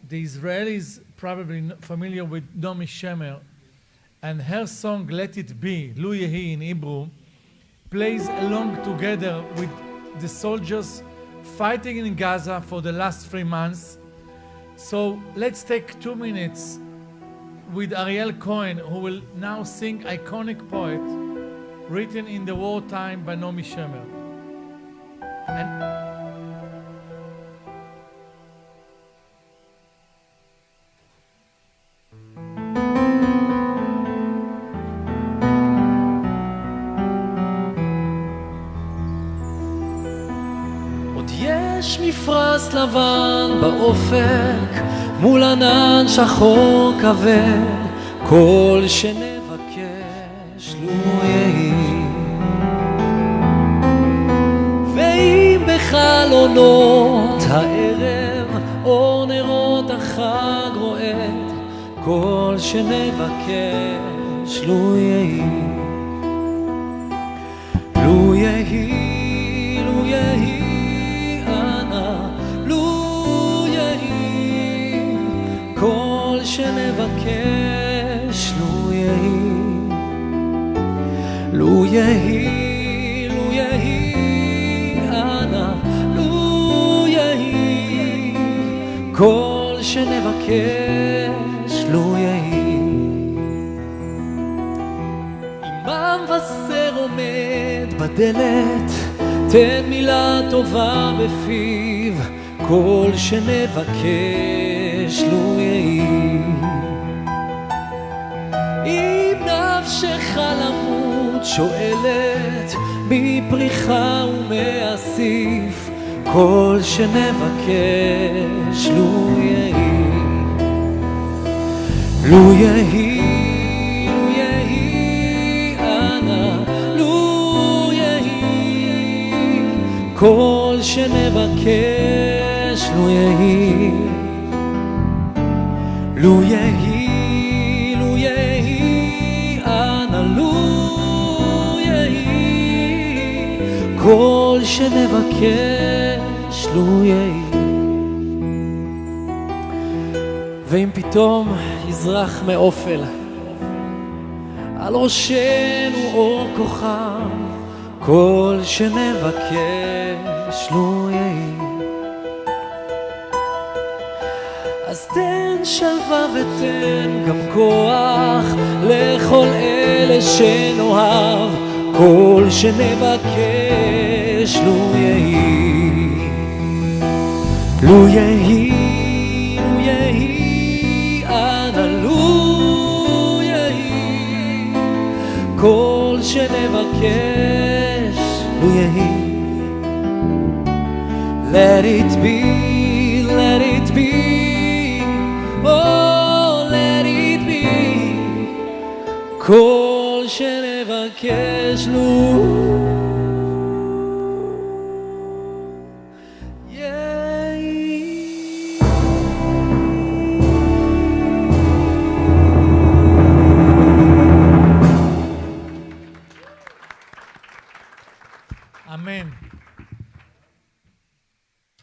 The Israelis probably familiar with Naomi Shemer, and her song "Let It Be," Lu Yehi in Hebrew, plays along together with the soldiers fighting in Gaza for the last 3 months. So let's take 2 minutes with Ariel Cohen, who will now sing iconic poet written in the wartime by Naomi Shemer. יש מפרש לבן באופק מול ענן שחור כבד כל שנבקש לו יהי ואם בחלונות הערב אור נרות החג רועד כל שנבקש לו יהי לו יהי לו יהי כל שנבקש לו יהי לו יהי לו יהי אנא לו יהי כל שנבקש לו יהי אם המבשר עומד בדלת תן מילה טובה בפיו כל שנבקש לו יהי אם נפשך למות שואלת מפריחה ומאסיף כל שנבקש לו יהי לו יהי לו יהי אנא לו יהי כל שנבקש לו יהי, לו יהי, לו יהי, אנא לו יהי, כל שנבקש לו יהי. ואם פתאום יזרח מאופל על ראשנו אור כוכב, כל שנבקש לו יהי. אז תן שלווה ותן גם כוח לכל אלה שנאהב, כל שנבקש לו יהי, לו יהי, לו יהי, אנא לו יהי, כל שנבקש לו יהי. Let it be, let it be, oh let it be, כל שנבקש לו Amen.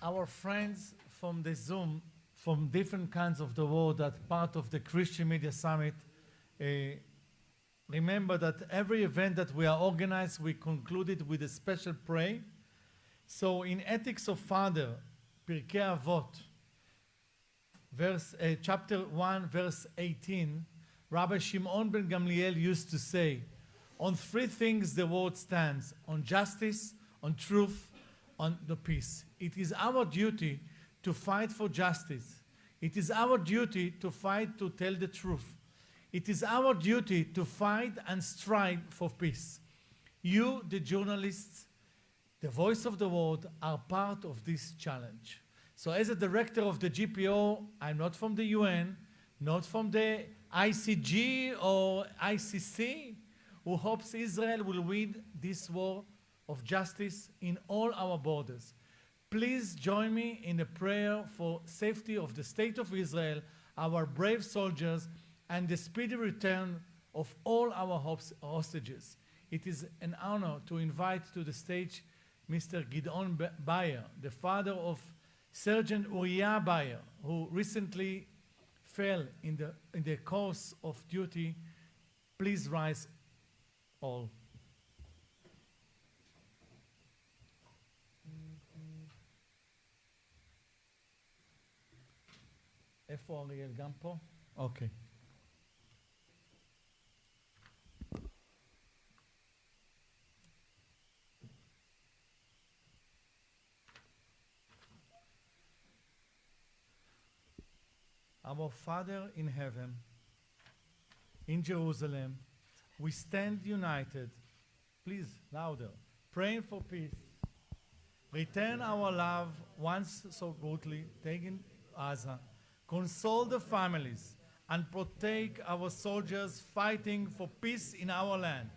Our friends from the Zoom, from different kinds of the world that part of the Christian Media Summit, remember that every event that we are organized, we concluded with a special prayer. So in Ethics of Father, Pirkei Avot, chapter 1, verse 18, Rabbi Shimon ben Gamliel used to say, on three things the world stands, on justice, on truth, on the peace. It is our duty to fight for justice. It is our duty to fight to tell the truth. It is our duty to fight and strive for peace. You, the journalists, the voice of the world, are part of this challenge. So as a director of the GPO, I'm not from the UN, not from the ICG or ICC, who hopes Israel will win this war of justice in all our borders. Please join me in a prayer for safety of the state of Israel, our brave soldiers, and the speedy return of all our hostages. It is an honor to invite to the stage Mr. Gideon Bayer, the father of Sergeant Uriah Bayer, who recently fell in the course of duty. Please rise all. איפה אריאל? גם פה? אוקיי. Our Father in heaven, in Jerusalem, we stand united, please, louder, praying for peace. Return our love once so brutally taken Gaza. Console the families and protect our soldiers fighting for peace in our land.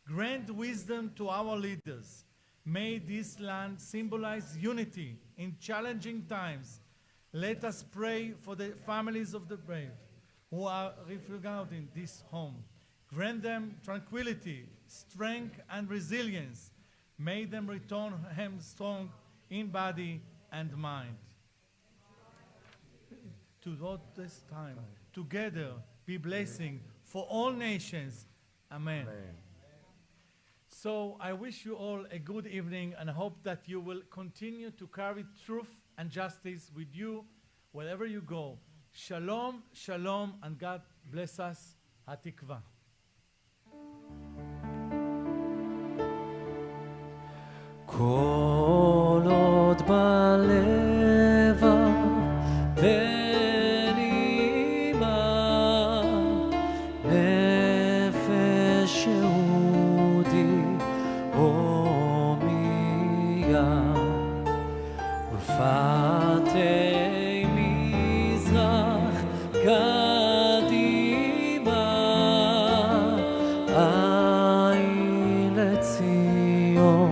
Grant wisdom to our leaders. May this land symbolize unity in challenging times. Let us pray for the families of the brave who are refugees in this home. Grant them tranquility, strength, and resilience. May them return home strong in body and mind. To this time, together, be blessing for all nations. Amen. So I wish you all a good evening and I hope that you will continue to carry truth and justice with you wherever you go. Shalom, shalom, and God bless us. Hatikva. כל עוד בלבב בנימה נפש יהודי הומיה ופתי מזרח קדימה עין לציון